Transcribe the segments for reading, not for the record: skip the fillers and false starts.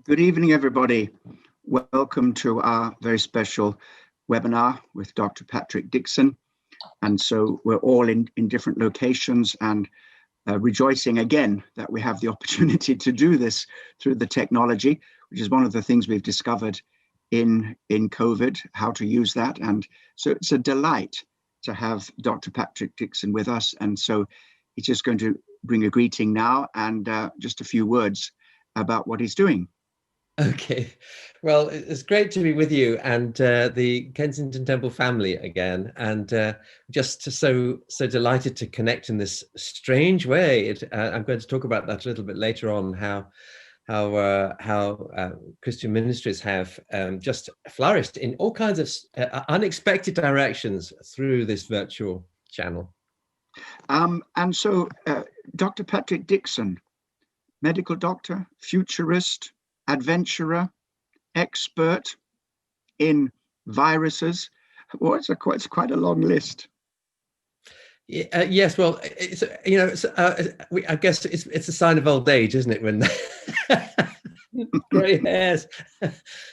Good evening, everybody. Welcome to our very special webinar with Dr. Patrick Dixon. And so we're all in different locations and rejoicing again that we have the opportunity to do this through the technology, which is one of the things we've discovered in COVID, how to use that. And so it's a delight to have Dr. Patrick Dixon with us. And so he's just going to bring a greeting now and just a few words about what he's doing. Okay, well, it's great to be with you and the Kensington Temple family again, and just so delighted to connect in this strange way. I'm going to talk about that a little bit later on, how Christian ministries have just flourished in all kinds of unexpected directions through this virtual channel. And so, Dr. Patrick Dixon, medical doctor, futurist, adventurer, expert in viruses. Well, it's quite a long list. Yes, well, it's I guess it's a sign of old age, isn't it? When grey hairs.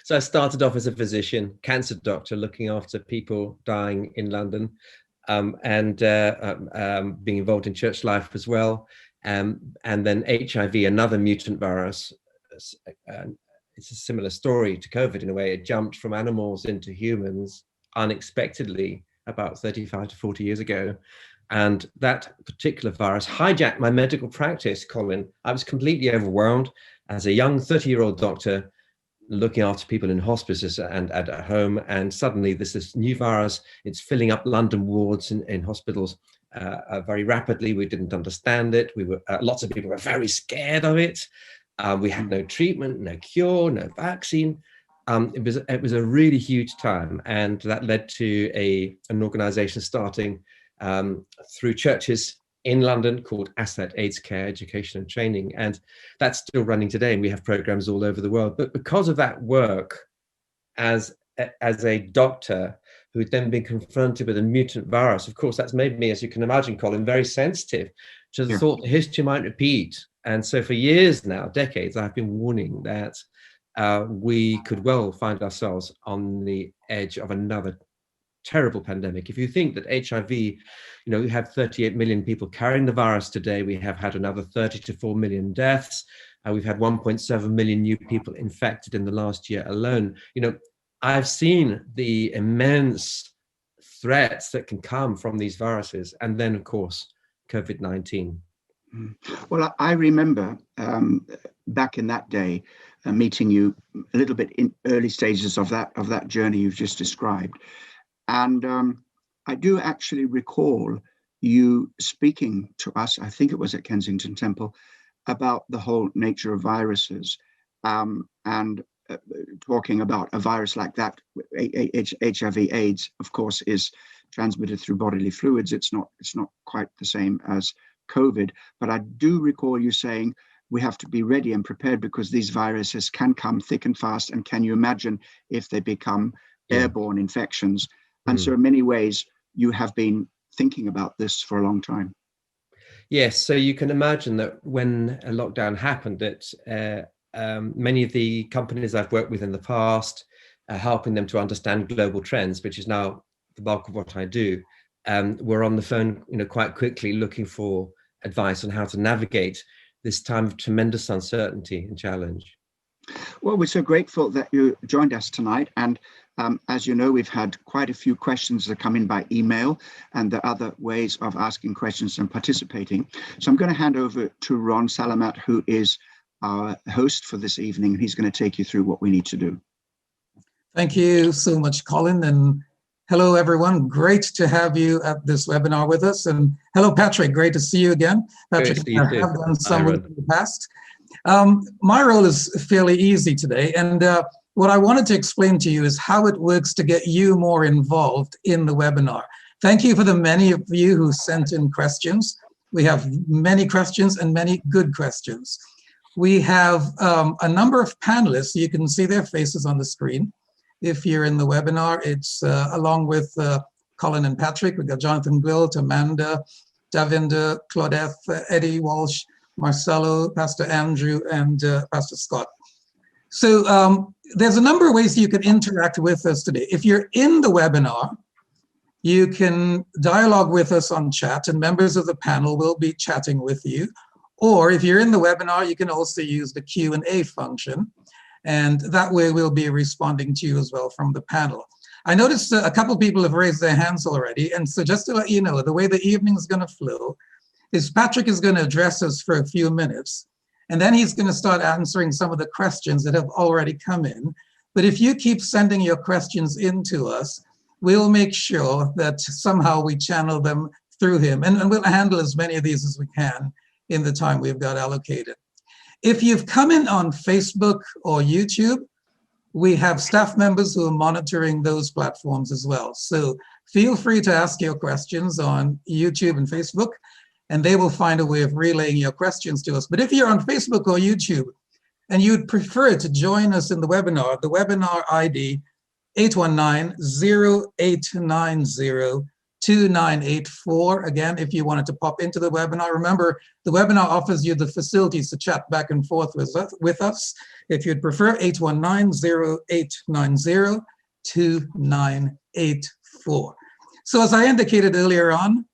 So I started off as a physician, cancer doctor, looking after people dying in London, and being involved in church life as well. And then HIV, another mutant virus. It's a similar story to COVID in a way. It jumped from animals into humans unexpectedly about 35 to 40 years ago. And that particular virus hijacked my medical practice, Colin. I was completely overwhelmed as a young 30-year-old doctor looking after people in hospices and at home. And suddenly this new virus, it's filling up London wards in hospitals very rapidly. We didn't understand it. Lots of people were very scared of it. We had no treatment, no cure, no vaccine. It was a really huge time, and that led to an organisation starting through churches in London called Asset AIDS Care Education and Training, and that's still running today. And we have programs all over the world. But because of that work, as a doctor who had then been confronted with a mutant virus, of course, that's made me, as you can imagine, Colin, very sensitive to the thought that history might repeat. And so for years now, decades, I've been warning that we could well find ourselves on the edge of another terrible pandemic. If you think that HIV, we have 38 million people carrying the virus today. We have had another 30 to 4 million deaths. We've had 1.7 million new people infected in the last year alone. I've seen the immense threats that can come from these viruses. And then, of course, COVID-19. Well, I remember back in that day meeting you a little bit in early stages of that journey you've just described, and I do actually recall you speaking to us. I think it was at Kensington Temple about the whole nature of viruses, and talking about a virus like that. HIV/AIDS, of course, is transmitted through bodily fluids. It's not quite the same as COVID, but I do recall you saying we have to be ready and prepared because these viruses can come thick and fast. And can you imagine if they become airborne infections? And so in many ways, you have been thinking about this for a long time. Yes, so you can imagine that when a lockdown happened, that many of the companies I've worked with in the past, helping them to understand global trends, which is now the bulk of what I do, we're on the phone, quite quickly looking for advice on how to navigate this time of tremendous uncertainty and challenge. Well, we're so grateful that you joined us tonight. And as you know, we've had quite a few questions that come in by email, and there are other ways of asking questions and participating. So I'm going to hand over to Ron Salamat, who is our host for this evening. He's going to take you through what we need to do. Thank you so much, Colin. And hello, everyone. Great to have you at this webinar with us. And hello, Patrick. Great to see you again. Patrick, I have done some in the past. My role is fairly easy today. And what I wanted to explain to you is how it works to get you more involved in the webinar. Thank you for the many of you who sent in questions. We have many questions and many good questions. We have a number of panelists. You can see their faces on the screen. If you're in the webinar, it's along with Colin and Patrick. We've got Jonathan Gwilt, Amanda, Davinder, Claudette, Eddie Walsh, Marcelo, Pastor Andrew, and Pastor Scott. So there's a number of ways you can interact with us today. If you're in the webinar, you can dialogue with us on chat, and members of the panel will be chatting with you. Or if you're in the webinar, you can also use the Q&A function, and that way we'll be responding to you as well from the panel. I noticed a couple people have raised their hands already, and so just to let you know, the way the evening is going to flow is Patrick is going to address us for a few minutes, and then he's going to start answering some of the questions that have already come in. But if you keep sending your questions in to us, we'll make sure that somehow we channel them through him, and we'll handle as many of these as we can in the time we've got allocated. If you've come in on Facebook or YouTube, we have staff members who are monitoring those platforms as well. So feel free to ask your questions on YouTube and Facebook, and they will find a way of relaying your questions to us. But if you're on Facebook or YouTube and you'd prefer to join us in the webinar ID 819-0890-2984. Again, if you wanted to pop into the webinar, remember the webinar offers you the facilities to chat back and forth with us. If you'd prefer, 819-0890-2984. So as I indicated earlier on,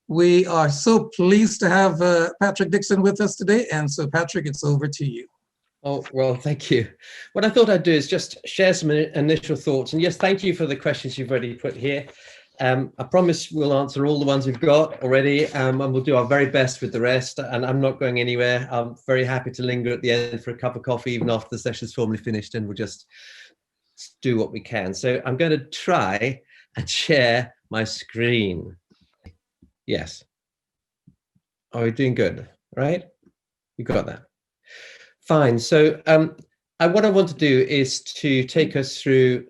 we are so pleased to have Patrick Dixon with us today. And so Patrick, it's over to you. Oh, well, thank you. What I thought I'd do is just share some initial thoughts. And yes, thank you for the questions you've already put here. I promise we'll answer all the ones we've got already, and we'll do our very best with the rest. And I'm not going anywhere. I'm very happy to linger at the end for a cup of coffee, even after the session's formally finished, and we'll just do what we can. So I'm going to try and share my screen. Yes. Are we doing good? Right? You got that? Fine. So what I want to do is to take us through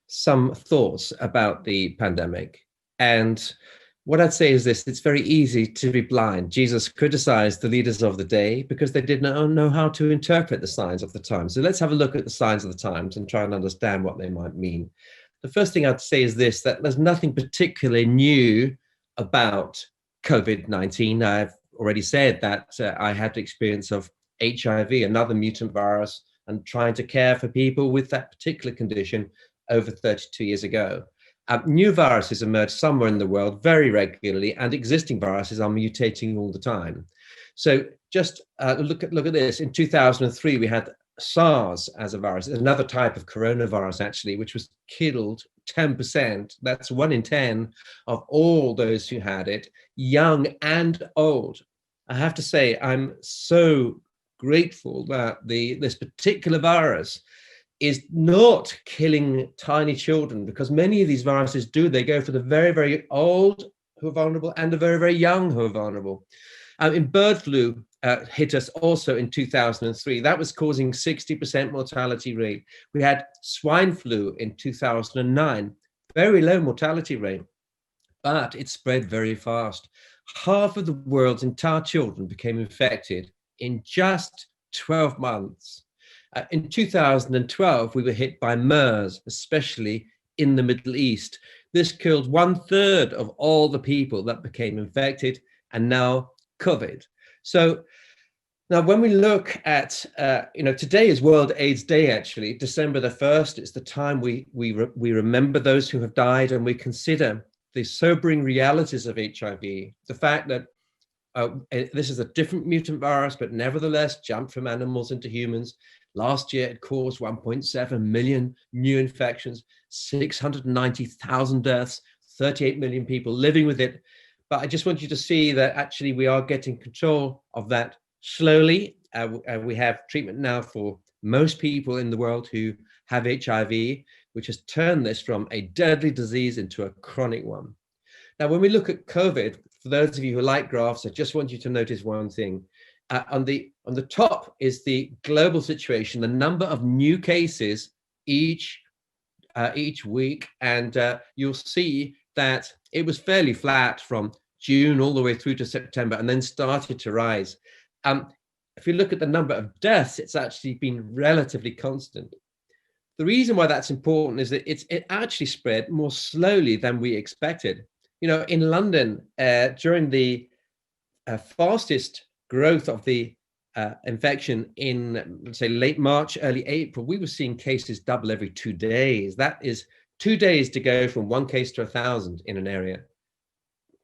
some thoughts about the pandemic. And what I'd say is this: it's very easy to be blind. Jesus criticized the leaders of the day because they did not know how to interpret the signs of the times. So let's have a look at the signs of the times and try and understand what they might mean. The first thing I'd say is this: that there's nothing particularly new about COVID-19. I've already said that I had the experience of HIV, another mutant virus, and trying to care for people with that particular condition over 32 years ago. New viruses emerge somewhere in the world very regularly, and existing viruses are mutating all the time. So just look at this. In 2003, we had SARS as a virus, another type of coronavirus actually, which was killed 10%. That's 1 in 10 of all those who had it, young and old. I have to say, I'm so grateful that this particular virus is not killing tiny children, because many of these viruses do. They go for the very, very old who are vulnerable and the very, very young who are vulnerable. In bird flu hit us also in 2003. That was causing 60% mortality rate. We had swine flu in 2009, very low mortality rate, but it spread very fast. Half of the world's entire children became infected in just 12 months. In 2012, we were hit by MERS, especially in the Middle East. This killed 1/3 of all the people that became infected, and now COVID. So now when we look at, today is World AIDS Day, actually, December the 1st. It's the time we remember those who have died, and we consider the sobering realities of HIV. The fact that this is a different mutant virus, but nevertheless jumped from animals into humans. Last year, it caused 1.7 million new infections, 690,000 deaths, 38 million people living with it. But I just want you to see that actually we are getting control of that slowly. We have treatment now for most people in the world who have HIV, which has turned this from a deadly disease into a chronic one. Now, when we look at COVID, for those of you who like graphs, I just want you to notice one thing. On the top is the global situation, the number of new cases each week, and you'll see that it was fairly flat from June all the way through to September, and then started to rise. If you look at the number of deaths, it's actually been relatively constant. The reason why that's important is that it actually spread more slowly than we expected. In London, during the fastest growth of the infection in, say, late March, early April, we were seeing cases double every 2 days. That is 2 days to go from 1 case to 1,000 in an area.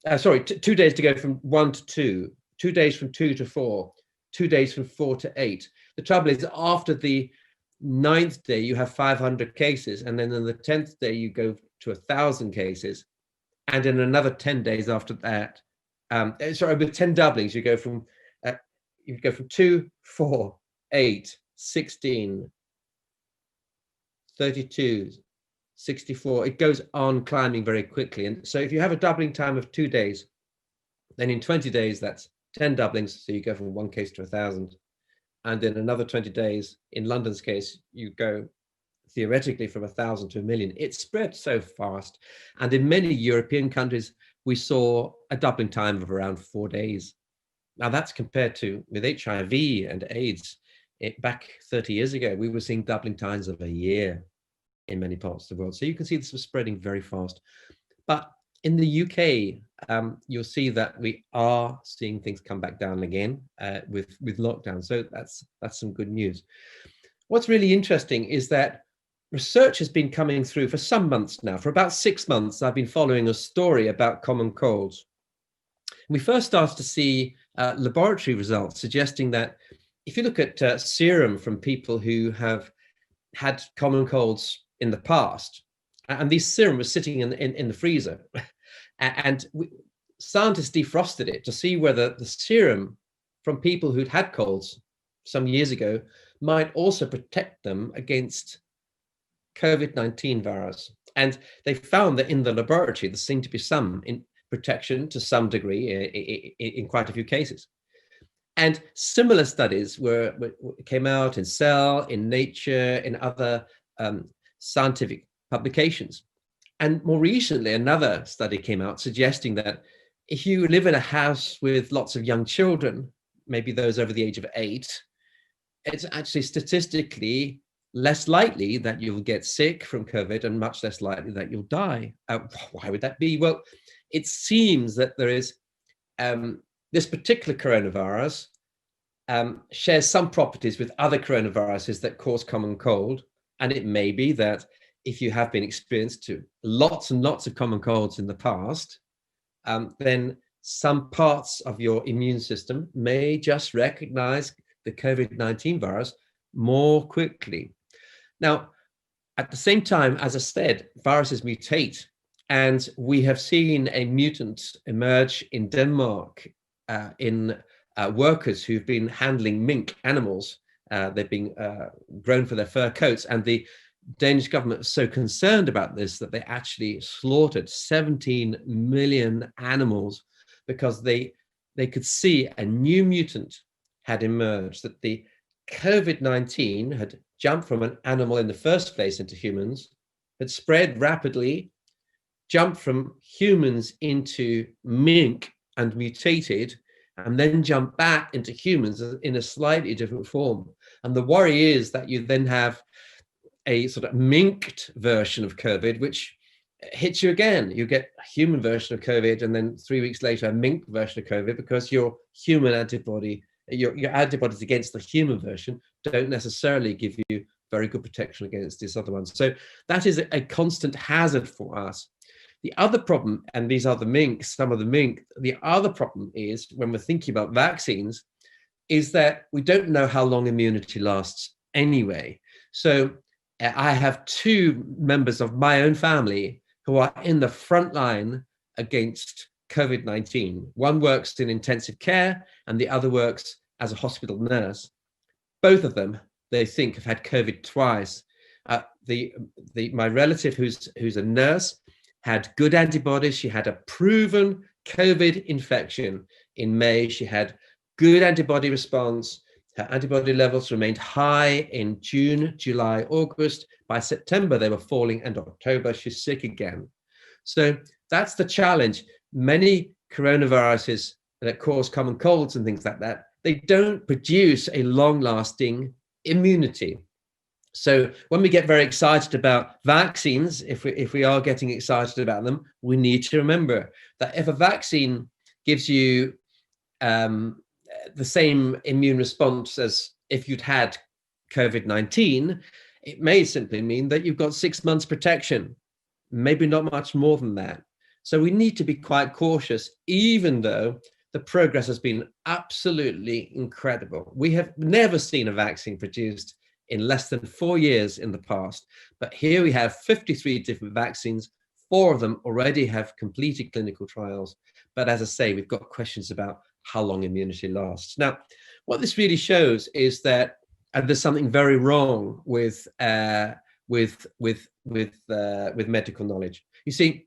2 days to go from 1 to 2, 2 days from 2 to 4, 2 days from 4 to 8. The trouble is, after the 9th day, you have 500 cases. And then on the 10th day, you go to 1,000 cases. And in another 10 days after that, with 10 doublings, you go from 2, 4, 8, 16, 32, 64. It goes on climbing very quickly. And so if you have a doubling time of 2 days, then in 20 days, that's 10 doublings. So you go from 1 case to 1,000. And in another 20 days, in London's case, you go theoretically from 1,000 to 1,000,000. It spread so fast. And in many European countries, we saw a doubling time of around 4 days. Now that's compared to with HIV and AIDS. Back 30 years ago, we were seeing doubling times of a year in many parts of the world. So you can see this was spreading very fast. But in the UK, you'll see that we are seeing things come back down again with lockdown. So that's some good news. What's really interesting is that research has been coming through for some months now. For about 6 months, I've been following a story about common colds. We first started to see laboratory results suggesting that if you look at serum from people who have had common colds in the past, and these serum was sitting in the freezer, and scientists defrosted it to see whether the serum from people who'd had colds some years ago might also protect them against COVID-19 virus. And they found that in the laboratory, there seemed to be some protection to some degree in quite a few cases. And similar studies came out in Cell, in Nature, in other scientific publications. And more recently, another study came out suggesting that if you live in a house with lots of young children, maybe those over the age of 8, it's actually statistically less likely that you'll get sick from COVID and much less likely that you'll die. Why would that be? Well, it seems that there is this particular coronavirus shares some properties with other coronaviruses that cause common cold. And it may be that if you have been experienced to lots and lots of common colds in the past, then some parts of your immune system may just recognize the COVID-19 virus more quickly. Now, at the same time, as I said, viruses mutate, and we have seen a mutant emerge in Denmark in workers who've been handling mink animals. They've been grown for their fur coats, and the Danish government was so concerned about this that they actually slaughtered 17 million animals because they could see a new mutant had emerged, that the COVID-19 had jumped from an animal in the first place into humans, had spread rapidly, jumped from humans into mink and mutated, and then jumped back into humans in a slightly different form. And the worry is that you then have a sort of minked version of COVID, which hits you again. You get a human version of COVID, and then 3 weeks later, a mink version of COVID, because your human antibody, your antibodies against the human version don't necessarily give you very good protection against this other one. So that is a constant hazard for us. The other problem, and these are the minks, some of the mink, the other problem is when we're thinking about vaccines, is that we don't know how long immunity lasts anyway. So I have 2 members of my own family who are in the front line against COVID-19. One works in intensive care and the other works as a hospital nurse. Both of them, they think, have had COVID twice. My relative who's a nurse had good antibodies. She had a proven COVID infection in May. She had good antibody response. Her antibody levels remained high in June, July, August. By September, they were falling, and October, she's sick again. So that's the challenge. Many coronaviruses that cause common colds and things like that, they don't produce a long-lasting immunity. So when we get very excited about vaccines, if we are getting excited about them, we need to remember that if a vaccine gives you the same immune response as if you'd had COVID-19. It may simply mean that you've got 6 months protection, maybe not much more than that. So we need to be quite cautious, even though the progress has been absolutely incredible. We have never seen a vaccine produced in less than 4 years in the past, but here we have 53 different vaccines. 4 of them already have completed clinical trials. But as I say, we've got questions about how long immunity lasts. Now, what this really shows is that there's something very wrong with medical knowledge. You see,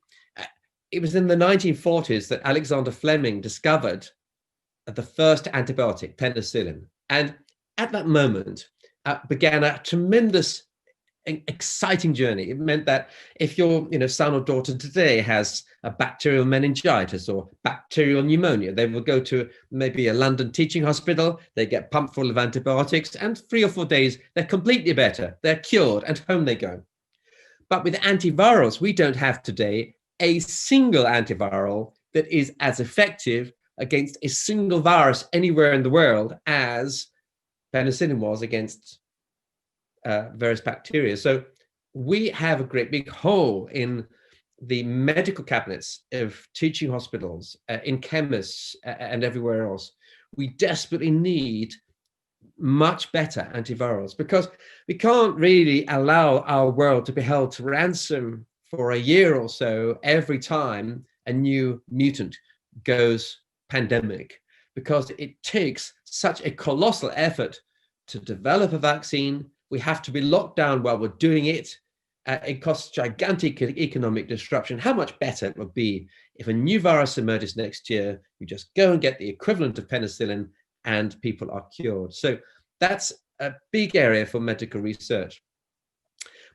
it was in the 1940s that Alexander Fleming discovered the first antibiotic, penicillin. And at that moment began a tremendous, exciting journey. It meant that if your son or daughter today has a bacterial meningitis or bacterial pneumonia, they will go to maybe a London teaching hospital, they get pumped full of antibiotics, and 3 or 4 days, they're completely better, they're cured, and home they go. But with antivirals, we don't have today a single antiviral that is as effective against a single virus anywhere in the world as penicillin was against various bacteria. So we have a great big hole in the medical cabinets of teaching hospitals, in chemists, and everywhere else. We desperately need much better antivirals, because we can't really allow our world to be held to ransom for a year or so every time a new mutant goes pandemic, because it takes such a colossal effort to develop a vaccine. We have to be locked down while we're doing it. It costs gigantic economic disruption. How much better it would be if a new virus emerges next year, you just go and get the equivalent of penicillin and people are cured. So that's a big area for medical research.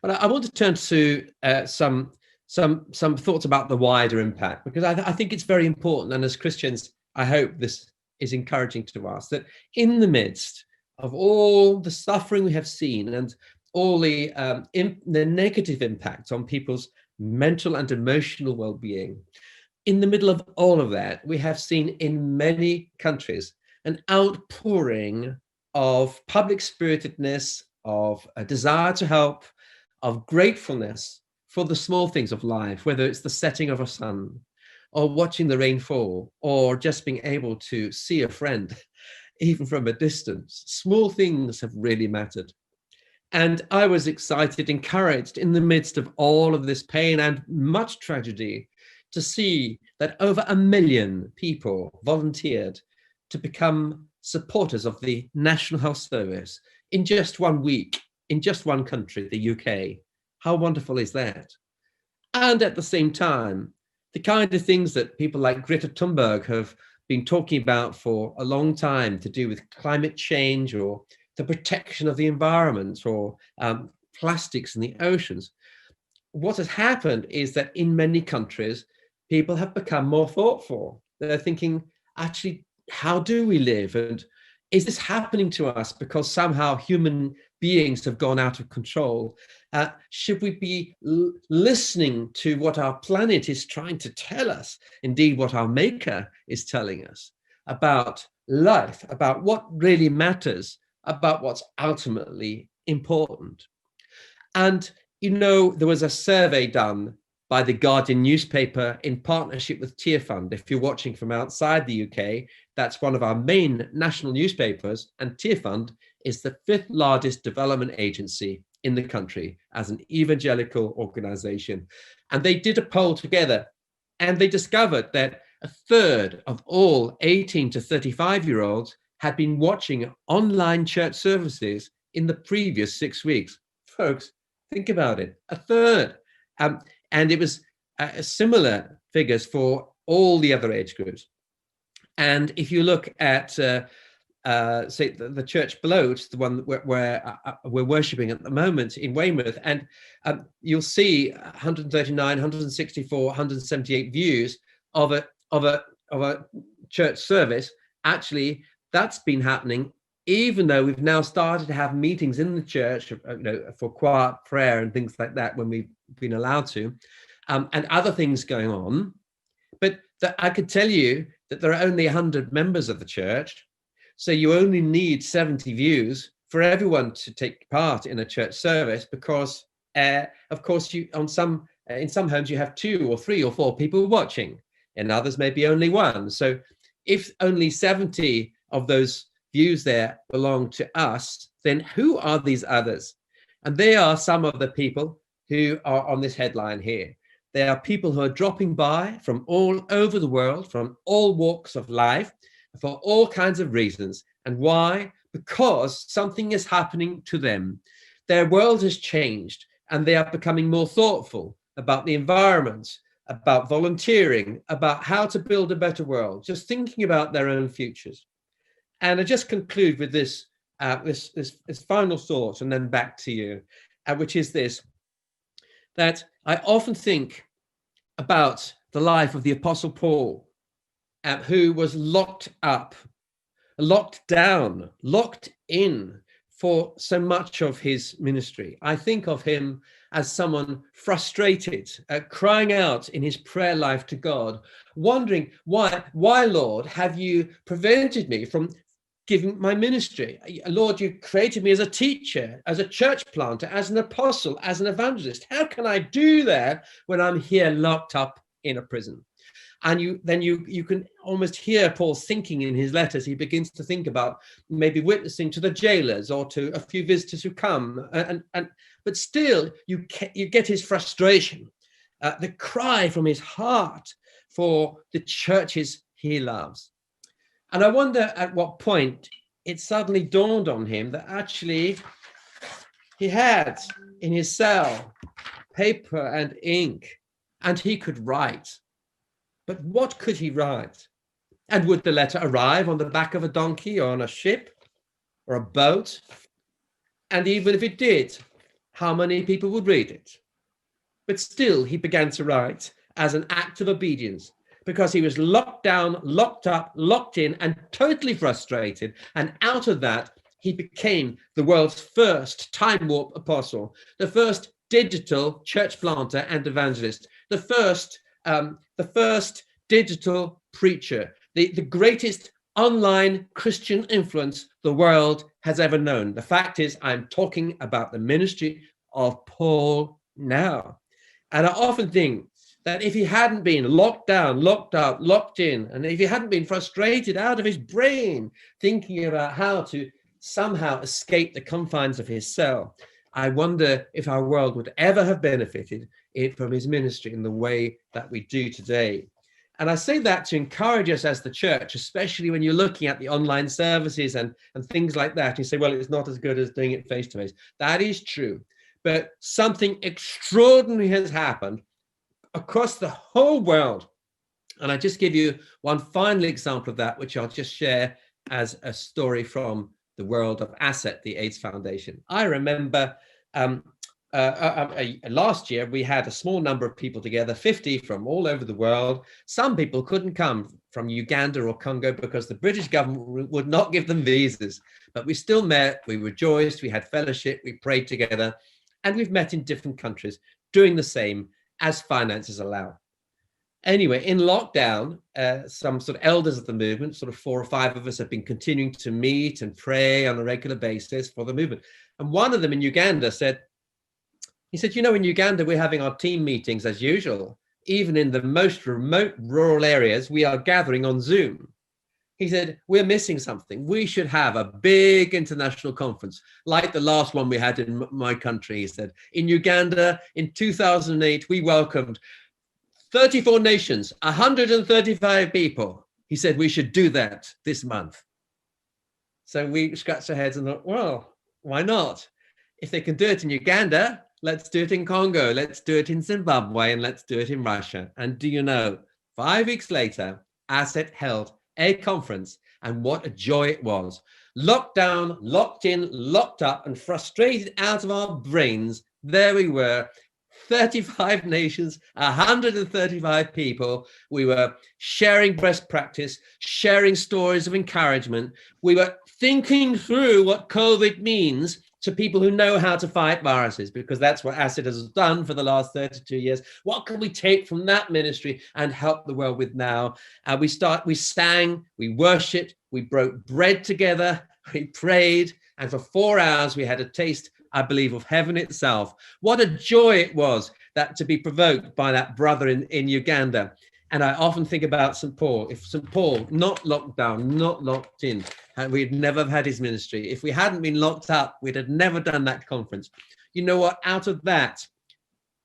But I want to turn to some thoughts about the wider impact, because I think it's very important. And as Christians, I hope this is encouraging to us, that in the midst of all the suffering we have seen and all the negative impacts on people's mental and emotional well-being, in the middle of all of that, we have seen in many countries an outpouring of public spiritedness, of a desire to help, of gratefulness for the small things of life, whether it's the setting of a sun, or watching the rain fall, or just being able to see a friend, even from a distance. Small things have really mattered. And I was excited, encouraged in the midst of all of this pain and much tragedy to see that over 1 million people volunteered to become supporters of the National Health Service in just 1 week, in just one country, the UK. How wonderful is that? And at the same time, the kind of things that people like Greta Thunberg have been talking about for a long time to do with climate change, or the protection of the environment, or plastics in the oceans. What has happened is that in many countries, people have become more thoughtful. They're thinking, actually, how do we live? And is this happening to us because somehow human beings have gone out of control? Should we be listening to what our planet is trying to tell us? Indeed, what our maker is telling us about life, about what really matters, about what's ultimately important. And, there was a survey done by the Guardian newspaper in partnership with Tear Fund. If you're watching from outside the UK, that's one of our main national newspapers, and Tear Fund is the 5th largest development agency in the country as an evangelical organization. And they did a poll together, and they discovered that 1/3 of all 18 to 35-year-olds had been watching online church services in the previous 6 weeks. Folks, think about it, 1/3. And it was similar figures for all the other age groups. And if you look at, say, the church below, which is the one where we're worshipping at the moment in Weymouth, and you'll see 139, 164, 178 views of a church service. Actually, that's been happening even though we've now started to have meetings in the church, for quiet prayer and things like that when we've been allowed to, and other things going on. But I could tell you that there are only 100 members of the church, So you only need 70 views for everyone to take part in a church service, because of course in some homes you have 2 or 3 or 4 people watching, and others maybe only 1. So if only 70 of those views there belong to us, then who are these others? And they are some of the people who are on this headline here. They are people who are dropping by from all over the world, from all walks of life, for all kinds of reasons. And why? Because something is happening to them. Their world has changed, and they are becoming more thoughtful about the environment, about volunteering, about how to build a better world, just thinking about their own futures. And I just conclude with this final thought, and then back to you, which is this, that I often think about the life of the Apostle Paul, who was locked up, locked down, locked in for so much of his ministry. I think of him as someone frustrated, crying out in his prayer life to God, wondering, why, Lord, have you prevented me from giving my ministry? Lord, you created me as a teacher, as a church planter, as an apostle, as an evangelist. How can I do that when I'm here locked up in a prison? And you can almost hear Paul thinking in his letters. He begins to think about maybe witnessing to the jailers or to a few visitors who come. But still, you get his frustration, the cry from his heart for the churches he loves. And I wonder at what point it suddenly dawned on him that actually he had in his cell paper and ink, and he could write. But what could he write? And would the letter arrive on the back of a donkey or on a ship or a boat? And even if it did, how many people would read it? But still, he began to write as an act of obedience, because he was locked down, locked up, locked in, and totally frustrated. And out of that, he became the world's first time warp apostle, the first digital church planter and evangelist, the first digital preacher, the greatest online Christian influence the world has ever known. The fact is, I'm talking about the ministry of Paul now. And I often think that if he hadn't been locked down, locked up, locked in, and if he hadn't been frustrated out of his brain, thinking about how to somehow escape the confines of his cell, I wonder if our world would ever have benefited from his ministry in the way that we do today. And I say that to encourage us as the church, especially when you're looking at the online services and things like that. You say, well, it's not as good as doing it face-to-face. That is true. But something extraordinary has happened across the whole world. And I just give you one final example of that, which I'll just share as a story from the world of ASSET, the AIDS Foundation. I remember last year, we had a small number of people together, 50 from all over the world. Some people couldn't come from Uganda or Congo because the British government would not give them visas. But we still met, we rejoiced, we had fellowship, we prayed together, and we've met in different countries doing the same as finances allow. Anyway, in lockdown, some sort of elders of the movement, sort of 4 or 5 of us, have been continuing to meet and pray on a regular basis for the movement. And one of them in Uganda said, you know, in Uganda, we're having our team meetings as usual. Even in the most remote rural areas, we are gathering on Zoom. He said, we're missing something. We should have a big international conference like the last one we had in my country. He said, in Uganda, in 2008, we welcomed 34 nations, 135 people. He said, we should do that this month. So we scratched our heads and thought, well, why not? If they can do it in Uganda, let's do it in Congo, let's do it in Zimbabwe, and let's do it in Russia. And do you know, 5 weeks later, ASSET held a conference, and what a joy it was. Locked down, locked in, locked up, and frustrated out of our brains, there we were, 35 nations, 135 people. We were sharing best practice, sharing stories of encouragement. We were thinking through what COVID means to people who know how to fight viruses, because that's what ASSET has done for the last 32 years. What can we take from that ministry and help the world with now? We sang, we worshipped, We broke bread together, we prayed, and for 4 hours we had a taste, I believe, of heaven itself. What a joy it was that to be provoked by that brother in Uganda. And I often think about St. Paul. If St. Paul, not locked down, not locked in, we'd never have had his ministry. If we hadn't been locked up, we'd have never done that conference. You know what? Out of that,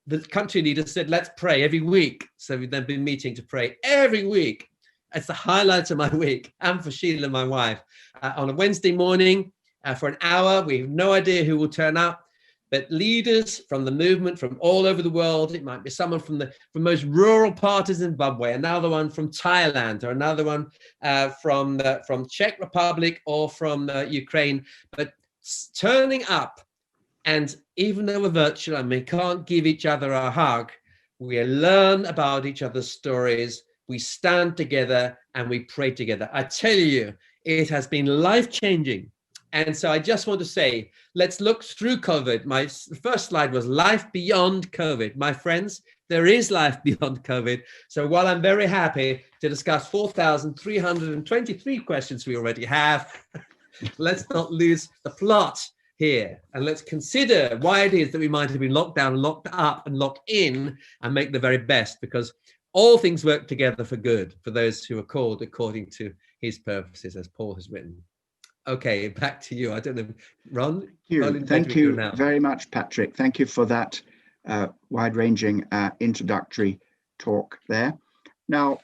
the country leaders said, let's pray every week. So we've then been meeting to pray every week. It's the highlight of my week, and for Sheila, my wife. On a Wednesday morning, for an hour, we have no idea who will turn up. But leaders from the movement from all over the world, it might be someone from the most rural part of Zimbabwe, another one from Thailand, or another one from Czech Republic or from Ukraine, but turning up. And even though we're virtual and we can't give each other a hug, we learn about each other's stories, we stand together and we pray together. I tell you, it has been life-changing. And so I just want to say, let's look through COVID. My first slide was life beyond COVID. My friends, there is life beyond COVID. So while I'm very happy to discuss 4,323 questions we already have, let's not lose the plot here. And let's consider why it is that we might have been locked down, locked up, and locked in, and make the very best, because all things work together for good for those who are called according to his purposes, as Paul has written. Okay, back to you. I don't know, Ron? Thank you very much, Patrick. Thank you for that wide-ranging introductory talk there. Now,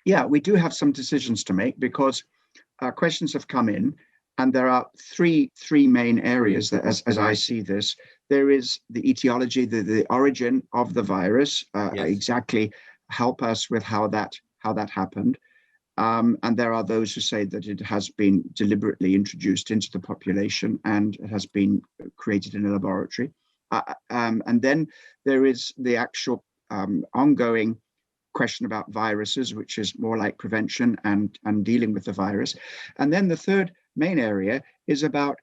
yeah, we do have some decisions to make, because questions have come in, and there are three main areas that, as I see this. There is the etiology, the origin of the virus, yes. Exactly help us with how that happened. And there are those who say that it has been deliberately introduced into the population and it has been created in a laboratory. And then there is the actual ongoing question about viruses, which is more like prevention and dealing with the virus. And then the third main area is about,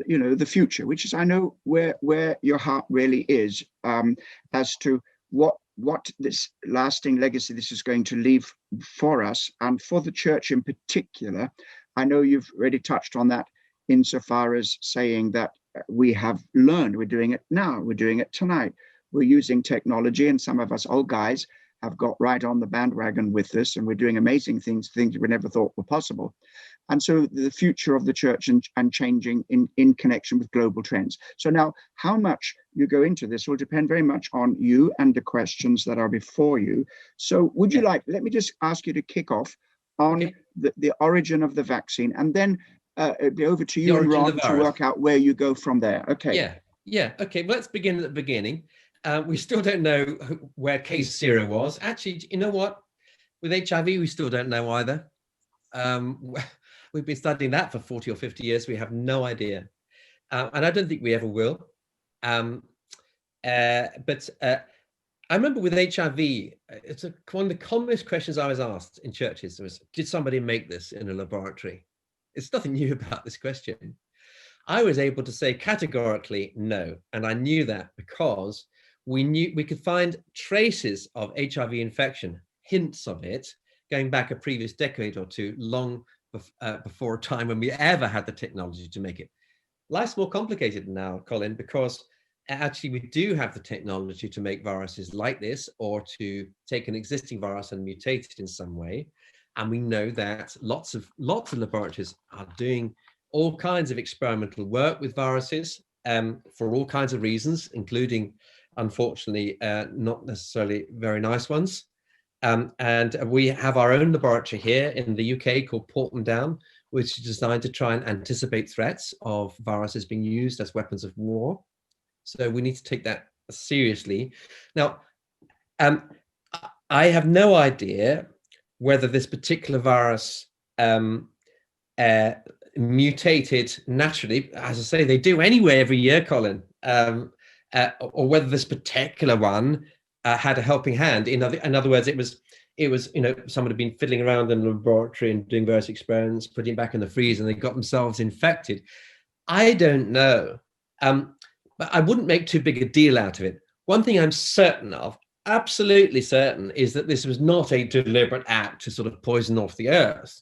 you know, the future, which is, I know where your heart really is, as to what this lasting legacy this is going to leave for us and for the church in particular. I know you've already touched on that insofar as saying that we have learned, we're doing it now, we're doing it tonight, we're using technology, and some of us old guys have got right on the bandwagon with this, and we're doing amazing things we never thought were possible. And so the future of the church and changing in connection with global trends. So now, how much you go into this will depend very much on you and the questions that are before you. So would you like, let me just ask you to kick off on the origin of the vaccine, and then it'll be over to you and Ron to work out where you go from there. Okay. Yeah. Okay, well, let's begin at the beginning. We still don't know where case zero was. Actually, you know what? With HIV, we still don't know either. We've been studying that for 40 or 50 years. We have no idea. And I don't think we ever will. But I remember with HIV, it's one of the commonest questions I was asked in churches was, did somebody make this in a laboratory? It's nothing new about this question. I was able to say categorically no. And I knew that because we could find traces of HIV infection, hints of it, going back a previous decade or two, long before a time when we ever had the technology to make it. Life's more complicated now, Colin, because actually we do have the technology to make viruses like this, or to take an existing virus and mutate it in some way. And we know that lots of laboratories are doing all kinds of experimental work with viruses for all kinds of reasons, including, unfortunately, not necessarily very nice ones. And we have our own laboratory here in the UK called Portland Down, which is designed to try and anticipate threats of viruses being used as weapons of war. So we need to take that seriously. Now, I have no idea whether this particular virus mutated naturally, as I say, they do anyway every year, Colin, or whether this particular one had a helping hand. In other words, it was, you know, someone had been fiddling around in the laboratory and doing various experiments, putting it back in the freezer, and they got themselves infected. I don't know, but I wouldn't make too big a deal out of it. One thing I'm certain of, absolutely certain, is that this was not a deliberate act to sort of poison off the earth.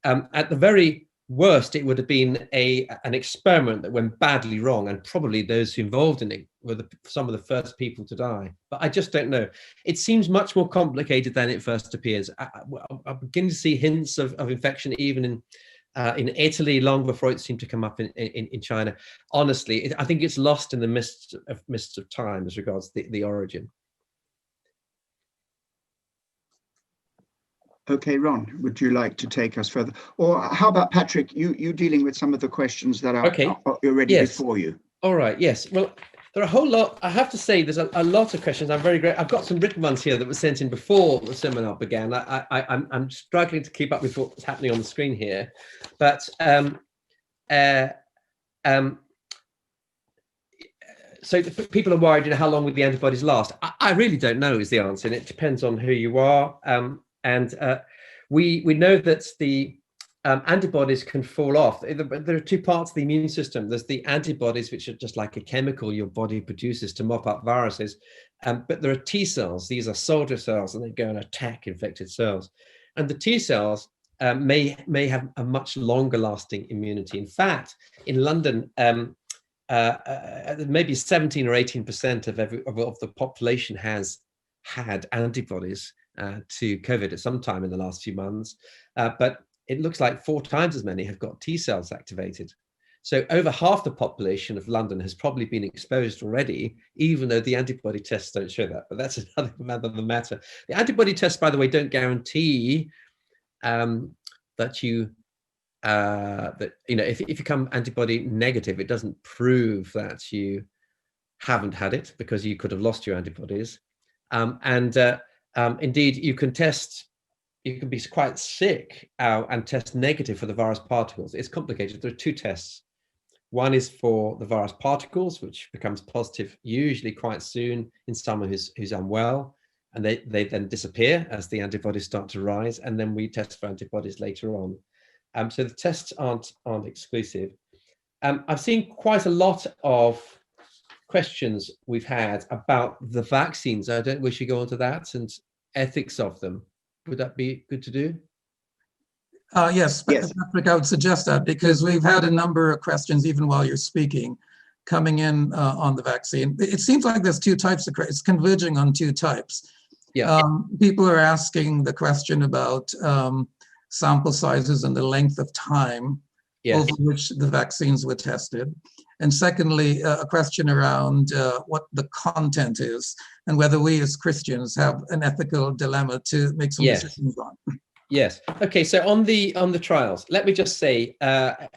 At the very worst, it would have been an experiment that went badly wrong, and probably those who involved in it were some of the first people to die. But I just don't know. It seems much more complicated than it first appears. I'm beginning to see hints of infection even in Italy, long before it seemed to come up in China. Honestly, I think it's lost in the mists of time as regards the origin. Okay, Ron, would you like to take us further? Or how about Patrick, you dealing with some of the questions that are already before you? All right, yes. Well, there are a whole lot. I have to say there's a lot of questions. I'm very great. I've got some written ones here that were sent in before the seminar began. I'm struggling to keep up with what's happening on the screen here. But so people are worried, how long will the antibodies last? I really don't know is the answer, and it depends on who you are. We know that the antibodies can fall off. There are two parts of the immune system. There's the antibodies, which are just like a chemical your body produces to mop up viruses. But there are T cells. These are soldier cells, and they go and attack infected cells. And the T cells may have a much longer lasting immunity. In fact, in London, maybe 17 or 18% of the population has had antibodies to COVID at some time in the last few months, but it looks like 4 times as many have got T cells activated. So over half the population of London has probably been exposed already, even though the antibody tests don't show that. But that's another matter. The antibody tests, by the way, don't guarantee that you if you come antibody negative, it doesn't prove that you haven't had it, because you could have lost your antibodies. Indeed, you can be quite sick and test negative for the virus particles. It's complicated. There are 2 tests. One is for the virus particles, which becomes positive usually quite soon in someone who's unwell, and they then disappear as the antibodies start to rise, and then we test for antibodies later on. So the tests aren't exclusive. I've seen quite a lot of questions we've had about the vaccines. I don't wish to go into that and ethics of them. Would that be good to do? Yes, Patrick, I would suggest that, because we've had a number of questions, even while you're speaking, coming in on the vaccine. It seems like there's 2 types of it's converging on 2 types. Yeah. People are asking the question about sample sizes and the length of time over which the vaccines were tested. And secondly, a question around what the content is and whether we as Christians have an ethical dilemma to make some decisions on. Yes. Okay. So on the trials, let me just say, I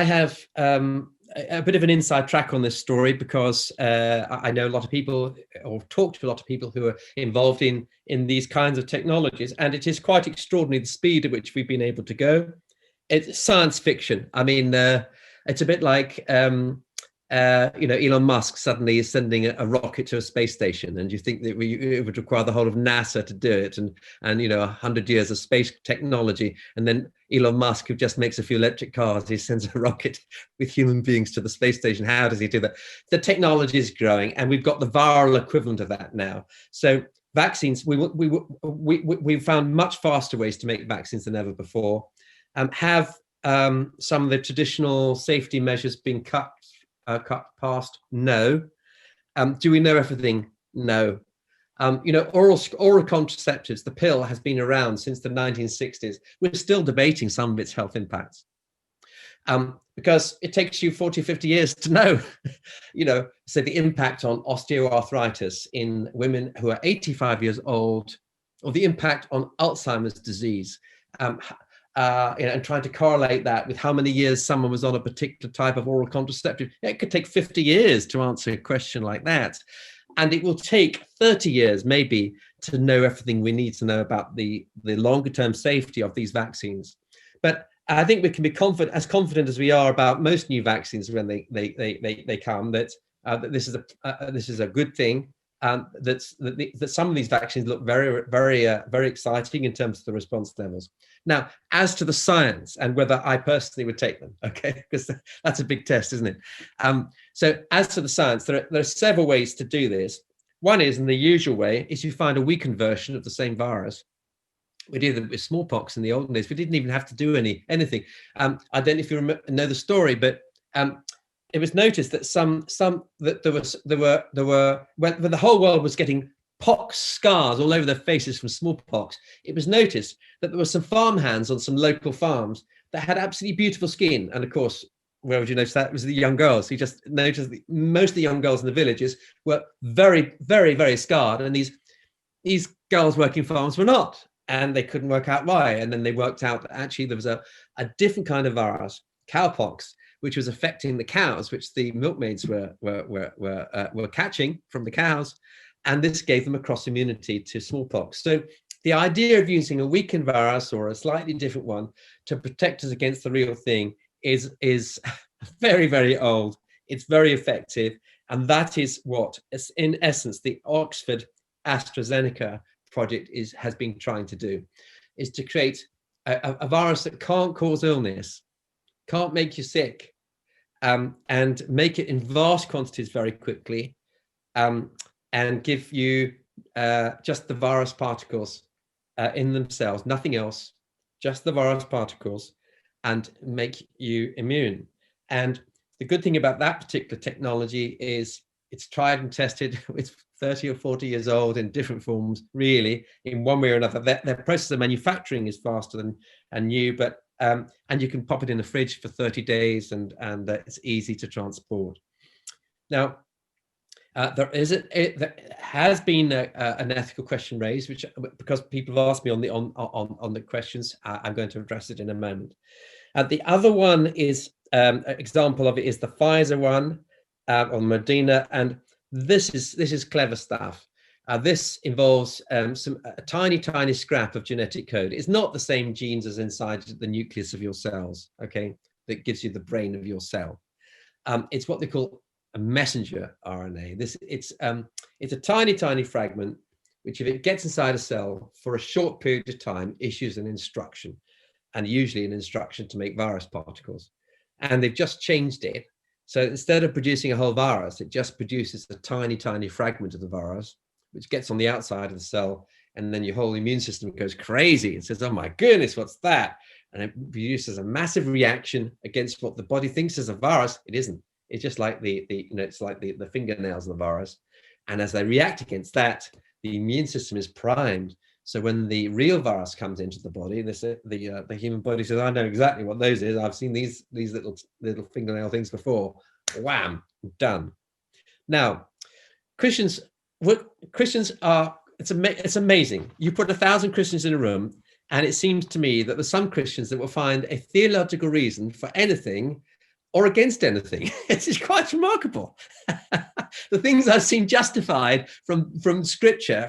have a bit of an inside track on this story, because I know a lot of people, or talked to a lot of people who are involved in these kinds of technologies, and it is quite extraordinary the speed at which we've been able to go. It's science fiction. I mean, it's a bit like Elon Musk suddenly is sending a rocket to a space station, and you think that it would require the whole of NASA to do it, and 100 years of space technology, and then Elon Musk, who just makes a few electric cars, he sends a rocket with human beings to the space station. How does he do that? The technology is growing, and we've got the viral equivalent of that now. So vaccines, we've found much faster ways to make vaccines than ever before. Have some of the traditional safety measures been cut past? No. Do we know everything? No. Oral contraceptives, the pill, has been around since the 1960s. We're still debating some of its health impacts, because it takes you 40, 50 years to know, so the impact on osteoarthritis in women who are 85 years old, or the impact on Alzheimer's disease, and trying to correlate that with how many years someone was on a particular type of oral contraceptive. It could take 50 years to answer a question like that. And it will take 30 years maybe to know everything we need to know about the longer term safety of these vaccines. But I think we can be confident as we are about most new vaccines when they come, that this is a good thing. That some of these vaccines look very, very, very exciting in terms of the response levels. Now, as to the science and whether I personally would take them, okay, because that's a big test, isn't it? So as to the science, there are several ways to do this. One is, in the usual way, is you find a weakened version of the same virus, We did it with smallpox in the olden days. We didn't even have to do anything. I don't know if you know the story, but it was noticed that when the whole world was getting pox scars all over their faces from smallpox, it was noticed that there were some farmhands on some local farms that had absolutely beautiful skin. And of course, where would you notice that? It was the young girls. You just noticed that most of the young girls in the villages were very, very, very scarred, and these girls working farms were not, and they couldn't work out why. And then they worked out that actually there was a different kind of virus, cowpox, which was affecting the cows, which the milkmaids were catching from the cows, and this gave them a cross immunity to smallpox. So the idea of using a weakened virus or a slightly different one to protect us against the real thing is very, very old. It's very effective, and that is what, in essence, the Oxford AstraZeneca project has been trying to do, is to create a virus that can't cause illness, can't make you sick, and make it in vast quantities very quickly, and give you just the virus particles in themselves, nothing else, just the virus particles, and make you immune. And the good thing about that particular technology is it's tried and tested. It's 30 or 40 years old in different forms, really, in one way or another. Their process of manufacturing is faster than new, but and you can pop it in the fridge for 30 days, and it's easy to transport. Now, there has been an ethical question raised, which, because people have asked me on the questions, I'm going to address it in a moment. The other one is an example of it is the Pfizer one on Moderna, and this is clever stuff. This involves a tiny scrap of genetic code. It's not the same genes as inside the nucleus of your cells, okay, that gives you the brain of your cell. It's what they call a messenger RNA. It's a tiny fragment, which if it gets inside a cell for a short period of time, issues an instruction, and usually an instruction to make virus particles. And they've just changed it. So instead of producing a whole virus, it just produces a tiny fragment of the virus, which gets on the outside of the cell, and then your whole immune system goes crazy and says, oh my goodness, what's that? And it produces a massive reaction against what the body thinks is a virus. It isn't. It's just like it's like the fingernails of the virus. And as they react against that, the immune system is primed. So when the real virus comes into the body, the human body says, I know exactly what those is. I've seen these little fingernail things before. Wham, done. Now, Christians are, it's amazing. You put 1,000 Christians in a room, and it seems to me that there's some Christians that will find a theological reason for anything or against anything. It's quite remarkable. The things I've seen justified from scripture,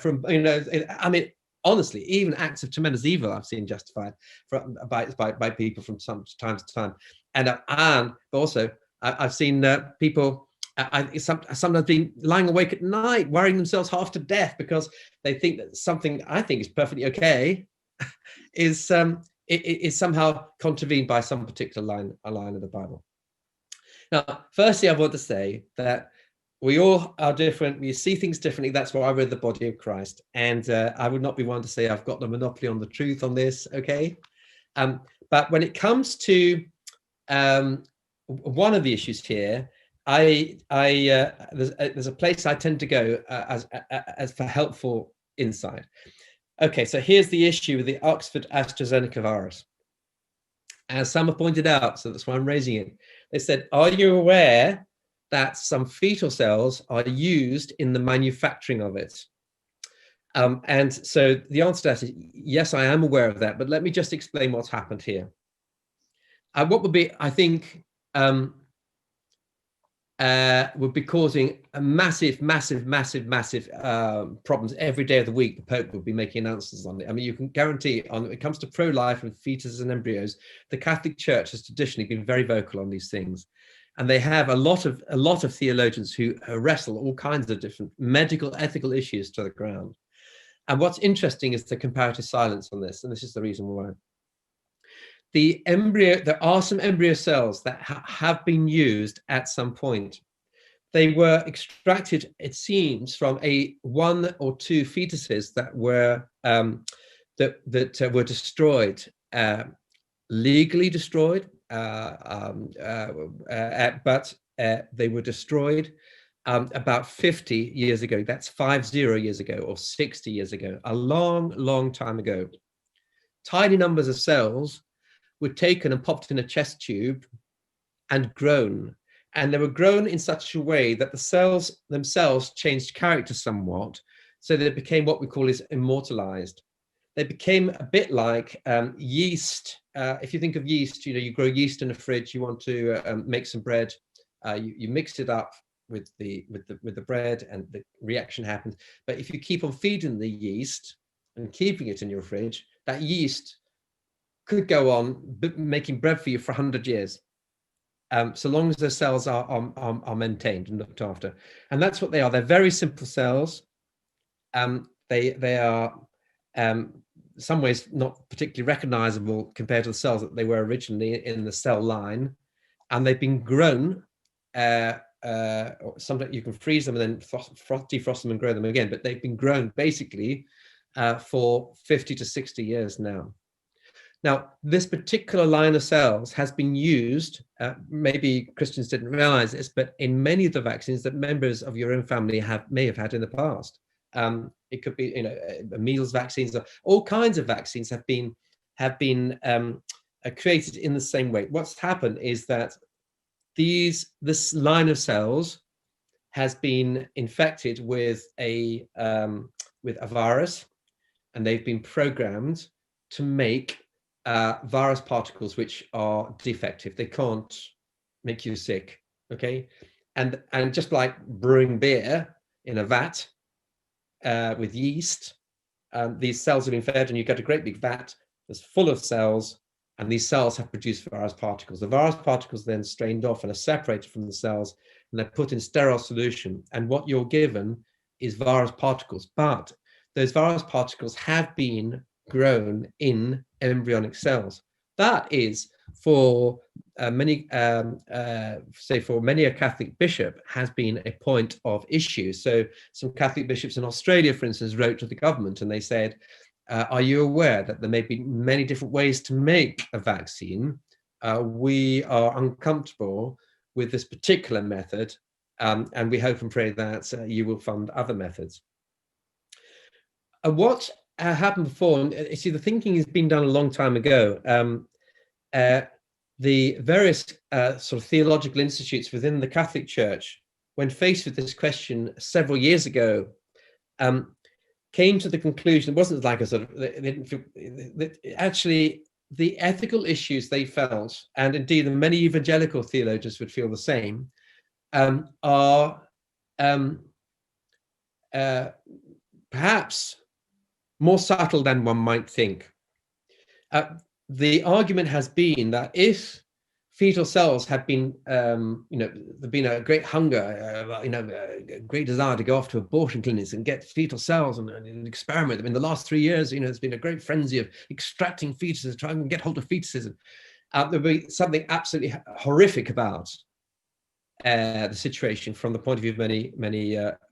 I mean, honestly, even acts of tremendous evil I've seen justified by people from time to time. And also I've seen people sometimes been lying awake at night, worrying themselves half to death because they think that something I think is perfectly okay is somehow contravened by some particular line of the Bible. Now, firstly, I want to say that we all are different. We see things differently. That's why we're the body of Christ. And I would not be one to say I've got the monopoly on the truth on this, okay? But when it comes to one of the issues here, there's a place I tend to go as for helpful insight. Okay, so here's the issue with the Oxford AstraZeneca virus. As some have pointed out, so that's why I'm raising it. They said, are you aware that some fetal cells are used in the manufacturing of it? And so the answer to that is, yes, I am aware of that, but let me just explain what's happened here. What would be, I think, would be causing a massive problems every day of the week. The Pope would be making announcements on it. I mean, you can guarantee when it comes to pro-life and fetuses and embryos, the Catholic Church has traditionally been very vocal on these things. And they have a lot of theologians who wrestle all kinds of different medical, ethical issues to the ground. And what's interesting is the comparative silence on this, and this is the reason why. There are some embryo cells that have been used at some point. They were extracted, it seems, from one or two fetuses that that were destroyed, legally destroyed, but they were destroyed about 50 years ago. That's 50 years ago, or 60 years ago, a long time ago. Tiny numbers of cells were taken and popped in a chest tube and grown. And they were grown in such a way that the cells themselves changed character somewhat, so they became what we call is immortalized. They became a bit like yeast. If you think of yeast, you grow yeast in a fridge. You want to make some bread. You mix it up with the bread, and the reaction happens. But if you keep on feeding the yeast and keeping it in your fridge, that yeast could go on making bread for you for 100 years. So long as the cells are maintained and looked after. And that's what they are. They're very simple cells. They are some ways not particularly recognizable compared to the cells that they were originally in the cell line. And they've been grown. Sometimes you can freeze them and then defrost them and grow them again. But they've been grown basically for 50 to 60 years now. Now, this particular line of cells has been used, maybe Christians didn't realize this, but in many of the vaccines that members of your own family may have had in the past. It could be, measles vaccines, or all kinds of vaccines have been created in the same way. What's happened is that this line of cells has been infected with a virus, and they've been programmed to make virus particles which are defective. They can't make you sick, okay? And just like brewing beer in a vat with yeast, these cells have been fed, and you get a great big vat that's full of cells, and these cells have produced virus particles. The virus particles then strained off and are separated from the cells, and they're put in sterile solution. And what you're given is virus particles, but those virus particles have been grown in embryonic cells. That is, for many a Catholic bishop, has been a point of issue. So some Catholic bishops in Australia, for instance, wrote to the government, and they said, are you aware that there may be many different ways to make a vaccine? We are uncomfortable with this particular method, and we hope and pray that you will fund other methods. What happened before, you see, the thinking has been done a long time ago. The various sort of theological institutes within the Catholic Church, when faced with this question several years ago, came to the conclusion, it wasn't like a sort of, they didn't feel, actually the ethical issues they felt, and indeed the many evangelical theologians would feel the same, are perhaps more subtle than one might think. The argument has been that if fetal cells had been, there'd been a great hunger, a great desire to go off to abortion clinics and get fetal cells and experiment them. In the last 3 years, there's been a great frenzy of extracting fetuses, trying to get hold of fetuses. There'd be something absolutely horrific about the situation from the point of view of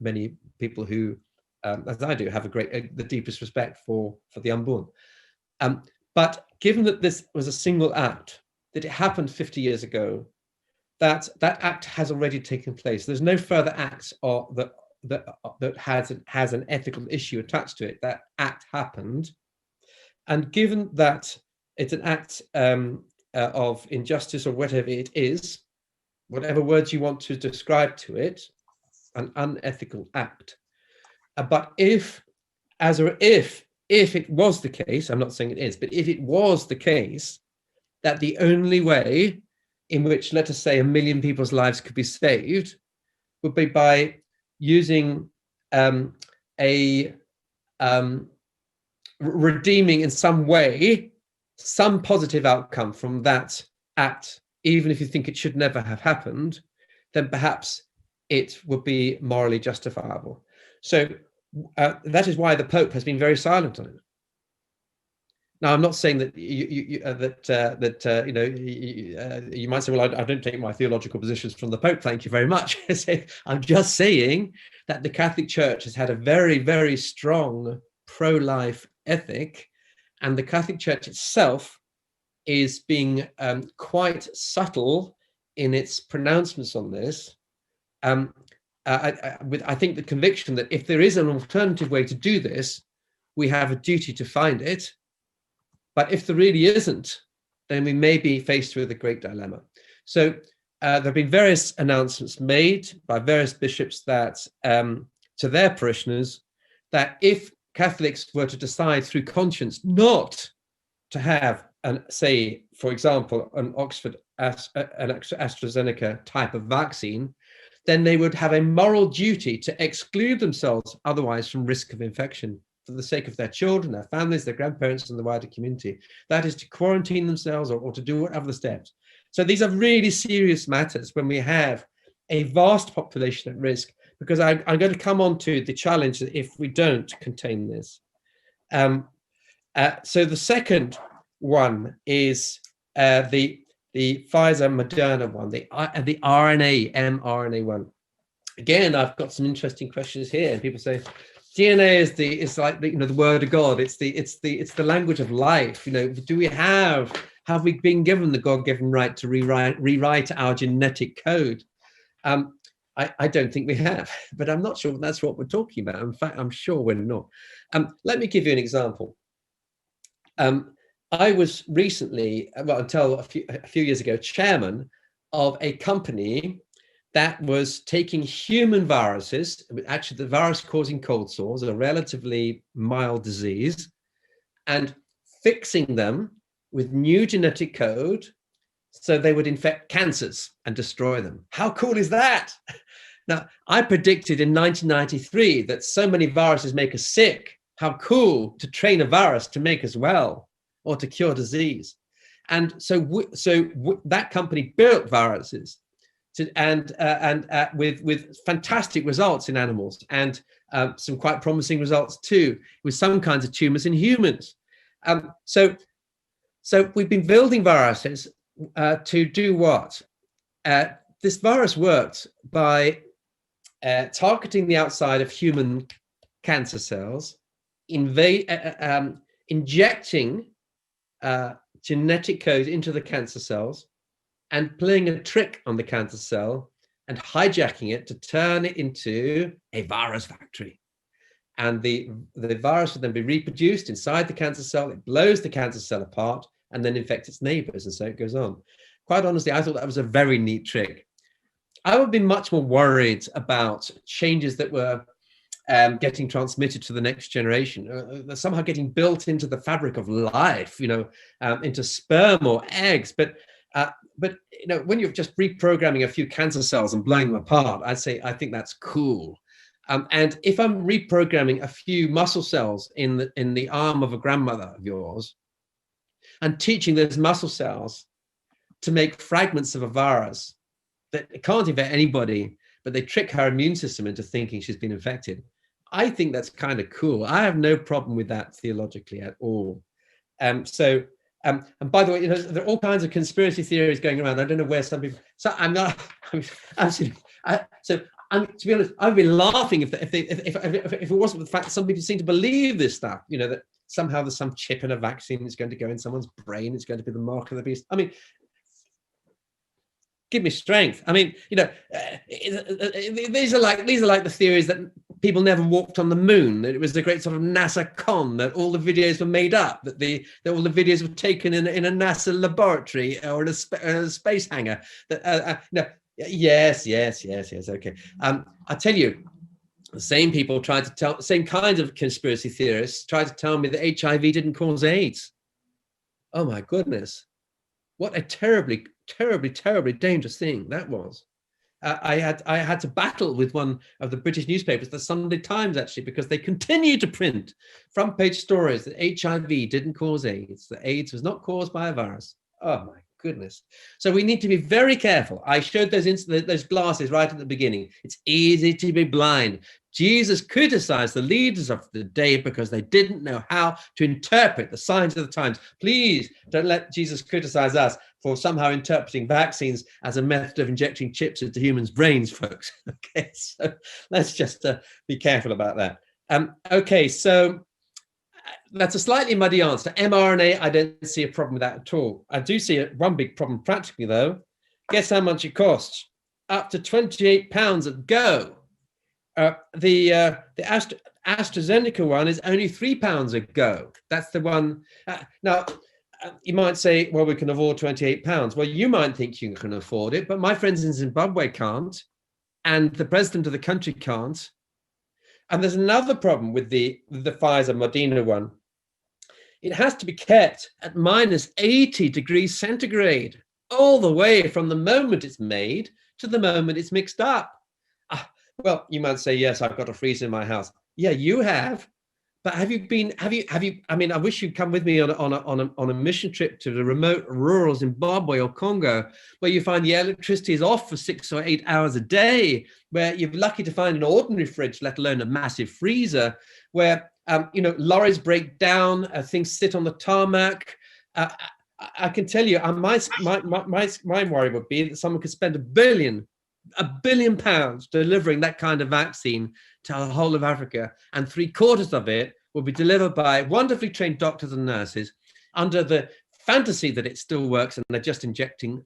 many people who, as I do, have the deepest respect for the unborn. But given that this was a single act, that it happened 50 years ago, that act has already taken place. There's no further act that has an ethical issue attached to it. That act happened, and given that it's an act of injustice or whatever it is, whatever words you want to describe to it, an unethical act. But if it was the case, I'm not saying it is, but if it was the case that the only way in which, let us say, 1 million people's lives could be saved would be by using redeeming in some way some positive outcome from that act, even if you think it should never have happened, then perhaps it would be morally justifiable. So that is why the Pope has been very silent on it. Now, I'm not saying that you might say, well, I don't take my theological positions from the Pope, thank you very much. I'm just saying that the Catholic Church has had a very, very strong pro-life ethic, and the Catholic Church itself is being quite subtle in its pronouncements on this. I think the conviction that if there is an alternative way to do this, we have a duty to find it. But if there really isn't, then we may be faced with a great dilemma. So there have been various announcements made by various bishops that to their parishioners that if Catholics were to decide through conscience not to have, say, for example, an AstraZeneca type of vaccine, then they would have a moral duty to exclude themselves otherwise from risk of infection for the sake of their children, their families, their grandparents, and the wider community. That is to quarantine themselves or to do whatever the steps. So these are really serious matters when we have a vast population at risk, because I'm going to come on to the challenge that if we don't contain this. So the second one is the Pfizer Moderna one, the mRNA one. Again, I've got some interesting questions here, and people say DNA is like the, the word of God. It's the language of life. Have we been given the God-given right to rewrite our genetic code? I don't think we have, but I'm not sure that's what we're talking about. In fact, I'm sure we're not. Let me give you an example. I was recently, well, until a few years ago, chairman of a company that was taking human viruses, actually the virus causing cold sores, a relatively mild disease, and fixing them with new genetic code so they would infect cancers and destroy them. How cool is that? Now, I predicted in 1993 that so many viruses make us sick. How cool to train a virus to make us well or to cure disease. And so that company built viruses with fantastic results in animals, and some quite promising results too, with some kinds of tumors in humans. So we've been building viruses to do what? This virus worked by targeting the outside of human cancer cells, injecting genetic code into the cancer cells, and playing a trick on the cancer cell and hijacking it to turn it into a virus factory. And the virus would then be reproduced inside the cancer cell. It blows the cancer cell apart and then infects its neighbors, and so it goes on. Quite honestly, I thought that was a very neat trick. I would be much more worried about changes that were getting transmitted to the next generation, somehow getting built into the fabric of life, into sperm or eggs. But when you're just reprogramming a few cancer cells and blowing them apart, I think that's cool. And if I'm reprogramming a few muscle cells in the arm of a grandmother of yours, and teaching those muscle cells to make fragments of a virus that can't infect anybody, but they trick her immune system into thinking she's been infected, I think that's kind of cool. I have no problem with that theologically at all. And by the way, there are all kinds of conspiracy theories going around. I don't know where some people. So to be honest, I've been laughing if it wasn't for the fact that some people seem to believe this stuff. That somehow there's some chip in a vaccine that's going to go in someone's brain. It's going to be the mark of the beast. I mean, give me strength. I mean, these are like the theories that people never walked on the moon, that it was a great sort of NASA con, that all the videos were made up, that all the videos were taken in a NASA laboratory or in a space hangar. Yes, okay. I tell you, the same people same kinds of conspiracy theorists tried to tell me that HIV didn't cause AIDS. Oh my goodness. What a terribly, terribly, terribly dangerous thing that was. I had to battle with one of the British newspapers, the Sunday Times, actually, because they continued to print front page stories that HIV didn't cause AIDS, that AIDS was not caused by a virus. Oh my goodness. So we need to be very careful. I showed those glasses right at the beginning. It's easy to be blind. Jesus criticized the leaders of the day because they didn't know how to interpret the signs of the times. Please don't let Jesus criticize us for somehow interpreting vaccines as a method of injecting chips into humans' brains, folks. Okay, so let's just be careful about that. Okay, so that's a slightly muddy answer. mRNA, I don't see a problem with that at all. I do see one big problem practically, though. Guess how much it costs? Up to £28 a go. The AstraZeneca one is only £3 a go. That's the one. Now, you might say, well, we can afford £28. Well, you might think you can afford it, but my friends in Zimbabwe can't, and the president of the country can't. And there's another problem with the Pfizer Moderna one. It has to be kept at minus 80 degrees centigrade, all the way from the moment it's made to the moment it's mixed up. Well, you might say, yes, I've got a freezer in my house. Yeah, you have. But have you, I mean, I wish you'd come with me on a mission trip to the remote rural Zimbabwe or Congo, where you find the electricity is off for 6 or 8 hours a day, where you're lucky to find an ordinary fridge, let alone a massive freezer, where, lorries break down, things sit on the tarmac. I can tell you, my worry would be that someone could spend £1 billion delivering that kind of vaccine to the whole of Africa, and 3/4 of it will be delivered by wonderfully trained doctors and nurses under the fantasy that it still works and they're just injecting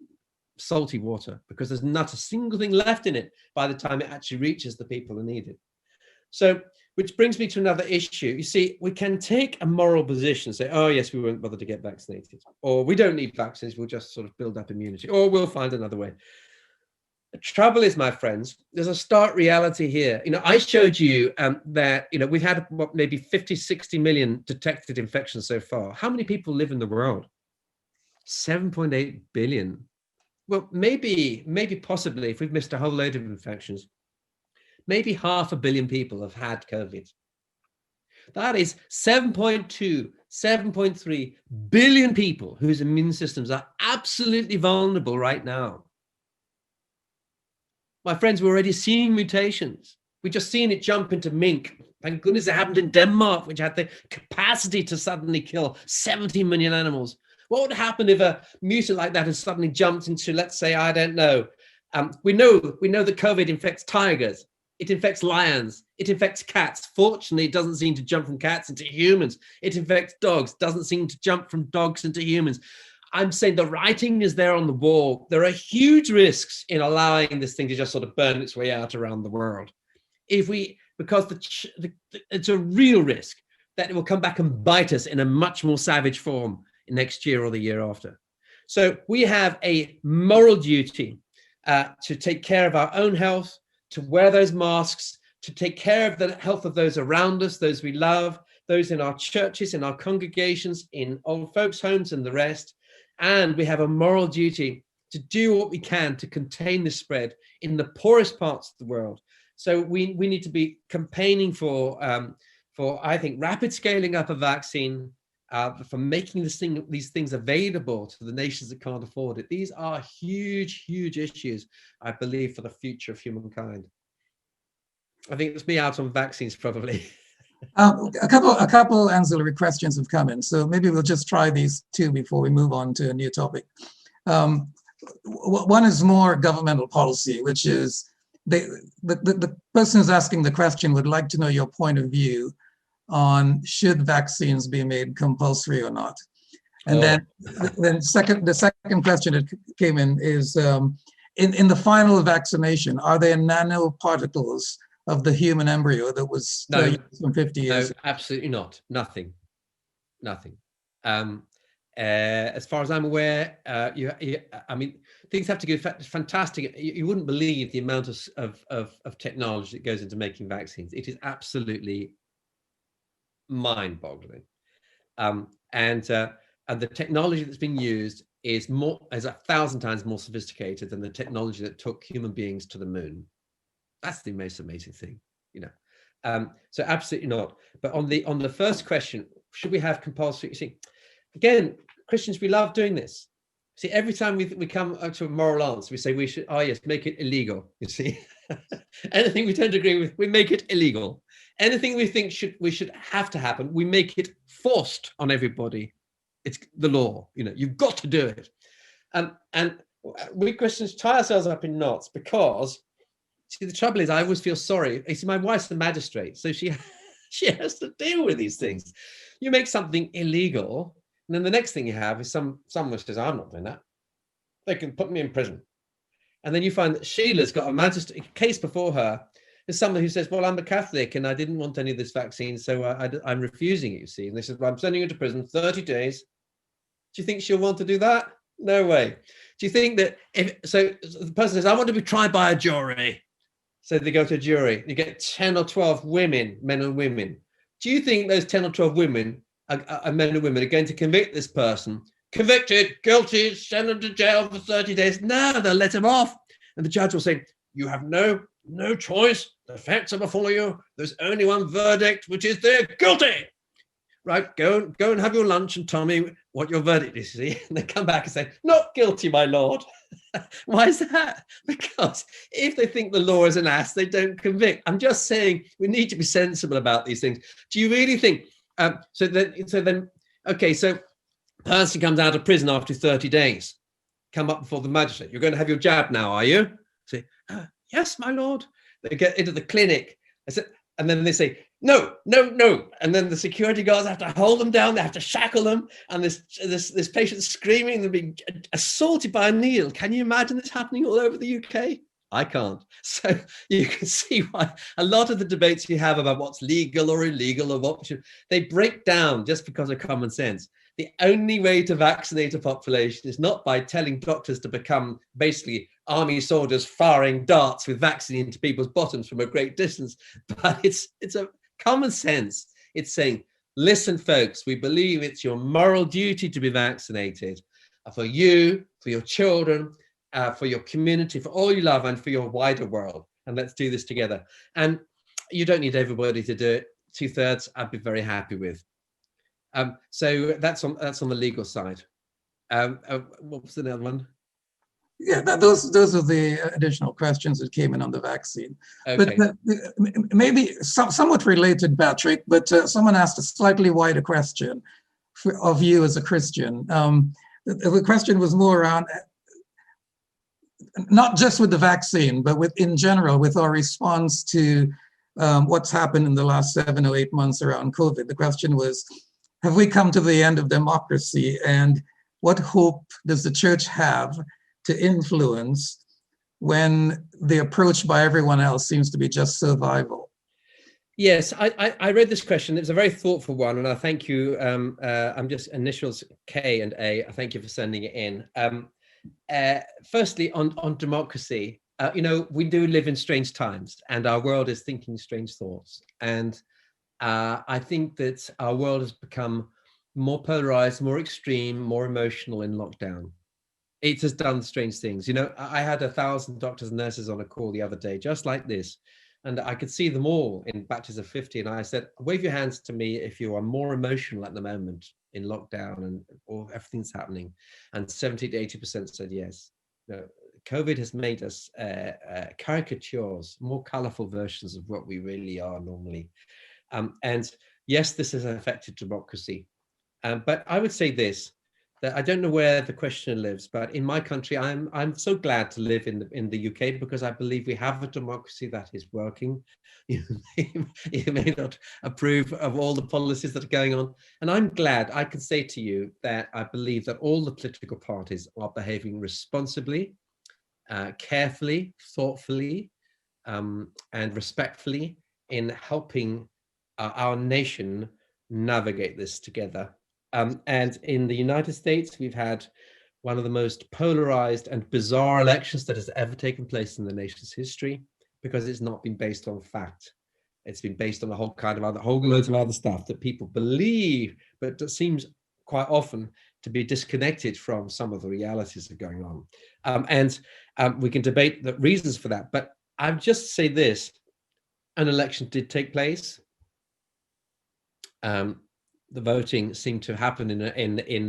salty water, because there's not a single thing left in it by the time it actually reaches the people who need it. So, which brings me to another issue. You see, we can take a moral position and say, oh yes, we won't bother to get vaccinated, or we don't need vaccines, we'll just sort of build up immunity, or we'll find another way. The trouble is, my friends, there's a stark reality here. I showed you that, we've had maybe 50, 60 million detected infections so far. How many people live in the world? 7.8 billion. Well, maybe possibly, if we've missed a whole load of infections, maybe 500 million people have had COVID. That is 7.2, 7.3 billion people whose immune systems are absolutely vulnerable right now. My friends, we're already seeing mutations. We've just seen it jump into mink. Thank goodness it happened in Denmark, which had the capacity to suddenly kill 70 million animals. What would happen if a mutant like that has suddenly jumped into, let's say, I don't know. We know that COVID infects tigers. It infects lions. It infects cats. Fortunately, it doesn't seem to jump from cats into humans. It infects dogs. Doesn't seem to jump from dogs into humans. I'm saying the writing is there on the wall. There are huge risks in allowing this thing to just sort of burn its way out around the world. Because it's a real risk that it will come back and bite us in a much more savage form next year or the year after. So we have a moral duty to take care of our own health, to wear those masks, to take care of the health of those around us, those we love, those in our churches, in our congregations, in old folks' homes and the rest. And we have a moral duty to do what we can to contain the spread in the poorest parts of the world. So we need to be campaigning for I think, rapid scaling up of vaccine, for making these things available to the nations that can't afford it. These are huge, huge issues, I believe, for the future of humankind. I think it's me out on vaccines, probably. A couple ancillary questions have come in, so maybe we'll just try these two before we move on to a new topic. One is more governmental policy, which is the person who's asking the question would like to know your point of view on should vaccines be made compulsory or not. And then the second question that came in is, in the final vaccination, are there nanoparticles of the human embryo that was from 50 years? No, absolutely not. Nothing. As far as I'm aware, I mean, things have to go fantastic. You wouldn't believe the amount of technology that goes into making vaccines. It is absolutely mind-boggling. And the technology that's been used is 1,000 times more sophisticated than the technology that took human beings to the moon. That's the most amazing thing, So absolutely not. But on the first question, should we have compulsory? You see, again, Christians, we love doing this. See, every time we come up to a moral answer, we say we should, make it illegal. You see, anything we don't agree with, we make it illegal. Anything we think should have to happen, we make it forced on everybody. It's the law. You've got to do it. And we Christians tie ourselves up in knots because. See, the trouble is, I always feel sorry. You see, my wife's the magistrate, so she She has to deal with these things. You make something illegal, and then the next thing you have is someone says, I'm not doing that. They can put me in prison. And then you find that Sheila's got a magistrate case before her. There's someone who says, well, I'm a Catholic and I didn't want any of this vaccine, so I'm refusing it, you see. And they said, well, I'm sending you to prison 30 days. Do you think she'll want to do that? No way. Do you think that so the person says, I want to be tried by a jury. So they go to a jury. You get 10 or 12 women, men and women. Do you think those 10 or 12 women, men and women, are going to convict this person? Convicted, guilty, send them to jail for 30 days. No, they'll let him off. And the judge will say, you have no choice. The facts are before you. There's only one verdict, which is they're guilty. Right, go and have your lunch and tell me what your verdict is, see? And they come back and say, not guilty, my lord. Why is that? Because if they think the law is an ass, they don't convict. I'm just saying we need to be sensible about these things. Do you really think, so then, okay, so person comes out of prison after 30 days, come up before the magistrate. You're going to have your jab now, are you? Say, yes, my lord. They get into the clinic. And then they say, no. And then the security guards have to hold them down. They have to shackle them. And this patient's screaming, they're being assaulted by a needle. Can you imagine this happening all over the UK? I can't. So you can see why a lot of the debates you have about what's legal or illegal or what they break down just because of common sense. The only way to vaccinate a population is not by telling doctors to become basically army soldiers firing darts with vaccine into people's bottoms from a great distance, but it's a common sense. It's saying, listen, folks, we believe it's your moral duty to be vaccinated for you, for your children, for your community, for all you love, and for your wider world. And let's do this together. And you don't need everybody to do it. 2/3, I'd be very happy with. So that's on the legal side. What was the other one? Yeah, those are the additional questions that came in on the vaccine. Okay. But maybe somewhat related, Patrick, but someone asked a slightly wider question of you as a Christian. The question was more around, not just with the vaccine, but in general, with our response to what's happened in the last 7 or 8 months around COVID. The question was, have we come to the end of democracy, and what hope does the church have to influence when the approach by everyone else seems to be just survival? Yes, I read this question. It's a very thoughtful one, and I thank you. I'm just initials K and A. I thank you for sending it in. Firstly, on democracy, we do live in strange times, and our world is thinking strange thoughts. And I think that our world has become more polarized, more extreme, more emotional in lockdown. It has done strange things. I had 1,000 doctors and nurses on a call the other day, just like this. And I could see them all in batches of 50. And I said, wave your hands to me if you are more emotional at the moment in lockdown and or everything's happening. And 70 to 80% said yes. COVID has made us caricatures, more colorful versions of what we really are normally. And yes, this has affected democracy. But I would say this, that I don't know where the questioner lives, but in my country, I'm so glad to live in the UK, because I believe we have a democracy that is working. You may not approve of all the policies that are going on. And I'm glad I can say to you that I believe that all the political parties are behaving responsibly, carefully, thoughtfully, and respectfully in helping our nation navigate this together. And in the United States, we've had one of the most polarized and bizarre elections that has ever taken place in the nation's history, because it's not been based on fact. It's been based on a whole loads of other stuff that people believe, but that seems quite often to be disconnected from some of the realities that are going on. And we can debate the reasons for that, but I'll just say this: an election did take place. The voting seemed to happen in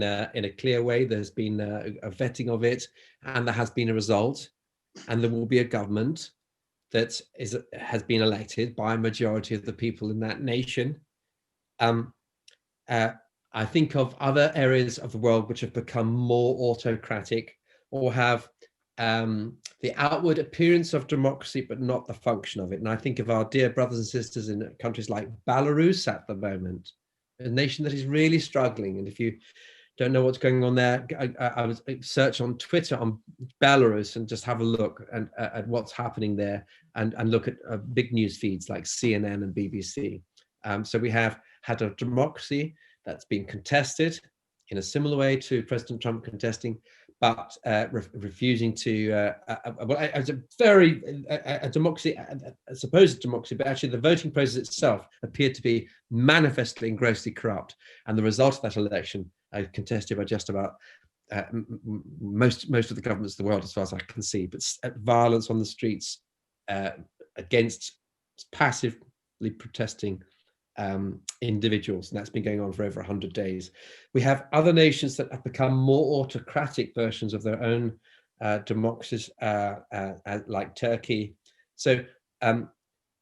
a clear way. There's been a vetting of it, and there has been a result, and there will be a government that has been elected by a majority of the people in that nation. I think of other areas of the world which have become more autocratic or have the outward appearance of democracy, but not the function of it. And I think of our dear brothers and sisters in countries like Belarus at the moment, a nation that is really struggling. And if you don't know what's going on there, I was search on Twitter on Belarus and just have a look at what's happening there, and look at big news feeds like CNN and BBC. So we have had a democracy that's been contested in a similar way to President Trump contesting, but refusing to, as a democracy, a supposed democracy, but actually the voting process itself appeared to be manifestly and grossly corrupt. And the result of that election, contested by just about most of the governments of the world, as far as I can see, but violence on the streets against passively protesting individuals, and that's been going on for over 100 days. We have other nations that have become more autocratic versions of their own democracies, like Turkey. So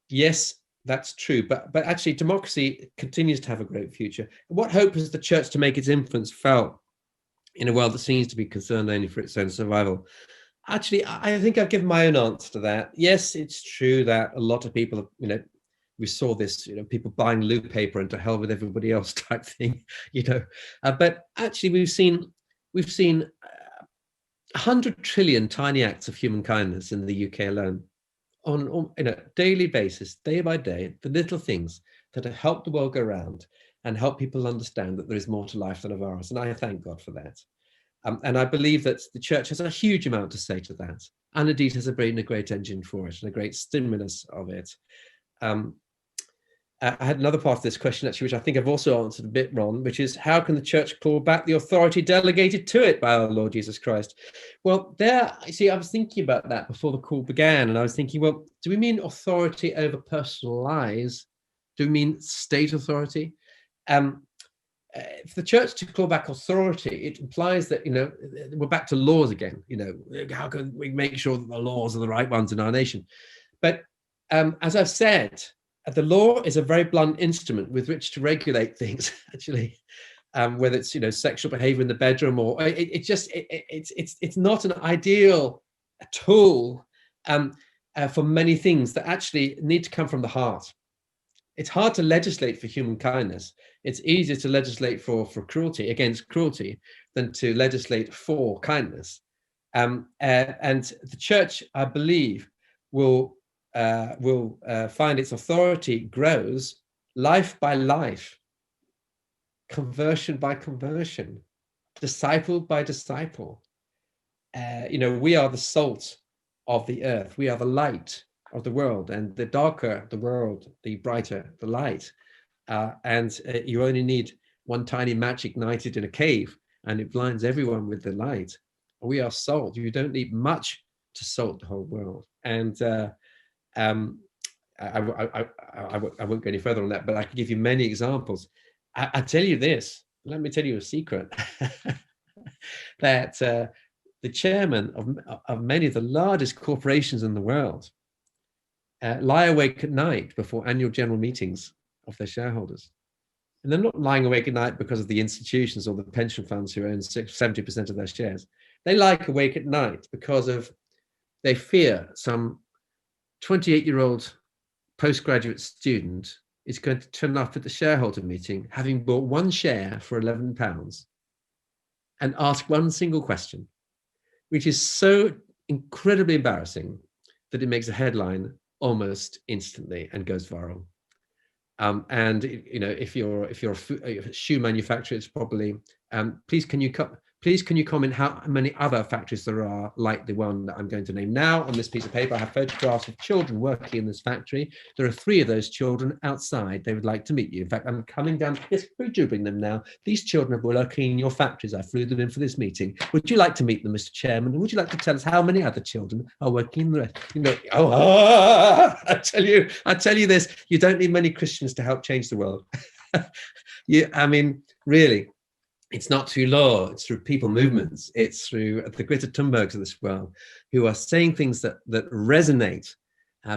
yes, that's true, but actually democracy continues to have a great future. What hope has the church to make its influence felt in a world that seems to be concerned only for its own survival? Actually, I think I've given my own answer to that. Yes, it's true that a lot of people, we saw this, people buying loo paper and to hell with everybody else type thing, but actually we've seen 100 trillion tiny acts of human kindness in the UK alone, on a daily basis, day by day, the little things that have helped the world go round and help people understand that there is more to life than a virus. And I thank God for that. And I believe that the church has a huge amount to say to that, and indeed has been a great engine for it and a great stimulus of it. I had another part of this question, actually, which I think I've also answered a bit wrong, which is, how can the church claw back the authority delegated to it by our Lord Jesus Christ? Well, I was thinking about that before the call began, and I was thinking, well, do we mean authority over personal lives? Do we mean state authority? For the church to claw back authority, it implies that, we're back to laws again. How can we make sure that the laws are the right ones in our nation? But as I've said, the law is a very blunt instrument with which to regulate things, actually, whether it's sexual behavior in the bedroom, or it's not an ideal tool for many things that actually need to come from the heart. It's hard to legislate for human kindness. It's easier to legislate for cruelty, against cruelty, than to legislate for kindness. And the church, I believe, will find its authority grows life by life, conversion by conversion, disciple by disciple. We are the salt of the earth. We are the light of the world, and the darker the world, the brighter the light. And you only need one tiny match ignited in a cave, and it blinds everyone with the light. We are salt. You don't need much to salt the whole world. And I won't go any further on that, but I can give you many examples. I tell you this, let me tell you a secret, that the chairman of many of the largest corporations in the world lie awake at night before annual general meetings of their shareholders. And they're not lying awake at night because of the institutions or the pension funds who own 70% of their shares. They lie awake at night because they fear some 28-year-old postgraduate student is going to turn up at the shareholder meeting, having bought one share for £11, and ask one single question, which is so incredibly embarrassing that it makes a headline almost instantly and goes viral. And if you're a shoe manufacturer, it's probably please can you comment how many other factories there are like the one that I'm going to name now. On this piece of paper, I have photographs of children working in this factory. There are 3 of those children outside. They would like to meet you. In fact, I'm coming down. Yes, would you bring them now? These children are working in your factories. I flew them in for this meeting. Would you like to meet them, Mr. Chairman? Would you like to tell us how many other children are working in the rest? I tell you this, you don't need many Christians to help change the world. Really. It's not through law, it's through people movements. It's through the Greta Thunbergs of this world who are saying things that resonate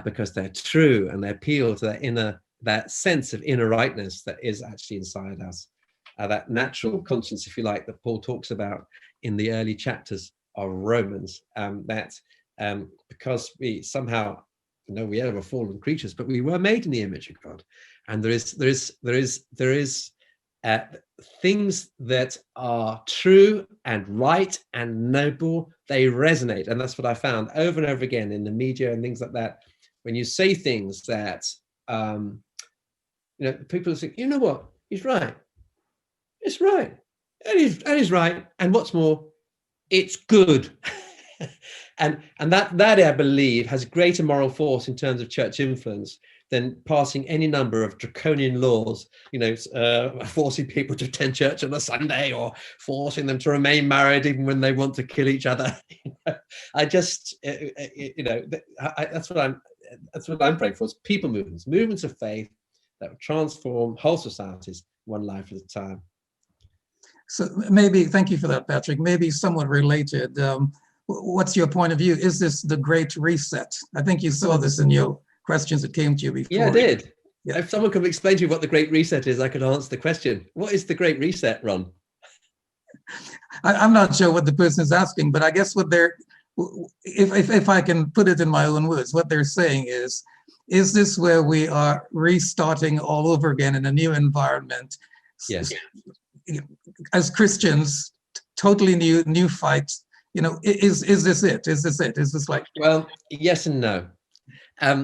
because they're true, and they appeal to that sense of inner rightness that is actually inside us, that natural conscience, if you like, that Paul talks about in the early chapters are Romans. Because we somehow, we are fallen creatures, but we were made in the image of God, and there is things that are true and right and noble. They resonate, and that's what I found over and over again in the media and things like that. When you say things that people think, you know what, he's right. It's right. And he's right. And what's more, it's good. and that I believe has greater moral force in terms of church influence than passing any number of draconian laws, forcing people to attend church on a Sunday or forcing them to remain married even when they want to kill each other. That's what I'm praying for. It's people movements of faith that will transform whole societies one life at a time. So maybe, thank you for that, Patrick. Maybe somewhat related. What's your point of view? Is this the Great Reset? I think you saw this in your questions that came to you before. Yeah, I did. Yeah. If someone could explain to you what the Great Reset is, I could answer the question. What is the Great Reset, Ron? I'm not sure what the person is asking, but I guess what they're, if I can put it in my own words, what they're saying is this where we are restarting all over again in a new environment? Yes. As Christians, totally new fight. Is this it? Is this it? Is this like? Well, yes and no. I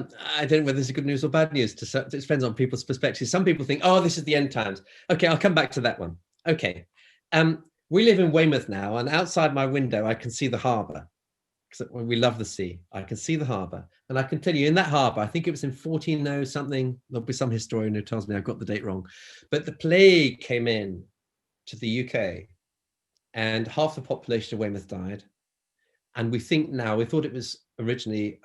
don't know whether this is good news or bad news. It depends on people's perspectives. Some people think, oh, this is the end times. Okay, I'll come back to that one. Okay. We live in Weymouth now, and outside my window, I can see the harbour. When we love the sea, I can see the harbour. And I can tell you, in that harbour, I think it was in 1400 something, there'll be some historian who tells me I've got the date wrong, but the plague came in to the UK, and half the population of Weymouth died. And we thought it was originally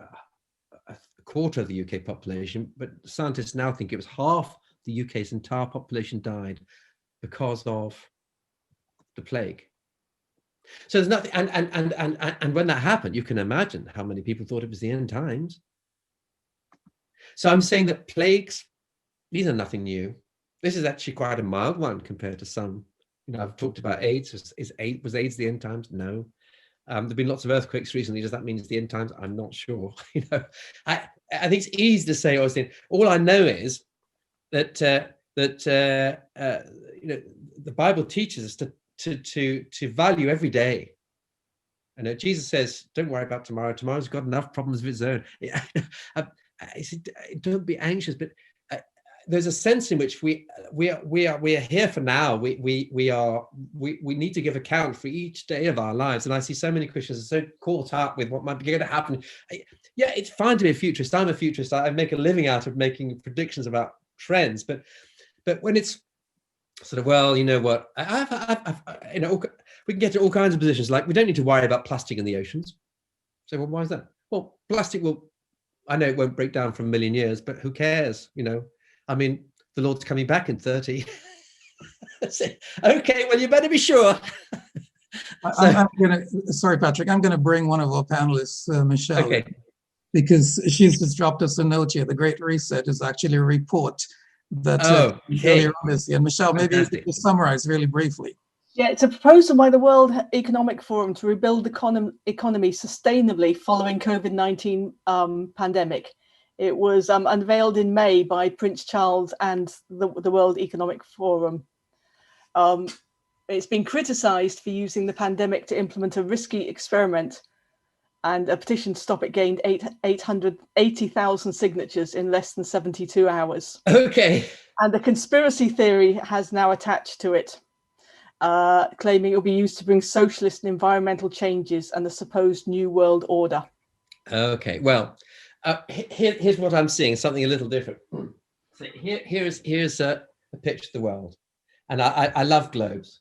a quarter of the UK population, but scientists now think it was half the UK's entire population died because of the plague. So there's nothing, and when that happened, you can imagine how many people thought it was the end times. So I'm saying that plagues, these are nothing new. This is actually quite a mild one compared to some. I've talked about AIDS. Was AIDS the end times? No. There've been lots of earthquakes recently. Does that mean it's the end times? I'm not sure. I think it's easy to say. All I know is that the Bible teaches us to value every day. Jesus says, "Don't worry about tomorrow. Tomorrow's got enough problems of its own." I said, "Don't be anxious," but there's a sense in which we are here for now. We need to give account for each day of our lives. And I see so many Christians are so caught up with what might be going to happen. Yeah, it's fine to be a futurist. I'm a futurist. I make a living out of making predictions about trends. But when it's sort of, well, you know what, we can get to all kinds of positions. Like, we don't need to worry about plastic in the oceans. So, well, why is that? Well, plastic I know it won't break down for a million years, but who cares? I mean, the Lord's coming back in 30. Okay, well, you better be sure. Sorry, Patrick, I'm going to bring one of our panelists, Michelle, okay, because she's just dropped us a note here. The Great Reset is actually a report that earlier on this year. And Michelle, maybe you could just summarize really briefly. Yeah, it's a proposal by the World Economic Forum to rebuild the economy sustainably following COVID-19 pandemic. It was unveiled in May by Prince Charles and the World Economic Forum. It's been criticised for using the pandemic to implement a risky experiment, and a petition to stop it gained 880,000 signatures in less than 72 hours. Okay. And the conspiracy theory has now attached to it, claiming it will be used to bring socialist and environmental changes and the supposed New World Order. Okay, well, here's what I'm seeing, something a little different. So here's a picture of the world. And I love globes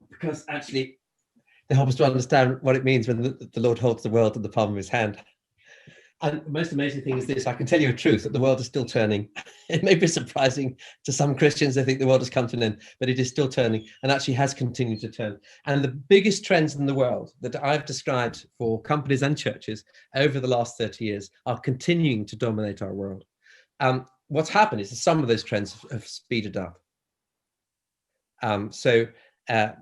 because actually they help us to understand what it means when the Lord holds the world in the palm of his hand. And the most amazing thing is this: I can tell you a truth, that the world is still turning. It may be surprising to some Christians, they think the world has come to an end, but it is still turning, and actually has continued to turn. And the biggest trends in the world that I've described for companies and churches over the last 30 years are continuing to dominate our world. What's happened is that some of those trends have speeded up. So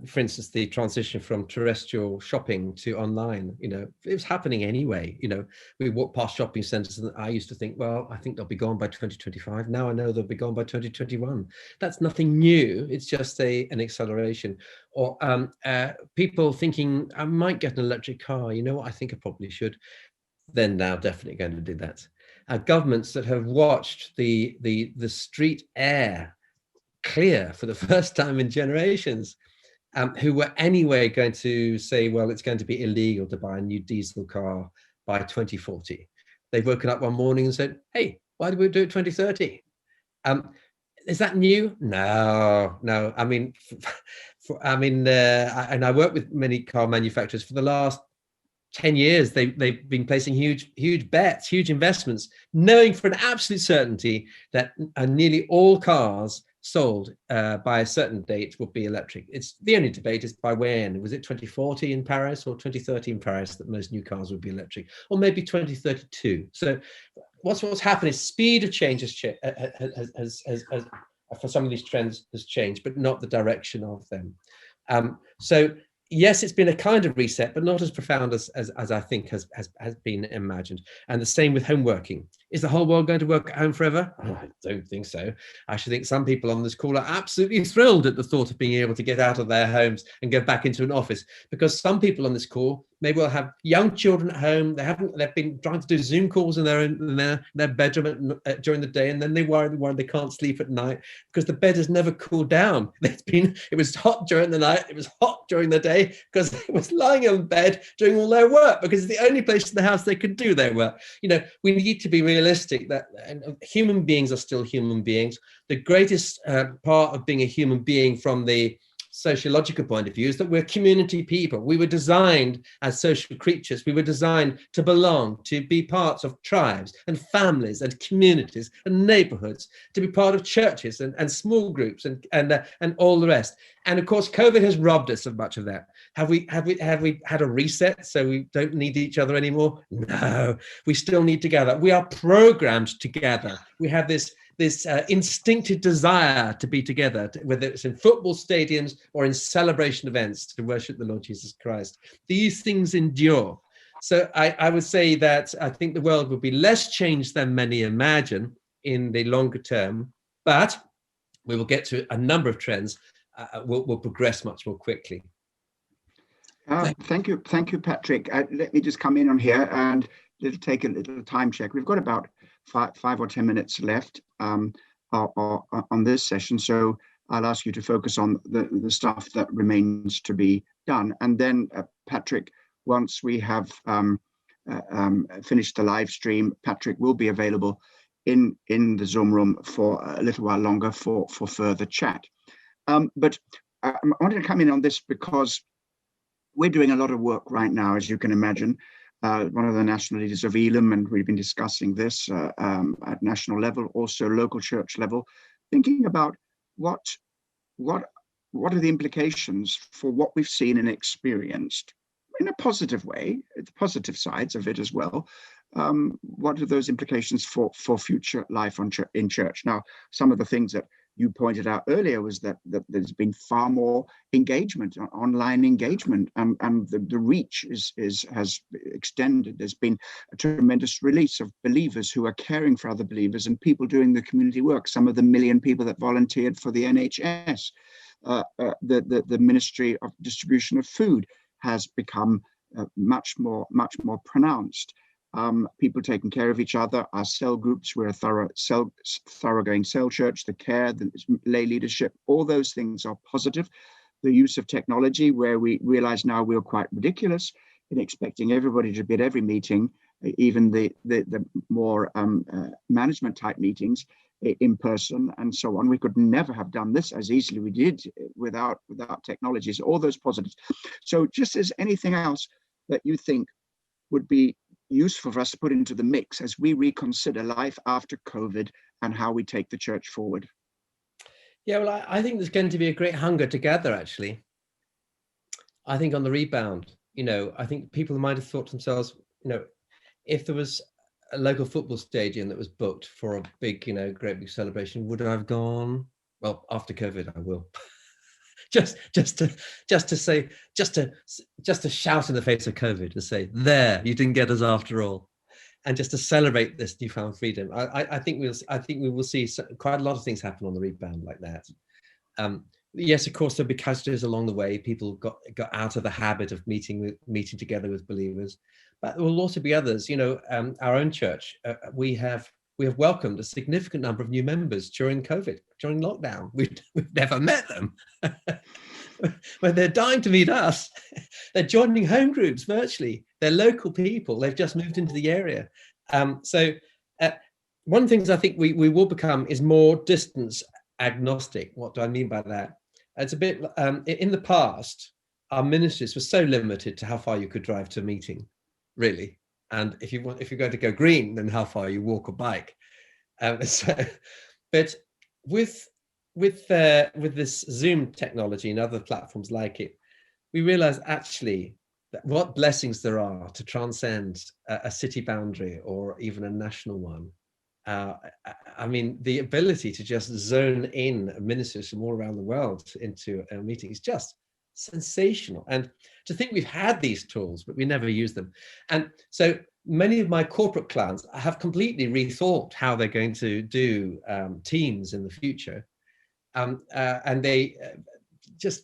for instance, the transition from terrestrial shopping to online, it was happening anyway. We walked past shopping centers and I used to think, well, I think they'll be gone by 2025. Now I know they'll be gone by 2021. That's nothing new. It's just an acceleration. Or people thinking, I might get an electric car. You know what? I think I probably should. They're now definitely going to do that. Governments that have watched the street air clear for the first time in generations, who were anyway going to say, well, it's going to be illegal to buy a new diesel car by 2040. They've woken up one morning and said, hey, why do we do it 2030? Is that new? No. I mean, and I work with many car manufacturers for the last 10 years. They've been placing huge bets, huge investments, knowing for an absolute certainty that nearly all cars sold by a certain date will be electric. It's the only debate is by when. Was it 2040 in Paris or 2030 in Paris that most new cars would be electric, or maybe 2032? So what's happened is speed of change has for some of these trends has changed, but not the direction of them. So yes, it's been a kind of reset, but not as profound as I think has been imagined. And the same with home working. Is the whole world going to work at home forever? Oh, I don't think so. I should think some people on this call are absolutely thrilled at the thought of being able to get out of their homes and go back into an office, because some people on this call may well have young children at home. They've been trying to do Zoom calls in their bedroom during the day, and then they worry they can't sleep at night because the bed has never cooled down. It was hot during the night, it was hot during the day because it was lying in bed doing all their work, because it's the only place in the house they could do their work. We need to be realistic that human beings are still human beings. The greatest part of being a human being from the sociological point of view is that we're community people. We were designed as social creatures. We were designed to belong, to be parts of tribes and families and communities and neighborhoods, to be part of churches and small groups and all the rest. And of course, COVID has robbed us of much of that. Have we had a reset so we don't need each other anymore? No, we still need to gather. We are programmed to gather. We have this instinctive desire to be together, whether it's in football stadiums or in celebration events to worship the Lord Jesus Christ. These things endure. So I would say that I think the world will be less changed than many imagine in the longer term, but we will get to a number of trends. Will progress much more quickly. Thank you, Patrick. Let me just come in on here and take a little time check. We've got about 5 or 10 minutes left on this session, so I'll ask you to focus on the stuff that remains to be done, and then Patrick, once we have finished the live stream, Patrick will be available in the Zoom room for a little while longer for further chat. But I wanted to come in on this because we're doing a lot of work right now, as you can imagine. One of the national leaders of Elam, and we've been discussing this at national level, also local church level, thinking about what are the implications for what we've seen and experienced in a positive way, the positive sides of it as well. What are those implications for future life in church? Now, some of the things that you pointed out earlier was that there's been far more engagement, online engagement, and the reach has extended. There's been a tremendous release of believers who are caring for other believers and people doing the community work. Some of the million people that volunteered for the NHS, the Ministry of Distribution of Food has become much more pronounced. People taking care of each other, our cell groups, we're a thoroughgoing cell church, the care, the lay leadership, all those things are positive. The use of technology, where we realize now we're quite ridiculous in expecting everybody to be at every meeting, even the more management type meetings in person and so on. We could never have done this as easily we did without technologies, all those positives. So just as anything else that you think would be useful for us to put into the mix as we reconsider life after COVID and how we take the church forward? Yeah, well, I think there's going to be a great hunger to gather, actually. I think on the rebound, I think people might have thought to themselves, if there was a local football stadium that was booked for a big, great big celebration, would I have gone? Well, after COVID, I will. just to shout in the face of COVID and say, there, you didn't get us after all. And just to celebrate this newfound freedom. I think we will see quite a lot of things happen on the rebound like that. Yes, of course, there'll be casualties along the way. People got out of the habit of meeting together with believers, but there will also be others. You know, our own church, we have welcomed a significant number of new members during COVID, during lockdown. We've never met them, but they're dying to meet us. They're joining home groups virtually. They're local people. They've just moved into the area. So one of the things I think we will become is more distance agnostic. What do I mean by that? It's a bit in the past, our ministries were so limited to how far you could drive to a meeting, really. And if you're going to go green, then how far you walk or bike. But with this Zoom technology and other platforms like it, we realize actually that what blessings there are to transcend a city boundary or even a national one. I mean, the ability to just zone in ministers from all around the world into a meeting is just sensational. And to think we've had these tools, but we never use them. And so many of my corporate clients have completely rethought how they're going to do teams in the future. And they just,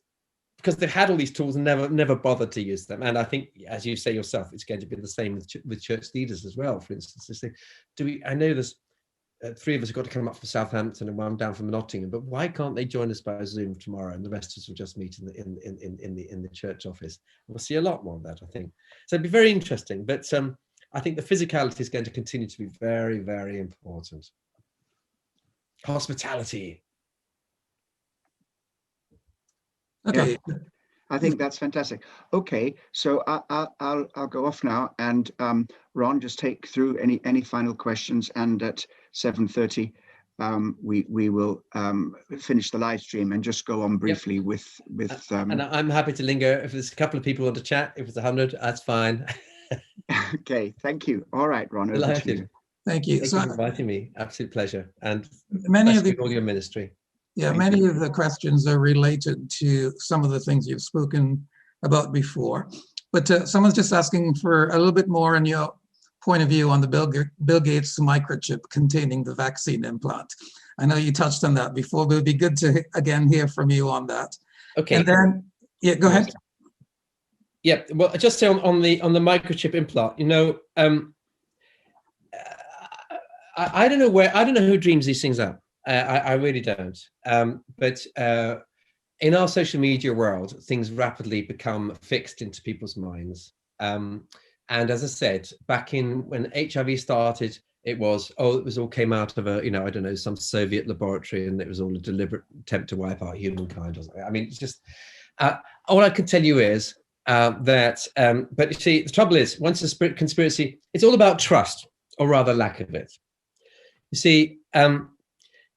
because they've had all these tools and never bothered to use them. And I think, as you say yourself, it's going to be the same with church leaders as well. For instance, to say, I know there's 3 of us have got to come up from Southampton and 1 down from Nottingham, but why can't they join us by Zoom tomorrow? And the rest of us will just meet in the church office. We'll see a lot more of that, I think. So it'd be very interesting. But I think the physicality is going to continue to be very, very important. Hospitality. Okay. Yeah, I think that's fantastic. Okay, so I'll go off now, and Ron, just take through any final questions, and at 7:30 we will finish the live stream and just go on briefly with and I'm happy to linger if there's a couple of people who want to chat. If it's 100, that's fine. Okay, thank you. All right, Ron, over to you. Thank you. Thank you for inviting me. Absolute pleasure. And many of all your ministry. Yeah, many of the questions are related to some of the things you've spoken about before, but someone's just asking for a little bit more on your point of view on the Bill Gates microchip containing the vaccine implant. I know you touched on that before, but it'd be good to again hear from you on that. Okay. And then, yeah, go ahead. Yeah, well, just say on the microchip implant, you know, I don't know who dreams these things up. I really don't. But in our social media world, things rapidly become fixed into people's minds. And as I said, back when HIV started, it was all came out of I don't know, some Soviet laboratory, and it was all a deliberate attempt to wipe out humankind or something. I mean, it's just, all I can tell you is that, but you see, the trouble is, once a conspiracy, it's all about trust, or rather lack of it. You see,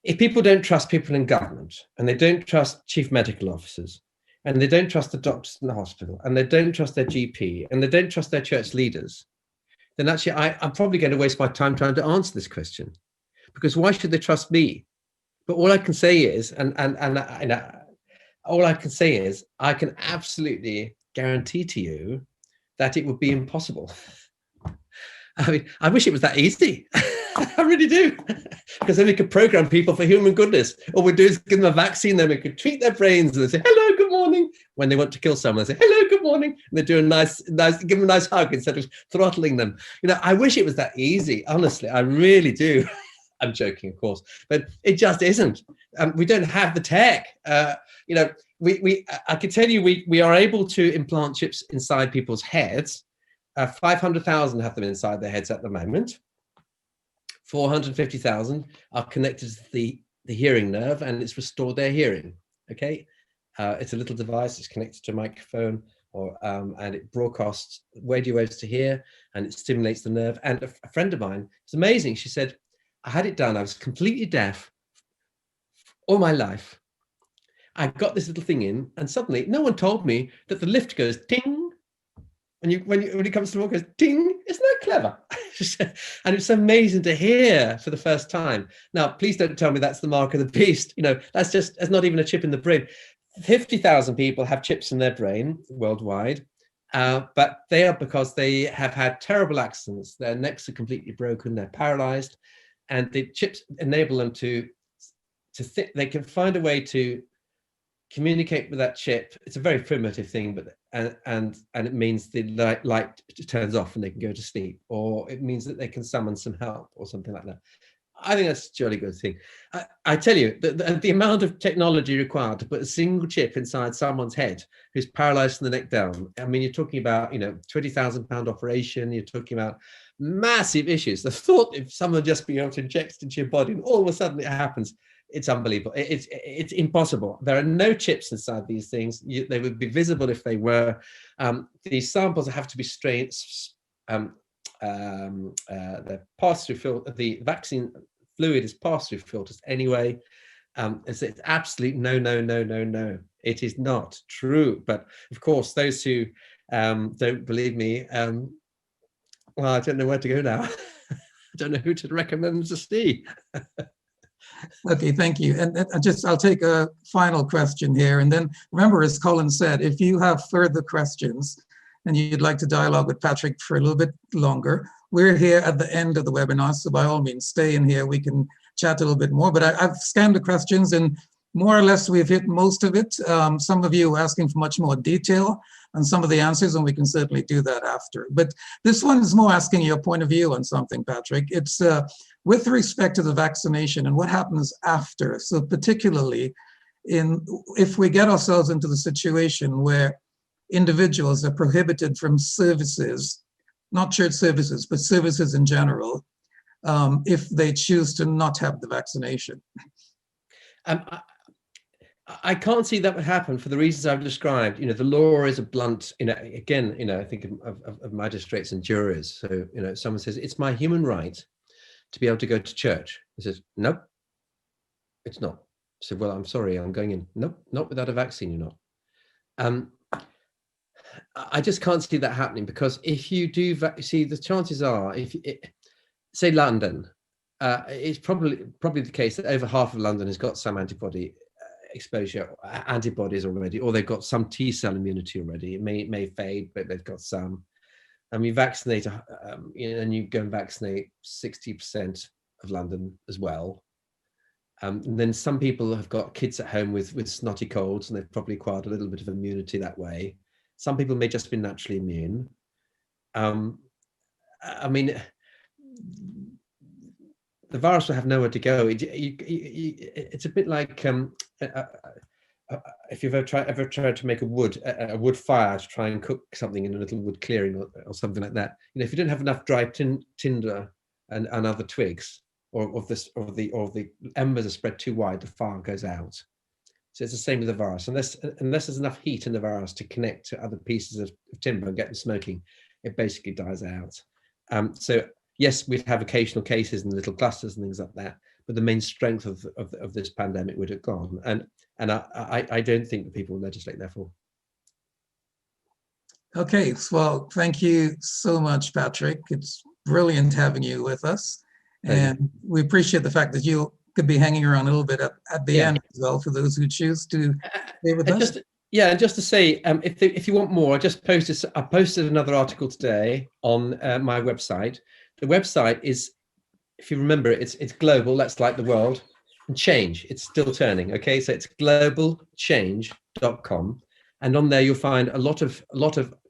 if people don't trust people in government, and they don't trust chief medical officers, and they don't trust the doctors in the hospital, and they don't trust their GP, and they don't trust their church leaders, then actually I'm probably going to waste my time trying to answer this question, because why should they trust me? But all I can say is, all I can say is, I can absolutely guarantee to you that it would be impossible. I mean, I wish it was that easy. I really do, because then we could program people for human goodness. All we do is give them a vaccine, then we could treat their brains and they say, hello, good morning. When they want to kill someone, they say, hello, good morning. And they do a nice, give them a nice hug instead of throttling them. You know, I wish it was that easy. Honestly, I really do. I'm joking, of course, but it just isn't. We don't have the tech. You know, I can tell you, we are able to implant chips inside people's heads. 500,000 have them inside their heads at the moment. 450,000 are connected to the hearing nerve, and it's restored their hearing. Okay, it's a little device. It's connected to a microphone, and it broadcasts radio waves to hear, and it stimulates the nerve. And a friend of mine, it's amazing. She said, I had it done. I was completely deaf all my life. I got this little thing in, and suddenly no one told me that the lift goes ting. When it comes to walk, it goes ting. Isn't that clever? And it's amazing to hear for the first time. Now, please don't tell me that's the mark of the beast. You know, that's not even a chip in the brain. 50,000 people have chips in their brain worldwide, but they are because they have had terrible accidents. Their necks are completely broken, they're paralyzed, and the chips enable them to think. They can find a way to communicate with that chip. It's a very primitive thing, but and it means the light turns off and they can go to sleep, or it means that they can summon some help or something like that. I think that's a jolly good thing. I tell you, the amount of technology required to put a single chip inside someone's head who's paralyzed from the neck down. I mean, you're talking about, you know, £20,000 operation. You're talking about massive issues. The thought if someone just being able to inject into your body and all of a sudden it happens, it's unbelievable. It's impossible. There are no chips inside these things. They would be visible if they were. These samples have to be strained. The pass-through filter, the vaccine fluid is pass-through filters anyway. It's absolute no. It is not true. But of course, those who don't believe me, well, I don't know where to go now. I don't know who to recommend to see. Okay, thank you. And I'll take a final question here. And then remember, as Colin said, if you have further questions and you'd like to dialogue with Patrick for a little bit longer, we're here at the end of the webinar. So by all means, stay in here. We can chat a little bit more. But I've scanned the questions and more or less we've hit most of it. Some of you are asking for much more detail on some of the answers, and we can certainly do that after. But this one is more asking your point of view on something, Patrick. It's with respect to the vaccination and what happens after. So particularly if we get ourselves into the situation where individuals are prohibited from services, not church services, but services in general, if they choose to not have the vaccination. I can't see that would happen for the reasons I've described. You know, the law is a blunt, you know, again, you know, I think of magistrates and jurors. So, you know, someone says, it's my human right to be able to go to church. He says, nope, it's not. I said, well, I'm sorry, I'm going in. Nope, not without a vaccine, you're not. I just can't see that happening, because if you do, see, the chances are, say London, it's probably the case that over half of London has got some antibody exposure, antibodies already, or they've got some T-cell immunity already. It may fade, but they've got some. And we vaccinate, you know, and you go and vaccinate 60% of London as well. And then some people have got kids at home with snotty colds, and they've probably acquired a little bit of immunity that way. Some people may just be naturally immune. I mean, the virus will have nowhere to go. It's a bit like if you've ever tried to make a wood fire to try and cook something in a little wood clearing or something like that. You know, if you don't have enough dry tinder and other twigs, or the embers are spread too wide, the fire goes out. So it's the same with the virus. Unless there's enough heat in the virus to connect to other pieces of timber and get them smoking, it basically dies out. So yes, we'd have occasional cases and little clusters and things like that, but the main strength of this pandemic would have gone. And I don't think that people will legislate, therefore. Okay, well, thank you so much, Patrick. It's brilliant having you with us. And we appreciate the fact that you could be hanging around a little bit at the end as well, for those who choose to stay with us. And just to say, if you want more, I posted another article today on my website. The website is, if you remember, it's global, that's like the world, and change, it's still turning, okay? So it's globalchange.com. And on there, you'll find a lot of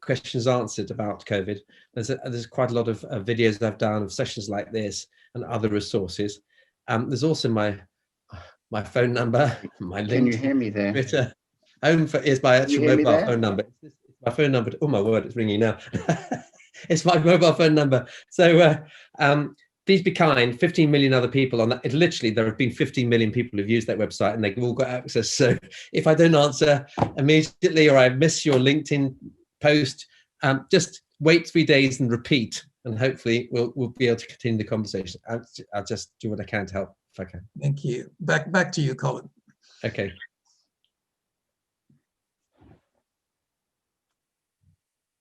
questions answered about COVID. There's quite a lot of videos I've done of sessions like this and other resources. There's also my phone number, my link. Can you hear me there? Twitter. Home is my actual mobile phone number. It's my phone number. Oh my word, it's ringing now. It's my mobile phone number. So please be kind. 15 million other people on that. Literally, there have been 15 million people who've used that website, and they've all got access. So if I don't answer immediately, or I miss your LinkedIn post, just wait 3 days and repeat, and hopefully we'll be able to continue the conversation. I'll just do what I can to help if I can. Thank you. Back to you, Colin. Okay.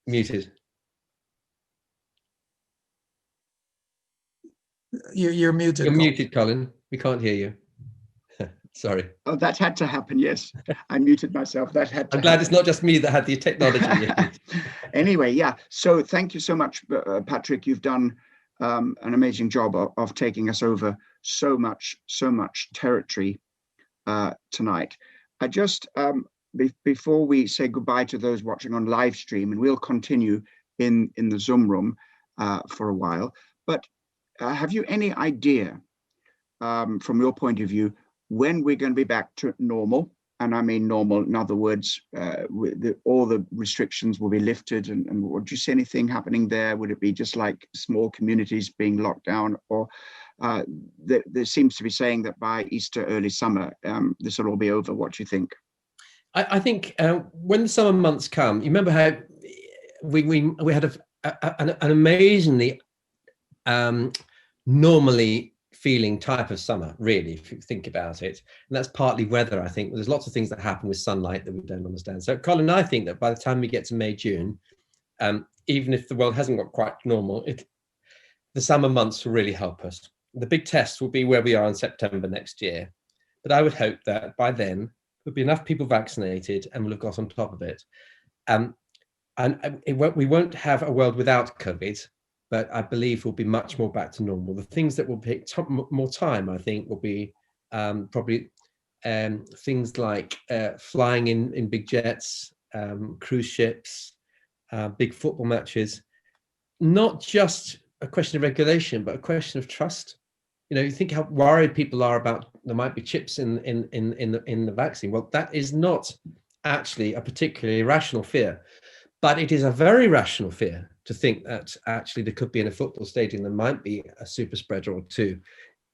Muted. You're muted. You're Colin. muted, Colin. We can't hear you. Sorry. Oh, that had to happen. Yes, I muted myself. That had to I'm glad happen. it's not just me that had the technology. Anyway, yeah. So thank you so much, Patrick. You've done an amazing job of taking us over so much territory tonight. I just, before we say goodbye to those watching on live stream, and we'll continue in the Zoom room for a while, but have you any idea, from your point of view, when we're going to be back to normal? And I mean normal, in other words, all the restrictions will be lifted, and would you see anything happening there? Would it be just like small communities being locked down, or there seems to be saying that by Easter, early summer, this will all be over? What do you think? I think when the summer months come, you remember how we had an amazingly normally feeling type of summer, really, if you think about it. And that's partly weather, I think. There's lots of things that happen with sunlight that we don't understand. So, Colin, I think that by the time we get to May, June, even if the world hasn't got quite normal, the summer months will really help us. The big test will be where we are in September next year. But I would hope that by then, there'll be enough people vaccinated and we'll have got on top of it. We won't have a world without COVID, but I believe we'll be much more back to normal. The things that will take more time, I think, will be probably things like flying in big jets, cruise ships, big football matches. Not just a question of regulation, but a question of trust. You know, you think how worried people are about there might be chips in the vaccine. Well, that is not actually a particularly rational fear, but it is a very rational fear to think that actually there could be in a football stadium, there might be a super spreader or two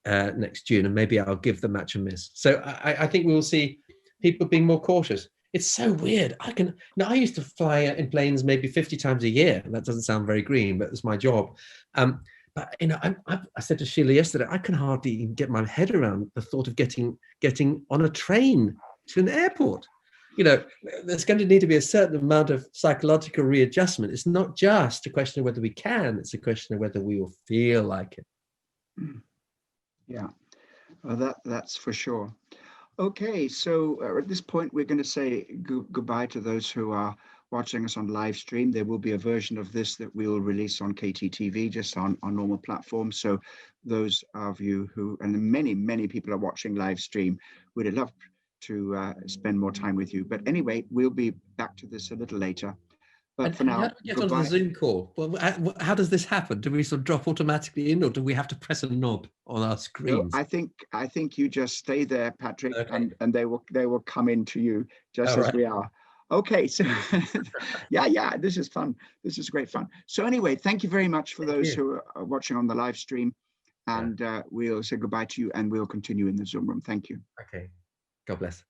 next June, and maybe I'll give the match a miss. So I think we will see people being more cautious. It's so weird. I used to fly in planes maybe 50 times a year. That doesn't sound very green, but it's my job. But you know, I said to Sheila yesterday, I can hardly even get my head around the thought of getting on a train to an airport. You know, there's going to need to be a certain amount of psychological readjustment. It's not just a question of whether we can, it's a question of whether we will feel like it. Yeah, well, that's for sure. Okay, so at this point, we're going to say goodbye to those who are watching us on live stream. There will be a version of this that we will release on KTTV, just on normal platforms. So those of you who, and many people are watching live stream, would have loved to spend more time with you. But anyway, we'll be back to this a little later. But for now, how do we get onto the Zoom call? Well, how does this happen? Do we sort of drop automatically in, or do we have to press a knob on our screens? No, I think you just stay there, Patrick, okay. and they will come into you just All as we are. Okay, so yeah, this is fun. This is great fun. So anyway, thank you very much for those who are watching on the live stream, and we'll say goodbye to you, and we'll continue in the Zoom room. Thank you. Okay, God bless.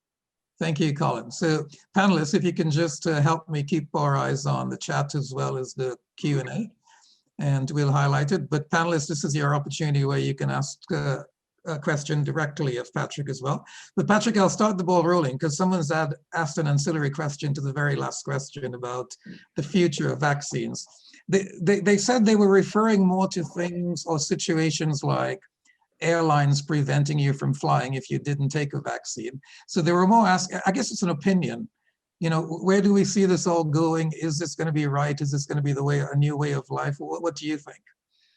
Thank you, Colin. So panelists, if you can just help me keep our eyes on the chat as well as the Q&A, and we'll highlight it. But panelists, this is your opportunity where you can ask a question directly of Patrick as well. But Patrick, I'll start the ball rolling because someone's asked an ancillary question to the very last question about the future of vaccines. They said they were referring more to things or situations like airlines preventing you from flying if you didn't take a vaccine. So they were more asking, I guess it's an opinion, you know, where do we see this all going? Is this going to be right? Is this going to be a new way of life? What do you think?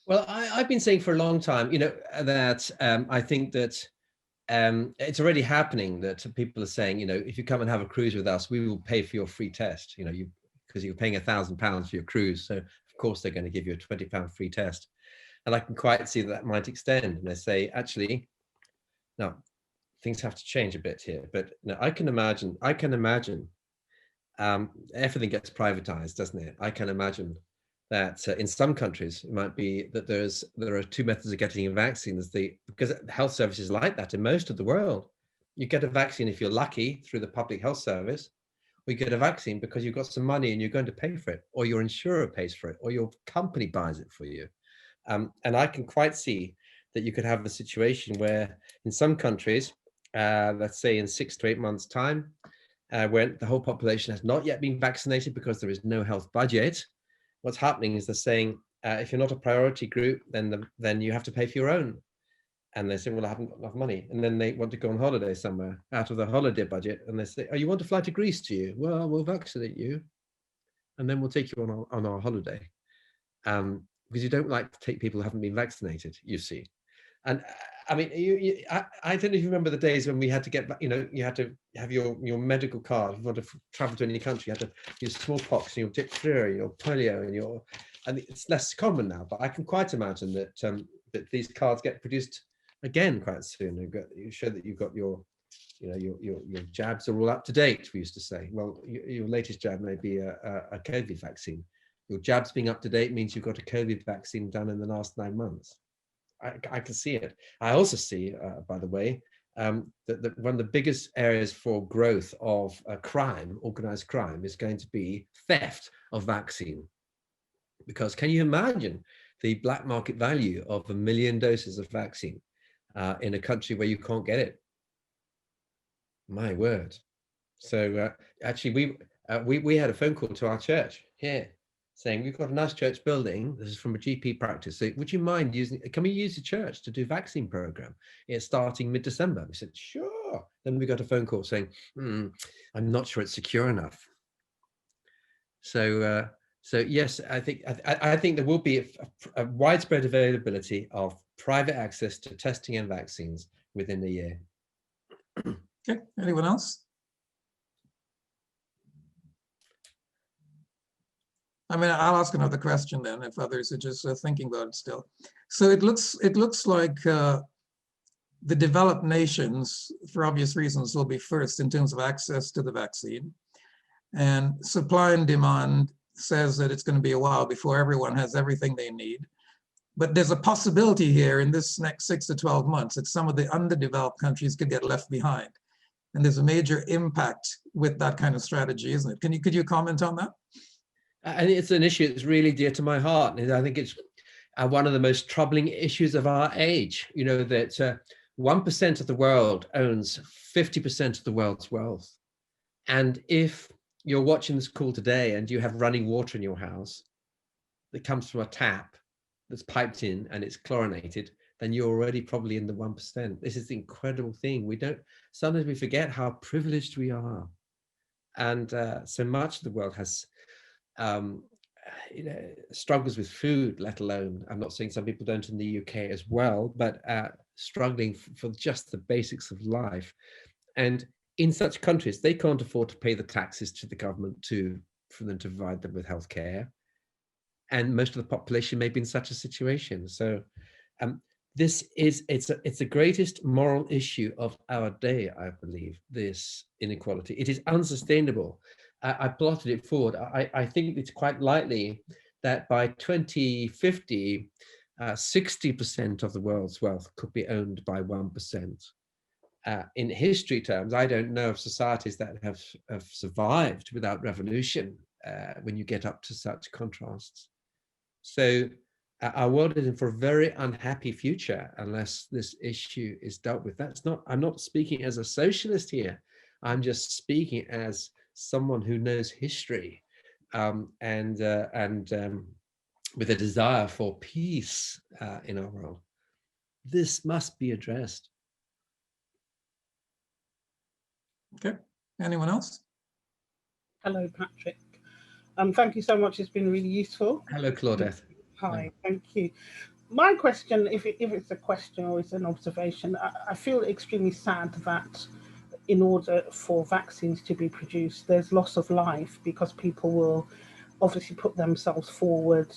Well, I've been saying for a long time, you know, that I think that it's already happening, that people are saying, you know, if you come and have a cruise with us, we will pay for your free test, you know, because you're paying £1,000 for your cruise. So of course they're going to give you a £20 free test. And I can quite see that might extend. And they say, actually, no, things have to change a bit here. But no, I can imagine everything gets privatized, doesn't it? I can imagine that in some countries, it might be that there are two methods of getting a vaccine. Because health services like that in most of the world. You get a vaccine if you're lucky through the public health service, or you get a vaccine because you've got some money and you're going to pay for it, or your insurer pays for it, or your company buys it for you. And I can quite see that you could have a situation where in some countries, let's say in 6 to 8 months' time, when the whole population has not yet been vaccinated because there is no health budget, what's happening is they're saying, if you're not a priority group, then you have to pay for your own. And they say, well, I haven't got enough money. And then they want to go on holiday somewhere out of the holiday budget. And they say, oh, you want to fly to Greece, do you? Well, we'll vaccinate you. And then we'll take you on our holiday. Because you don't like to take people who haven't been vaccinated, you see. And I mean, I don't know if you remember the days when we had to get, you had to have your medical card. If you want to travel to any country, you had to use smallpox and your diphtheria, your polio, and it's less common now. But I can quite imagine that that these cards get produced again quite soon. You show that you've got your jabs are all up to date. We used to say, well, your latest jab may be a COVID vaccine. Your jabs being up to date means you've got a COVID vaccine done in the last 9 months. I can see it. I also see, by the way, that one of the biggest areas for growth of crime, organized crime, is going to be theft of vaccine. Because can you imagine the black market value of 1 million doses of vaccine in a country where you can't get it? My word. So actually, we had a phone call to our church here saying, we've got a nice church building. This is from a GP practice. So would you mind can we use the church to do vaccine program? It's starting mid-December. We said, sure. Then we got a phone call saying, I'm not sure it's secure enough. So yes, I think there will be a widespread availability of private access to testing and vaccines within a year. Okay, anyone else? I mean, I'll ask another question then, if others are just thinking about it still. So it looks like the developed nations, for obvious reasons, will be first in terms of access to the vaccine. And supply and demand says that it's going to be a while before everyone has everything they need. But there's a possibility here in this next 6 to 12 months that some of the underdeveloped countries could get left behind. And there's a major impact with that kind of strategy, isn't it? Could you comment on that? I think it's an issue that's really dear to my heart. And I think it's one of the most troubling issues of our age, that 1% of the world owns 50% of the world's wealth. And if you're watching this call today and you have running water in your house that comes from a tap that's piped in and it's chlorinated, then you're already probably in the 1%. This is the incredible thing. Sometimes we forget how privileged we are. And so much of the world has struggles with food, let alone, I'm not saying some people don't in the UK as well, but struggling for just the basics of life. And in such countries, they can't afford to pay the taxes to the government for them to provide them with healthcare. And most of the population may be in such a situation. So it's the greatest moral issue of our day, I believe, this inequality. It is unsustainable. I plotted it forward. I think it's quite likely that by 2050, 60% of the world's wealth could be owned by 1%. In history terms, I don't know of societies that have survived without revolution when you get up to such contrasts. So our world is in for a very unhappy future unless this issue is dealt with. I'm not speaking as a socialist here. I'm just speaking as someone who knows history and with a desire for peace in our world. This must be addressed. Okay, anyone else? Hello, Patrick. Thank you so much. It's been really useful. Hello, Claudette. Hi, thank you. My question, if it's a question or it's an observation, I feel extremely sad that in order for vaccines to be produced, there's loss of life because people will obviously put themselves forward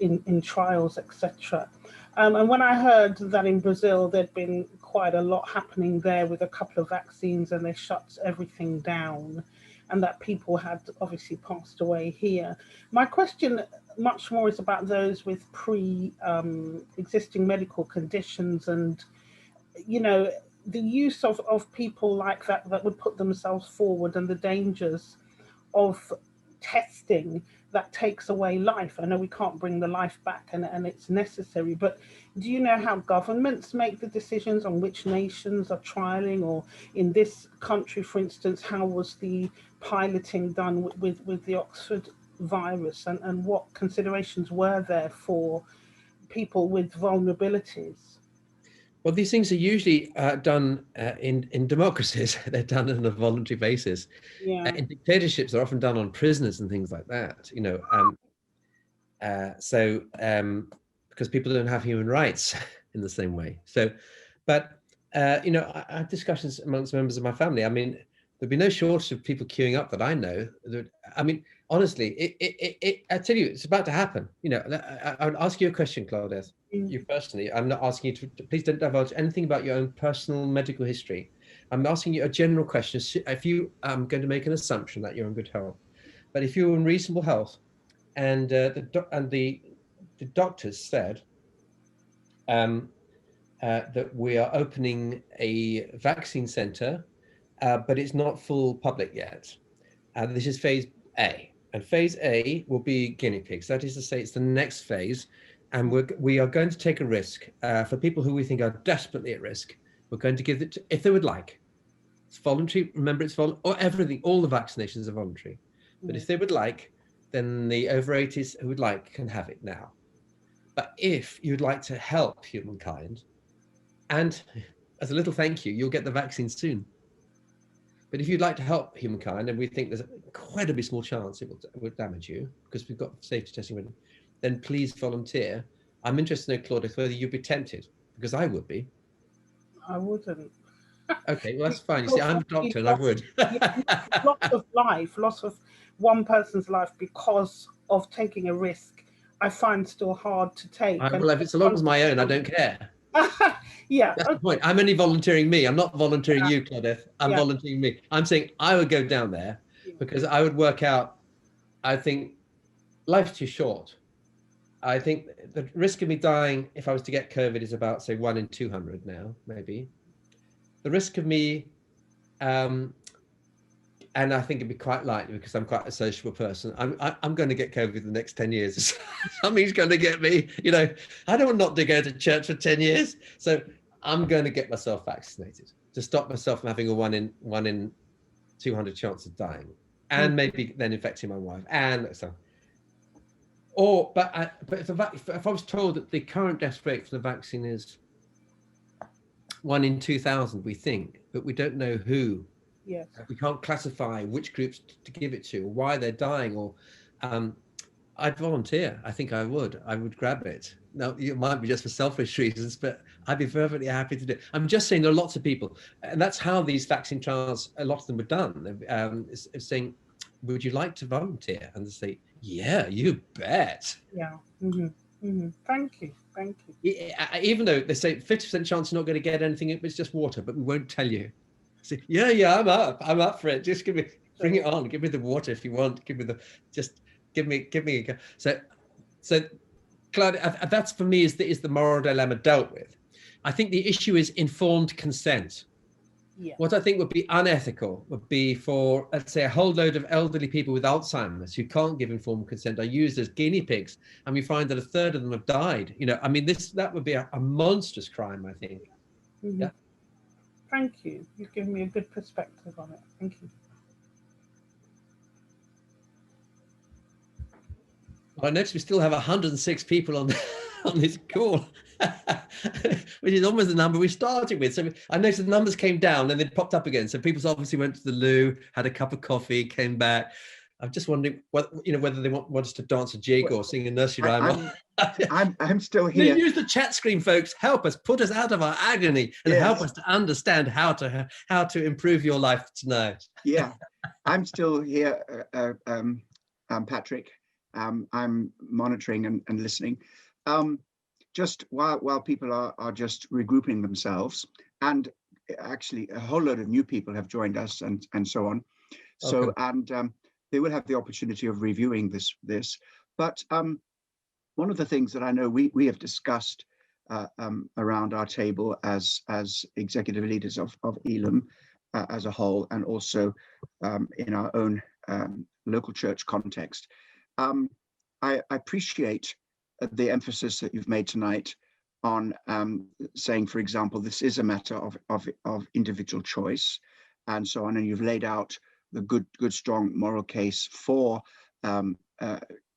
in trials, etc. And when I heard that in Brazil, there'd been quite a lot happening there with a couple of vaccines and they shut everything down and that people had obviously passed away here. My question much more is about those with existing medical conditions and, the use of people like that would put themselves forward and the dangers of testing that takes away life. I know we can't bring the life back and it's necessary, but do you know how governments make the decisions on which nations are trialing? Or in this country, for instance, how was the piloting done with the Oxford virus and what considerations were there for people with vulnerabilities? Well, these things are usually done in democracies. They're done on a voluntary basis. Yeah. In dictatorships, they're often done on prisoners and things like that. Because people don't have human rights in the same way. So, but I have discussions amongst members of my family. I mean, there'd be no shortage of people queuing up that I know. I mean, honestly, I tell you, it's about to happen. I would ask you a question, Claudette. You personally, I'm not asking you to, please don't divulge anything about your own personal medical history. I'm asking you a general question. If you, I'm going to make an assumption that you're in good health, but if you're in reasonable health, and the doctors said that we are opening a vaccine center, but it's not full public yet. This is phase A, and phase A will be guinea pigs. That is to say, it's the next phase, and we are going to take a risk for people who we think are desperately at risk. We're going to give it, if they would like. It's voluntary. Remember, it's voluntary. Or everything. All the vaccinations are voluntary. But if they would like, then the over 80s who would like can have it now. But if you'd like to help humankind, and as a little thank you, you'll get the vaccine soon. But if you'd like to help humankind, and we think there's an incredibly small chance it will damage you because we've got safety testing ready, then please volunteer. I'm interested to know, Claudia, whether you'd be tempted, because I would be. I wouldn't. Okay, well, that's fine. You see, I'm a doctor and I would. Loss of one person's life because of taking a risk, I find still hard to take. Well, if it's as long as my own, I don't care. Yeah. That's the point. I'm only volunteering me. I'm not volunteering you, Claudette. I'm volunteering me. I'm saying I would go down there because I would work out, I think life's too short. I think the risk of me dying if I was to get COVID is about, say, 1 in 200 now, maybe. The risk of me, and I think it'd be quite likely because I'm quite a sociable person. I'm going to get COVID the next 10 years. Something's going to get me. I don't want not to go to church for 10 years, so I'm going to get myself vaccinated to stop myself from having a 1 in 200 chance of dying, and maybe then infecting my wife and so. But if I was told that the current death rate for the vaccine is 1 in 2,000, we think, but we don't know who. Yes. We can't classify which groups to give it to, or why they're dying, or I'd volunteer. I think I would grab it. Now, it might be just for selfish reasons, but I'd be perfectly happy to do it. I'm just saying there are lots of people, and that's how these vaccine trials, a lot of them were done. Is saying, would you like to volunteer? And they say, yeah, you bet. Yeah. Thank you. Even though they say 50% chance you're not going to get anything, it's just water, but we won't tell you. Say, yeah, I'm up for it. Just bring it on. Give me the water if you want. Give me a. So, Claudia, that's for me is the moral dilemma dealt with. I think the issue is informed consent. Yeah. What I think would be unethical would be for, let's say, a whole load of elderly people with Alzheimer's who can't give informed consent are used as guinea pigs, and we find that a third of them have died. I mean, that would be a monstrous crime, I think. Yeah. Thank you. You've given me a good perspective on it. Thank you. Well, I notice we still have 106 people on this call, which is almost the number we started with. So I noticed the numbers came down and they popped up again. So people obviously went to the loo, had a cup of coffee, came back. I'm just wondering whether they want us to dance a jig or sing a nursery rhyme. I'm still here. Use the chat screen, folks. Help us, put us out of our agony, and help us to understand how to improve your life tonight. Yeah, I'm still here, Patrick. I'm monitoring and listening. Just while people are just regrouping themselves, and actually a whole load of new people have joined us and so on. So they will have the opportunity of reviewing this. But one of the things that I know we have discussed around our table as executive leaders of Elam as a whole, and also in our own local church context, I appreciate the emphasis that you've made tonight on saying, for example, this is a matter of individual choice and so on, and you've laid out the good strong moral case for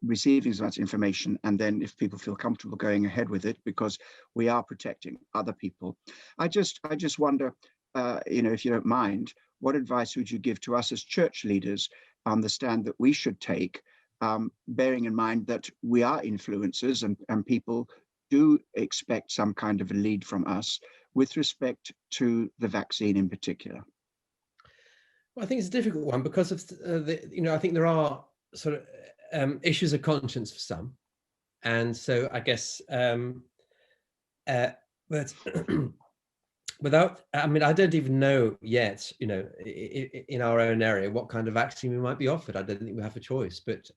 receiving so much information, and then if people feel comfortable going ahead with it, because we are protecting other people. I just wonder, if you don't mind, what advice would you give to us as church leaders on the stand that we should take, bearing in mind that we are influencers and people do expect some kind of a lead from us with respect to the vaccine in particular? Well, I think it's a difficult one because of I think there are sort of issues of conscience for some, and so I guess but without, I mean, I don't even know yet, in our own area what kind of vaccine we might be offered. I don't think we have a choice, but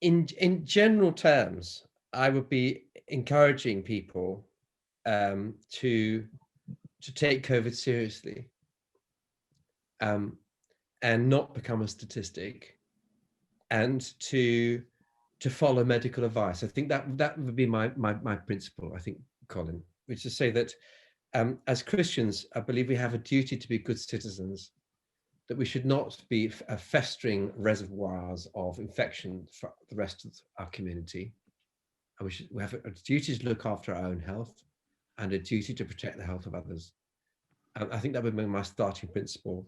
in general terms, I would be encouraging people to take COVID seriously, and not become a statistic, and to follow medical advice. I think that would be my principle, I think, Colin, which is to say that as Christians, I believe we have a duty to be good citizens, that we should not be festering reservoirs of infection for the rest of our community. And we have a duty to look after our own health and a duty to protect the health of others. I think that would be my starting principle.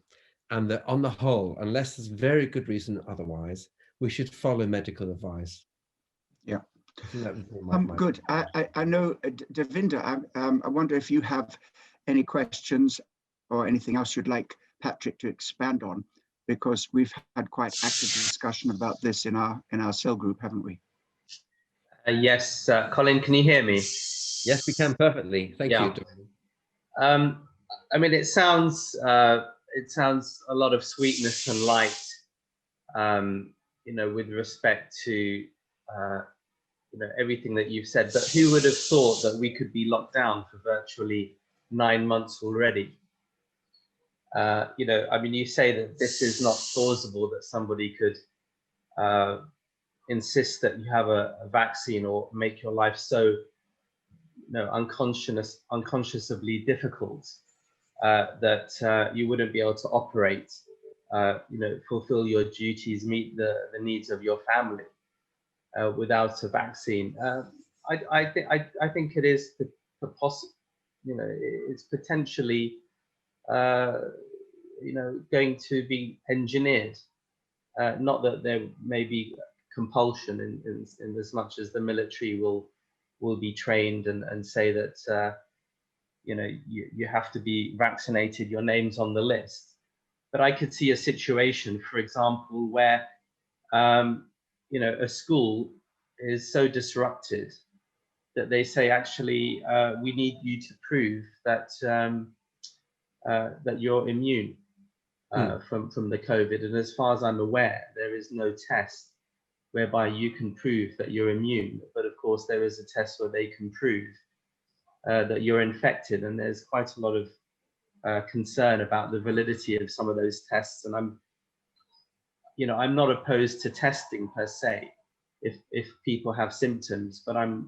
And that on the whole, unless there's very good reason otherwise, we should follow medical advice. Yeah. I think that would be my good. I know, Devinder, I wonder if you have any questions or anything else you'd like Patrick to expand on, because we've had quite active discussion about this in our cell group, haven't we? Yes, Colin, can you hear me? Yes, we can perfectly. Thank you. I mean, it sounds a lot of sweetness and light, with respect to everything that you've said. But who would have thought that we could be locked down for virtually 9 months already? I mean, you say that this is not plausible, that somebody could insist that you have a vaccine or make your life so unconsciously difficult that you wouldn't be able to operate, fulfill your duties, meet the needs of your family without a vaccine. I think it is it's potentially going to be engineered. Not that there may be compulsion in as much as the military will be trained and say that you have to be vaccinated, your name's on the list. But I could see a situation, for example, where a school is so disrupted that they say, actually, we need you to prove that that you're immune from the COVID. And as far as I'm aware, there is no test whereby you can prove that you're immune. But of course, there is a test where they can prove that you're infected. And there's quite a lot of concern about the validity of some of those tests. And I'm not opposed to testing per se if people have symptoms, but I'm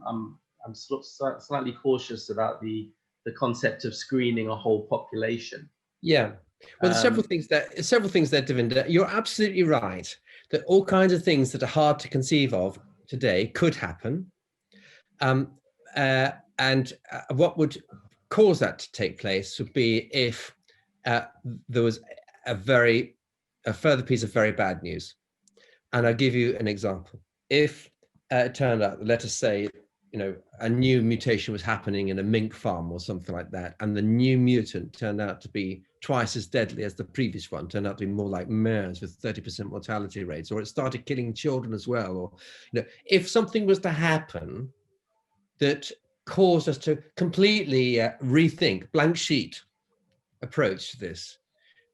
slightly cautious about the concept of screening a whole population. Yeah. Well, there's several things there, Devinder. You're absolutely right that all kinds of things that are hard to conceive of today could happen. And what would cause that to take place would be if there was a further piece of very bad news. And I'll give you an example. If it turned out, let us say, a new mutation was happening in a mink farm or something like that, and the new mutant turned out to be twice as deadly as the previous one, turned out to be more like MERS with 30% mortality rates, or it started killing children as well, or if something was to happen that caused us to completely rethink, blank sheet approach to this,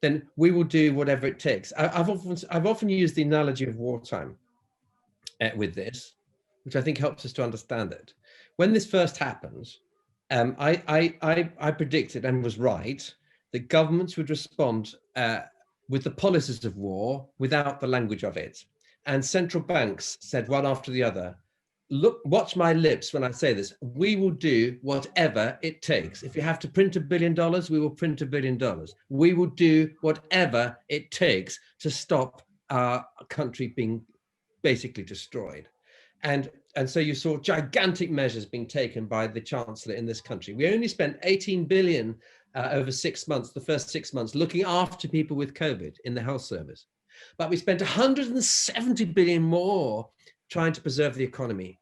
then we will do whatever it takes. I've often used the analogy of wartime with this, which I think helps us to understand it. When this first happened, I predicted and was right that governments would respond with the policies of war without the language of it. And central banks said one after the other, look, watch my lips when I say this, we will do whatever it takes. If you have to print $1 billion, we will print $1 billion. We will do whatever it takes to stop our country being basically destroyed. And so you saw gigantic measures being taken by the Chancellor in this country. We only spent 18 billion over 6 months, the first 6 months, looking after people with COVID in the health service. But we spent 170 billion more trying to preserve the economy,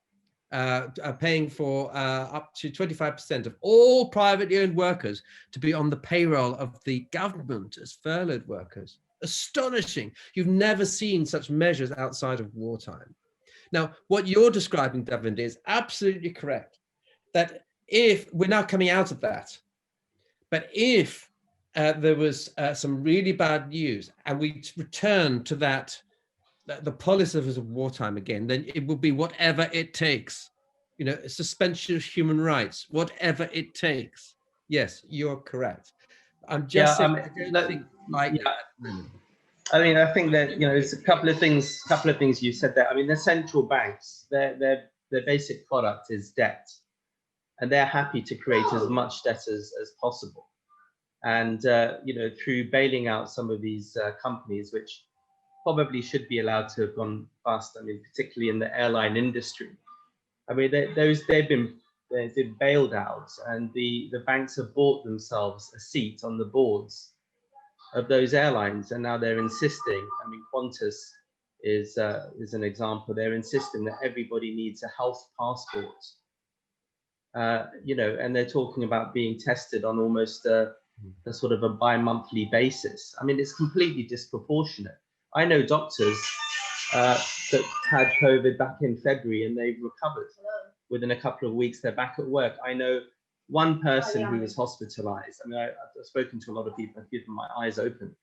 paying for up to 25% of all privately owned workers to be on the payroll of the government as furloughed workers. Astonishing. You've never seen such measures outside of wartime. Now, what you're describing, Davinder, is absolutely correct, that if we're now coming out of that, but if there was some really bad news and we return to that, the policy of wartime again, then it will be whatever it takes, you know, suspension of human rights, whatever it takes. Yes, you're correct. I'm just saying, I don't think like that at the moment. I mean, I think that, you know, there's a couple of things you said there. I mean, the central banks, their basic product is debt, and they're happy to create as much debt as possible. And, you know, through bailing out some of these companies, which probably should be allowed to have gone bust, I mean, particularly in the airline industry. I mean, they've been bailed out, and the banks have bought themselves a seat on the boards of those airlines, and now they're insisting. I mean, Qantas is an example. They're insisting that everybody needs a health passport, you know, and they're talking about being tested on almost a sort of a bi-monthly basis. I mean, it's completely disproportionate. I know doctors that had COVID back in February and they've recovered. Within a couple of weeks, they're back at work. I know one person who was hospitalized. I mean, I've spoken to a lot of people, I've given my eyes open,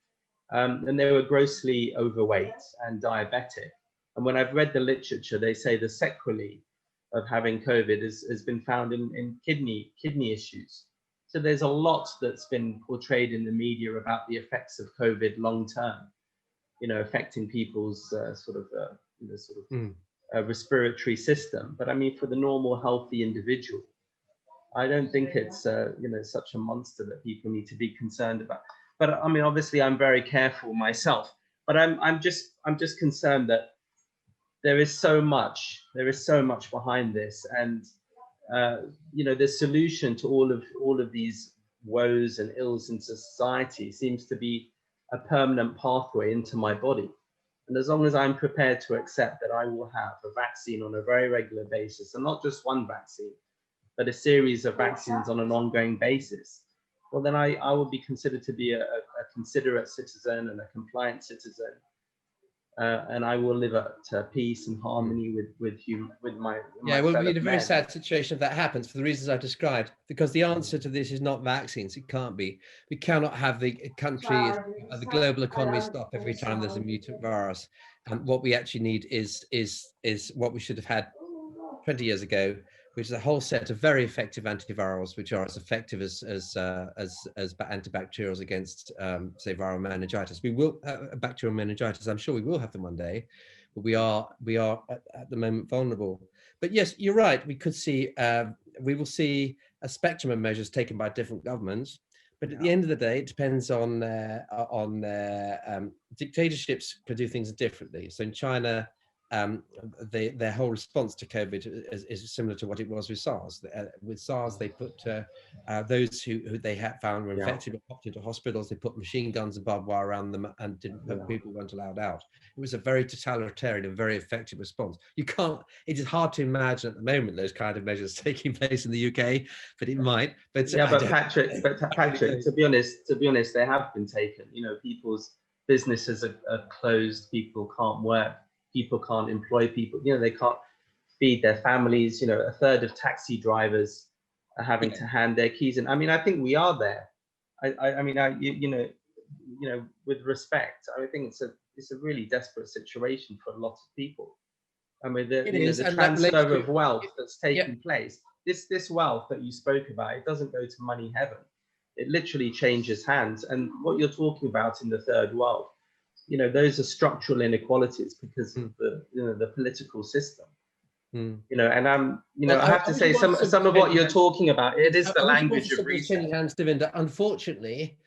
and they were grossly overweight and diabetic. And when I've read the literature, they say the sequelae of having COVID has been found in kidney issues. So there's a lot that's been portrayed in the media about the effects of COVID long term, you know, affecting people's respiratory system. But I mean, for the normal healthy individual, I don't think it's you know, such a monster that people need to be concerned about. But I mean, obviously, I'm very careful myself. But I'm just concerned that there is so much behind this, and you know, the solution to all of these woes and ills in society seems to be a permanent pathway into my body. And as long as I'm prepared to accept that I will have a vaccine on a very regular basis, and not just one vaccine, but a series of vaccines on an ongoing basis, well, then I will be considered to be a considerate citizen and a compliant citizen, and I will live at peace and harmony with my yeah, it will be in a very sad situation if that happens, for the reasons I've described, because the answer to this is not vaccines. It can't be. We cannot have the country, the global economy stop every time there's a mutant virus. And what we actually need is what we should have had 20 years ago, which is a whole set of very effective antivirals, which are as effective as antibacterials against, say, viral meningitis. We will bacterial meningitis. I'm sure we will have them one day, but we are at the moment vulnerable. But yes, you're right. We could see, we will see a spectrum of measures taken by different governments. But at the end of the day, it depends on dictatorships can do things differently. So in China, their whole response to COVID is similar to what it was with SARS. With SARS, they put those who they had found were infected or popped into hospitals. They put machine guns and barbed wire around them, and people weren't allowed out. It was a very totalitarian and very effective response. You can't. It is hard to imagine at the moment those kind of measures taking place in the UK, but it might. But yeah, but Patrick, to be honest, they have been taken. You know, people's businesses are closed. People can't work. People can't employ people, you know, they can't feed their families. You know, a third of taxi drivers are having to hand their keys in. I mean, I think we are there. I mean, you know, with respect, I think it's a really desperate situation for a lot of people. I mean, the transfer of wealth that's taking place, this wealth that you spoke about, it doesn't go to money heaven. It literally changes hands. And what you're talking about in the third world, you know, those are structural inequalities because of the political system. You know, and you know, I have to say some of what you're talking about, it is the language of research. Unfortunately,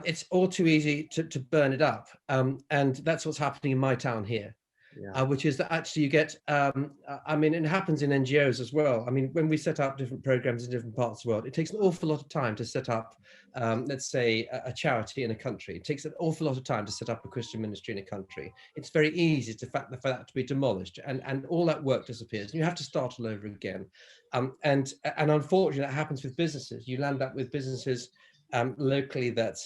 it's all too easy to burn it up. And that's what's happening in my town here. Yeah. Which is that actually you get, I mean, it happens in NGOs as well. I mean, when we set up different programs in different parts of the world, it takes an awful lot of time to set up, let's say, a charity in a country. It takes an awful lot of time to set up a Christian ministry in a country. It's very easy for that to be demolished, and all that work disappears. And you have to start all over again. And unfortunately, that happens with businesses. You land up with businesses locally that,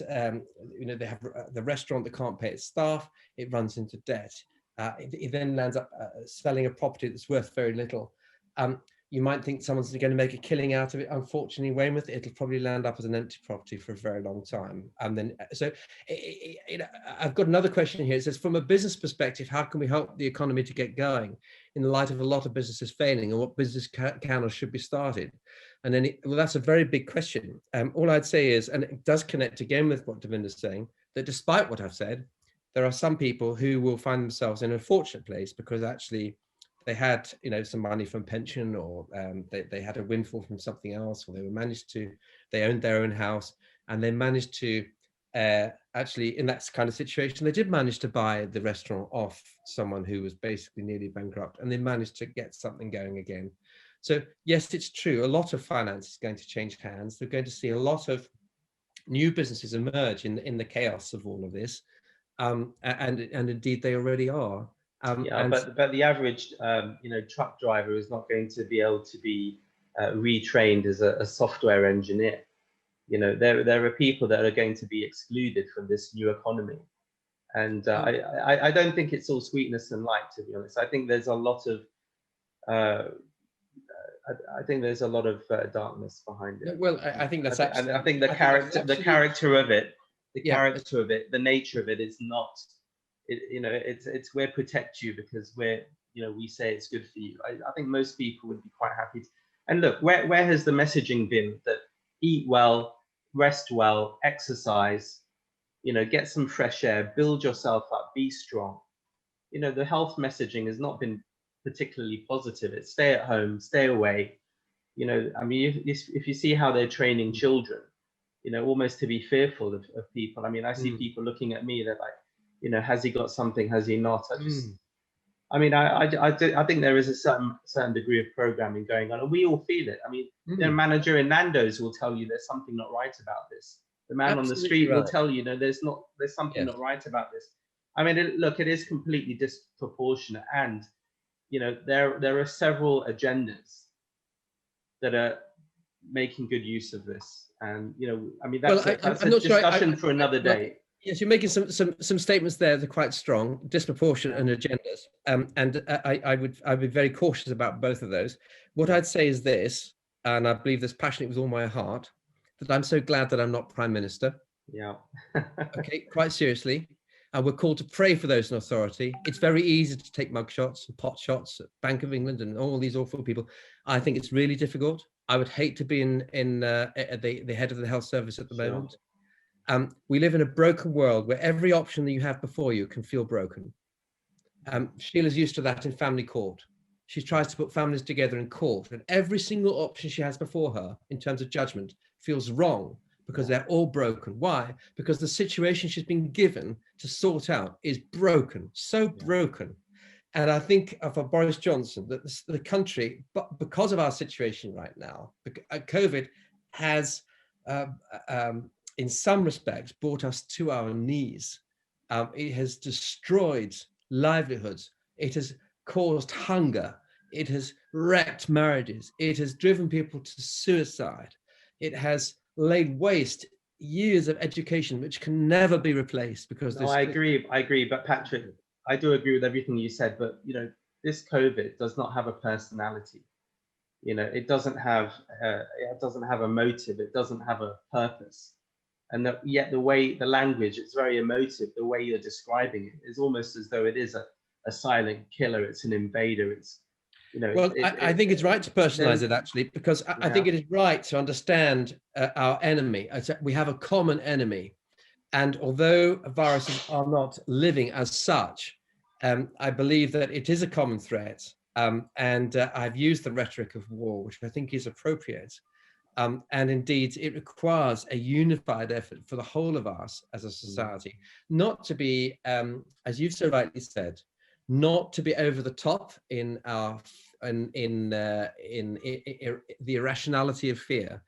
they have the restaurant that can't pay its staff. It runs into debt. It then lands up selling a property that's worth very little. You might think someone's going to make a killing out of it. Unfortunately, Weymouth, it'll probably land up as an empty property for a very long time. And then, so I've got another question here. It says, from a business perspective, how can we help the economy to get going in the light of a lot of businesses failing, and what business can or should be started? And then, well, that's a very big question. All I'd say is, and it does connect again with what Davinder's saying, that despite what I've said, there are some people who will find themselves in a fortunate place because actually they had, some money from pension, or they had a windfall from something else, or they owned their own house, and they managed to actually, in that kind of situation, they did manage to buy the restaurant off someone who was basically nearly bankrupt, and they managed to get something going again. So yes, it's true. A lot of finance is going to change hands. We're going to see a lot of new businesses emerge in the chaos of all of this. And indeed they already are. But the average truck driver is not going to be able to be retrained as a software engineer. There are people that are going to be excluded from this new economy, and I don't think it's all sweetness and light, to be honest. I think there's a lot of darkness behind it. Well, I think that's and I think the character of it. The nature of it is not, it's we're protect you because we say it's good for you. I think most people would be quite happy and look, where has the messaging been that eat well, rest well, exercise, get some fresh air, build yourself up, be strong. The health messaging has not been particularly positive. It's stay at home, stay away. I mean, if you see how they're training children, almost to be fearful of people. I mean, I see people looking at me, they're like, has he got something? Has he not? I think there is a certain degree of programming going on, and we all feel it. I mean, the manager in Nando's will tell you there's something not right about this. The man on the street will tell you, there's something not right about this. I mean, it is completely disproportionate, and there are several agendas that are making good use of this. And I mean, that's a discussion for another day. Yes, you're making some statements there that are quite strong, disproportionate and agendas, and I'd be very cautious about both of those. What I'd say is this, and I believe this passionately with all my heart, that I'm so glad that I'm not Prime Minister. Yeah. Okay, quite seriously. And we're called to pray for those in authority. It's very easy to take mug shots and pot shots at Bank of England and all these awful people. I think it's really difficult. I would hate to be at the head of the health service at the moment. We live in a broken world where every option that you have before you can feel broken. Sheila's used to that in family court. She tries to put families together in court, and every single option she has before her in terms of judgment feels wrong because they're all broken. Why? Because the situation she's been given to sort out is broken, so broken. And I think for Boris Johnson, that the country, but because of our situation right now, COVID has, in some respects, brought us to our knees. It has destroyed livelihoods. It has caused hunger. It has wrecked marriages. It has driven people to suicide. It has laid waste years of education, which can never be replaced because I agree. But Patrick, I do agree with everything you said, but this COVID does not have a personality. It doesn't have a motive. It doesn't have a purpose. And yet the language, it's very emotive. The way you're describing it is almost as though it is a silent killer. It's an invader. It's I think it's right to personalize it, actually, because I think it is right to understand our enemy. We have a common enemy. And although viruses are not living as such, I believe that it is a common threat. And I've used the rhetoric of war, which I think is appropriate. And indeed, it requires a unified effort for the whole of us as a society, not to be, as you've so rightly said, not to be over the top in our in the irrationality of fear,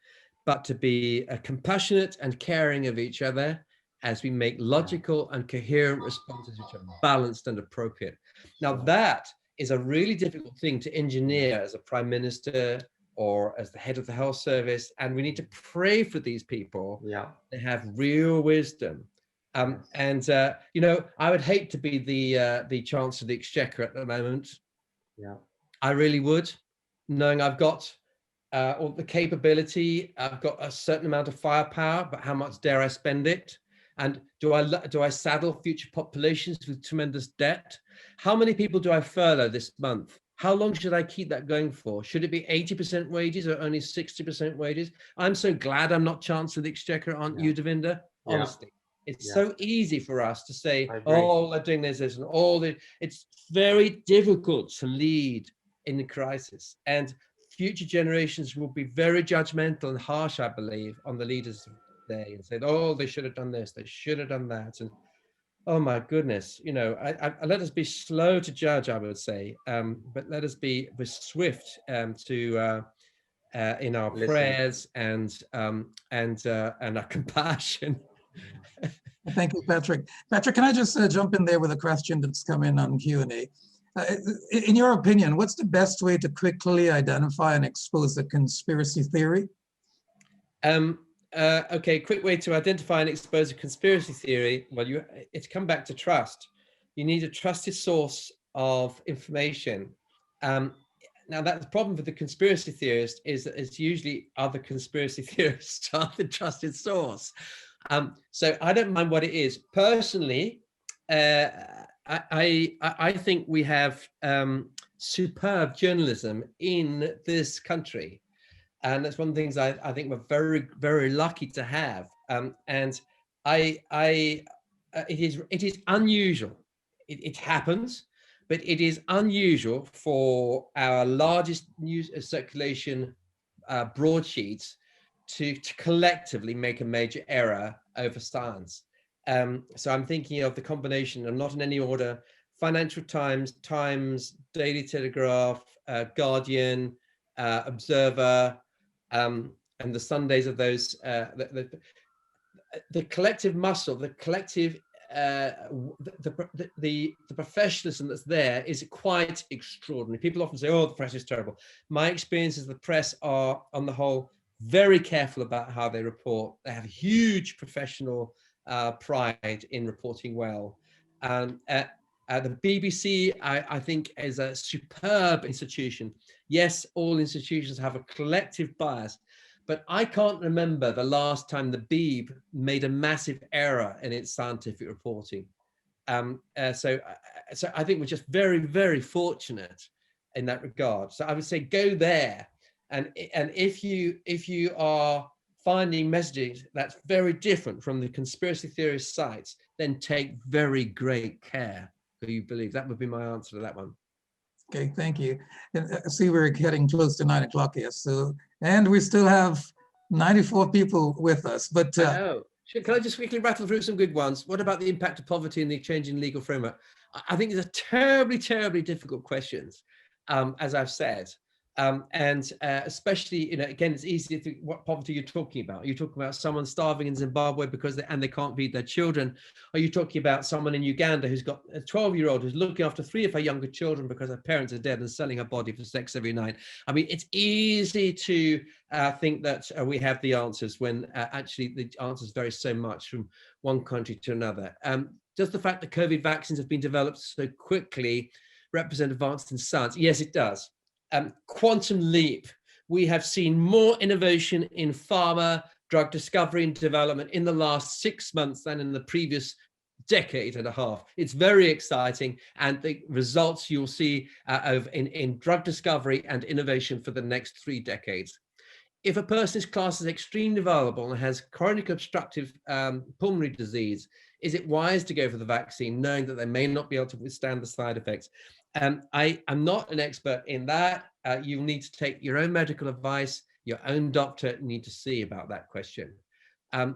but to be compassionate and caring of each other as we make logical and coherent responses which are balanced and appropriate. Now, that is a really difficult thing to engineer as a prime minister or as the head of the health service, and we need to pray for these people. They have real wisdom. And you know, I would hate to be the Chancellor of the Exchequer at the moment. I really would, knowing I've got all the capability, I've got a certain amount of firepower, but how much dare I spend it? And do I saddle future populations with tremendous debt? How many people do I furlough this month? How long should I keep that going for? Should it be 80% wages or only 60% wages? I'm so glad I'm not Chancellor of the Exchequer, aren't you, Devinder? Honestly, it's so easy for us to say, oh, they're doing this and all this. It's very difficult to lead in the crisis. And future generations will be very judgmental and harsh, I believe, on the leaders today and said, oh, they should have done this, they should have done that. And oh my goodness, you know, let us be slow to judge, I would say, but let us be swift to in our prayers and our compassion. Thank you, Patrick. Patrick, can I just jump in there with a question that's come in on Q&A? In your opinion, what's the best way to quickly identify and expose a conspiracy theory? Okay, quick way to identify and expose a conspiracy theory. Well, it's come back to trust. You need a trusted source of information. Now, that's the problem with the conspiracy theorist is that it's usually other conspiracy theorists are the trusted source. So I don't mind what it is. Personally, I think we have superb journalism in this country. And that's one of the things I think we're very, very lucky to have. And it is unusual. It happens, but it is unusual for our largest news circulation broadsheets to collectively make a major error over science. So I'm thinking of the combination, and not in any order, Financial Times, Daily Telegraph, Guardian, Observer, and the Sundays of those, the collective muscle, the collective, the professionalism that's there is quite extraordinary. People often say, oh, the press is terrible. My experience is the press are, on the whole, very careful about how they report. They have huge professional pride in reporting well. The BBC, I think, is a superb institution. Yes, all institutions have a collective bias, but I can't remember the last time the Beeb made a massive error in its scientific reporting. So I think we're just very, very fortunate in that regard. So I would say go there, and if you are finding messages that's very different from the conspiracy theorist sites, then take very great care who you believe. That would be my answer to that one. Okay, thank you. And I see we're getting close to 9 o'clock here. So, and we still have 94 people with us, but can I just quickly rattle through some good ones? What about the impact of poverty and the changing legal framework? I think these are terribly, terribly difficult questions, as I've said. And especially, you know, again, it's easy to think what poverty you're talking about. Are you talking about someone starving in Zimbabwe because they can't feed their children? Are you talking about someone in Uganda who's got a 12-year-old who's looking after 3 of her younger children because her parents are dead and selling her body for sex every night? I mean, it's easy to think that we have the answers when actually the answers vary so much from one country to another. Does the fact that COVID vaccines have been developed so quickly represent advances in science? Yes, it does. Quantum leap. We have seen more innovation in pharma, drug discovery and development in the last 6 months than in the previous decade and a half. It's very exciting, and the results you'll see in drug discovery and innovation for the next 3 decades. If a person is classed as extremely vulnerable and has chronic obstructive pulmonary disease, is it wise to go for the vaccine, knowing that they may not be able to withstand the side effects? I am not an expert in that. You'll need to take your own medical advice. your own doctor need to see about that question.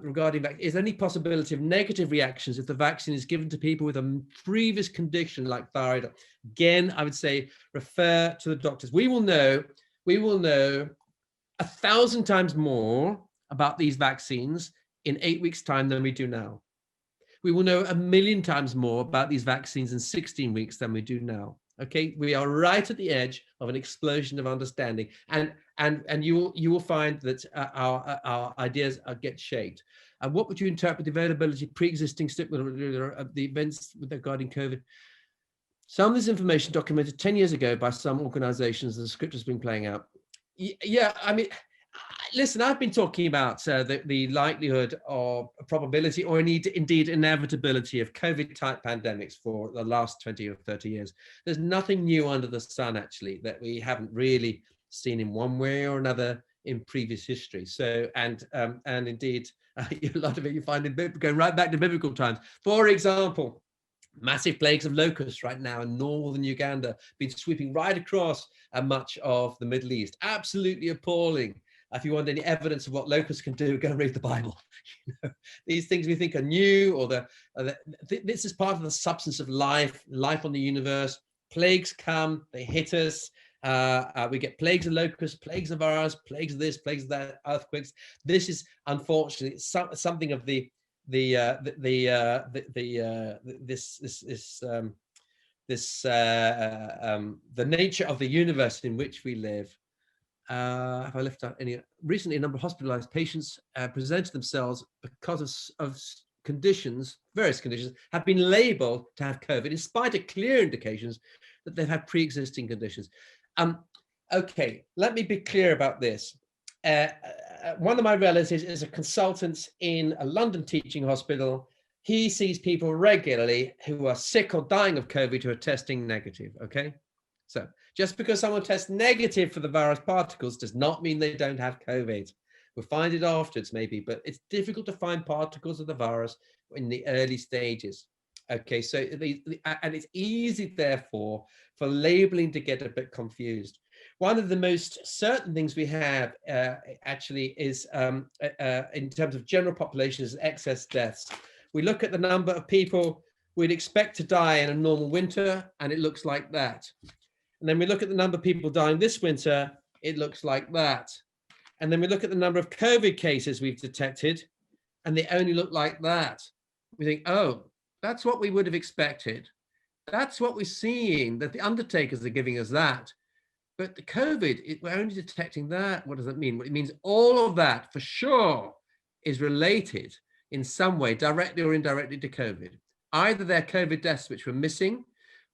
Regarding is there any possibility of negative reactions if the vaccine is given to people with a previous condition like thyroid? Again, I would say refer to the doctors. We will know 1,000 times more about these vaccines in 8 weeks' time than we do now. We will know 1,000,000 times more about these vaccines in 16 weeks than we do now. Okay, we are right at the edge of an explosion of understanding, and you will find that our ideas get shaped. And what would you interpret the availability of pre-existing of the events regarding COVID? Some of this information documented 10 years ago by some organizations, and the script has been playing out. Yeah, I mean, listen, I've been talking about the likelihood or probability or indeed inevitability of COVID-type pandemics for the last 20 or 30 years. There's nothing new under the sun, actually, that we haven't really seen in one way or another in previous history. So, and indeed, a lot of it you find going right back to biblical times. For example, massive plagues of locusts right now in northern Uganda, been sweeping right across much of the Middle East. Absolutely appalling. If you want any evidence of what locusts can do, go and read the Bible. You know, these things we think are new, or this is part of the substance of life on the universe. Plagues come, they hit us. We get plagues of locusts, plagues of virus, plagues of this, plagues of that, earthquakes. This is unfortunately something of the nature of the universe in which we live. Have I left out any? Recently, a number of hospitalized patients presented themselves because of conditions, various conditions, have been labeled to have COVID, in spite of clear indications that they've had pre-existing conditions. Okay, let me be clear about this. One of my relatives is a consultant in a London teaching hospital. He sees people regularly who are sick or dying of COVID who are testing negative, okay? So just because someone tests negative for the virus particles does not mean they don't have COVID. We'll find it afterwards maybe, but it's difficult to find particles of the virus in the early stages. Okay, so and it's easy, therefore, for labeling to get a bit confused. One of the most certain things we have actually is, in terms of general population, is excess deaths. We look at the number of people we'd expect to die in a normal winter, and it looks like that. And then we look at the number of people dying this winter, it looks like that. And then we look at the number of COVID cases we've detected, and they only look like that. We think, oh, that's what we would have expected. That's what we're seeing, that the undertakers are giving us that. But the COVID, we're only detecting that. What does that mean? Well, it means all of that, for sure, is related in some way, directly or indirectly, to COVID. Either they're COVID deaths which were missing,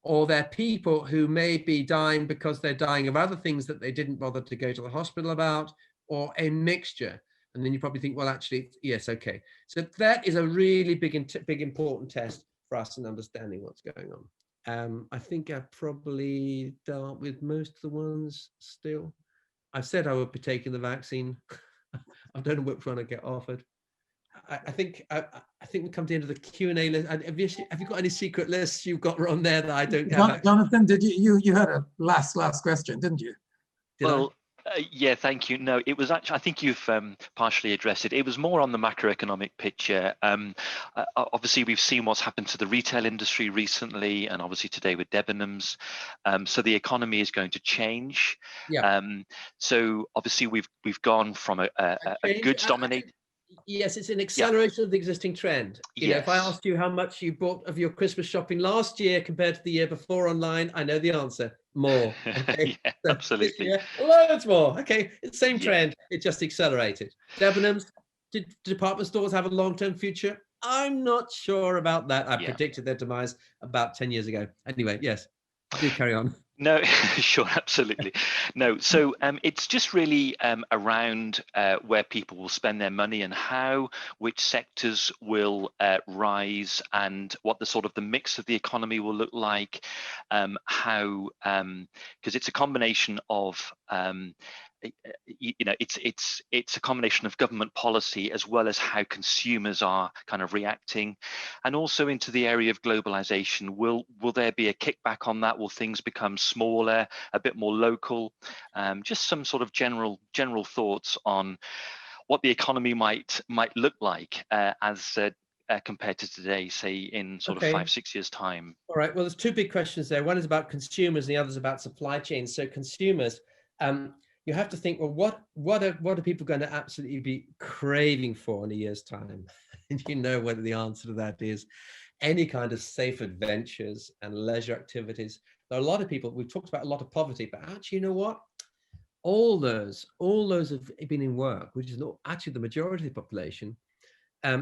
or they're people who may be dying because they're dying of other things that they didn't bother to go to the hospital about, or a mixture. And then you probably think, well, actually, yes, okay. So that is a really big, important test for us in understanding what's going on. I think I've probably dealt with most of the ones still. I've said I would be taking the vaccine. I don't know which one I get offered. I think we come to the end of the Q&A list. Have you got any secret lists you've got on there that I don't have? Jonathan, did you had a last question, didn't you? Yeah, thank you. No, it was actually, I think you've partially addressed it. It was more on the macroeconomic picture. Obviously, we've seen what's happened to the retail industry recently, and obviously today with Debenhams. So the economy is going to change. Yeah. So obviously, we've gone from a goods dominated. Yes, it's an acceleration of the existing trend. You know, if I asked you how much you bought of your Christmas shopping last year compared to the year before online, I know the answer. More. Okay? Yeah, so absolutely. Loads more. Okay, it's the same trend. It just accelerated. Debenhams, did department stores have a long-term future? I'm not sure about that. I predicted their demise about 10 years ago. Anyway, yes, do carry on. No, sure, absolutely. No, so it's just really around where people will spend their money and which sectors will rise, and what the sort of the mix of the economy will look like, because it's a combination of it's a combination of government policy as well as how consumers are kind of reacting, and also into the area of globalization. Will there be a kickback on that? Will things become smaller, a bit more local? Just some sort of general thoughts on what the economy might look like as compared to today, say in sort of 5-6 years time. All right, well, there's two big questions there. One is about consumers and the other is about supply chains. So consumers, you have to think, well, what are people going to absolutely be craving for in a year's time? And you know what the answer to that is. Any kind of safe adventures and leisure activities. There are a lot of people, we've talked about a lot of poverty, but actually, you know what? All those have been in work, which is not actually the majority of the population.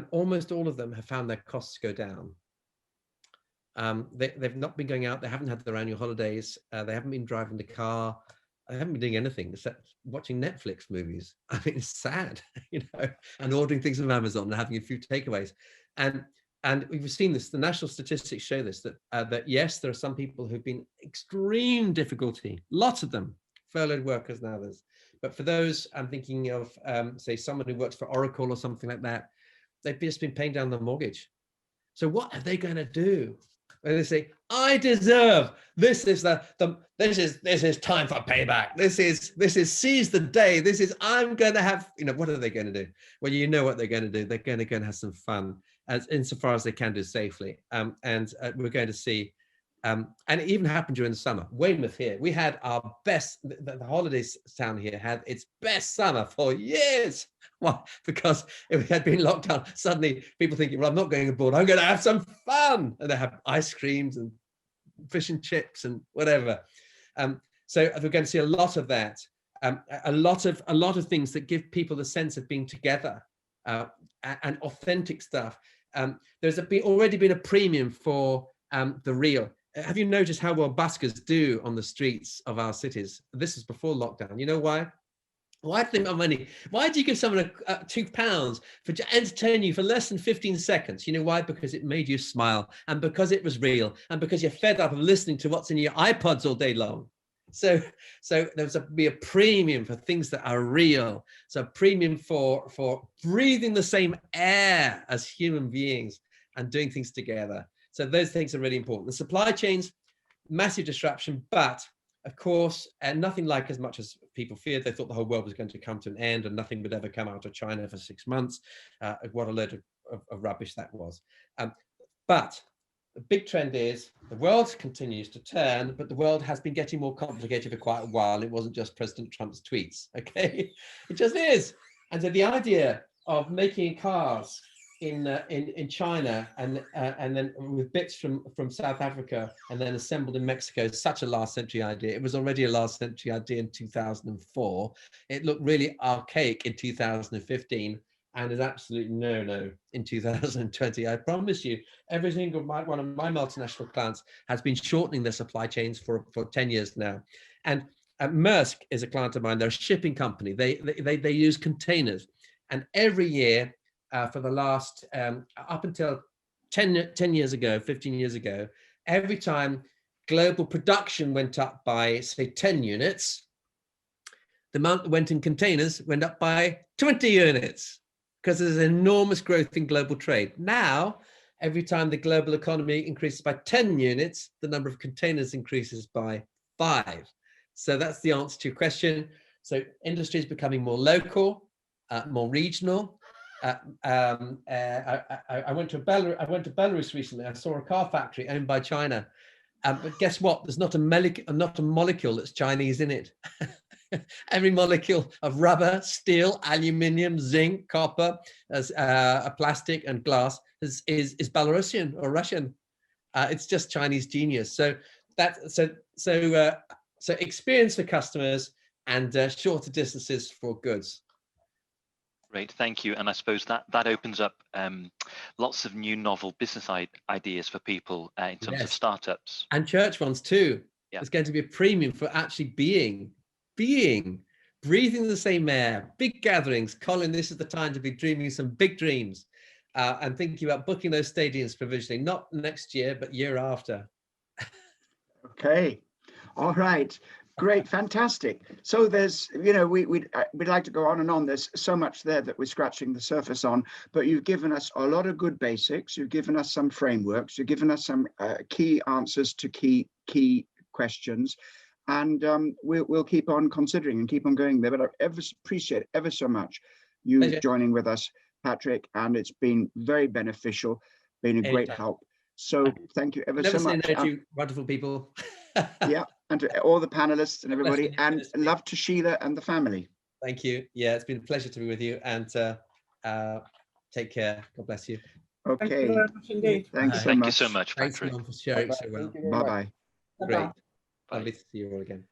Almost all of them have found their costs go down. They've not been going out. They haven't had their annual holidays. They haven't been driving the car. They haven't been doing anything except watching Netflix movies. I mean, it's sad, you know, and ordering things from Amazon and having a few takeaways. And we've seen this. The national statistics show this, that yes, there are some people who've been extreme difficulty. Lots of them, furloughed workers and others. But for those, I'm thinking of, say, someone who works for Oracle or something like that. They've just been paying down their mortgage. So what are they going to do? And they say, I deserve, this is time for payback. This is seize the day. This is, I'm going to have, you know, what are they going to do? Well, you know what they're going to do. They're going to go and have some fun, as insofar as they can do safely. And we're going to see, and it even happened during the summer. Weymouth here, we had our best, the holidays town here had its best summer for years. Why? Because if we had been locked down, suddenly people thinking, well, I'm not going abroad, I'm going to have some fun. And they have ice creams and fish and chips and whatever. So we're going to see a lot of that. A lot of things that give people the sense of being together and authentic stuff. There's already been a premium for the real. Have you noticed how well buskers do on the streets of our cities? This is before lockdown. You know why? Why do they make money? Why do you give someone £2 to entertain you for less than 15 seconds? You know why? Because it made you smile, and because it was real, and because you're fed up of listening to what's in your iPods all day long. So there's be a premium for things that are real. So a premium for breathing the same air as human beings and doing things together. So those things are really important. The supply chains, massive disruption, but of course, nothing like as much as people feared. They thought the whole world was going to come to an end and nothing would ever come out of China for 6 months. What a load of rubbish that was. But the big trend is the world continues to turn, but the world has been getting more complicated for quite a while. It wasn't just President Trump's tweets, okay? It just is. And so the idea of making cars in China and then with bits from South Africa and then assembled in Mexico is such a last century idea. It was already a last century idea in 2004. It looked really archaic in 2015 and is absolutely no in 2020. I promise you, every single one of my multinational clients has been shortening their supply chains for 10 years now. And Maersk is a client of mine. They're a shipping company. They use containers, and every year for the last up until 10 years ago, 15 years ago, every time global production went up by, say, 10 units, the amount that went in containers went up by 20 units because there's enormous growth in global trade. Now, every time the global economy increases by 10 units, the number of containers increases by 5. So that's the answer to your question. So industry is becoming more local, more regional. I went to Belarus recently. I saw a car factory owned by China, but guess what? There's not a molecule that's Chinese in it. Every molecule of rubber, steel, aluminium, zinc, copper, plastic, and glass is Belarusian or Russian. It's just Chinese genius. So experience for customers and shorter distances for goods. Great, thank you. And I suppose that opens up lots of new novel business ideas for people in terms of startups. And church ones too. Yeah. There's going to be a premium for actually breathing the same air, big gatherings. Colin, this is the time to be dreaming some big dreams and thinking about booking those stadiums provisionally, not next year, but year after. Okay, all right. Great, fantastic. So there's, you know, we'd like to go on and on. There's so much there that we're scratching the surface on, but you've given us a lot of good basics. You've given us some frameworks. You've given us some key answers to key questions, and we'll keep on considering and keep on going there. But I appreciate ever so much you joining with us, Patrick, and it's been very beneficial, been a great help. So thank you ever so much. No to you wonderful people. Yeah, and to all the panelists and everybody, and love to Sheila and the family. Thank you. Yeah, it's been a pleasure to be with you, and take care. God bless you. Okay. Thank you very much indeed. Thanks so Thank much. you so much, Thanks Patrick. for sharing so well. Bye-bye. Great. Lovely to see you all again.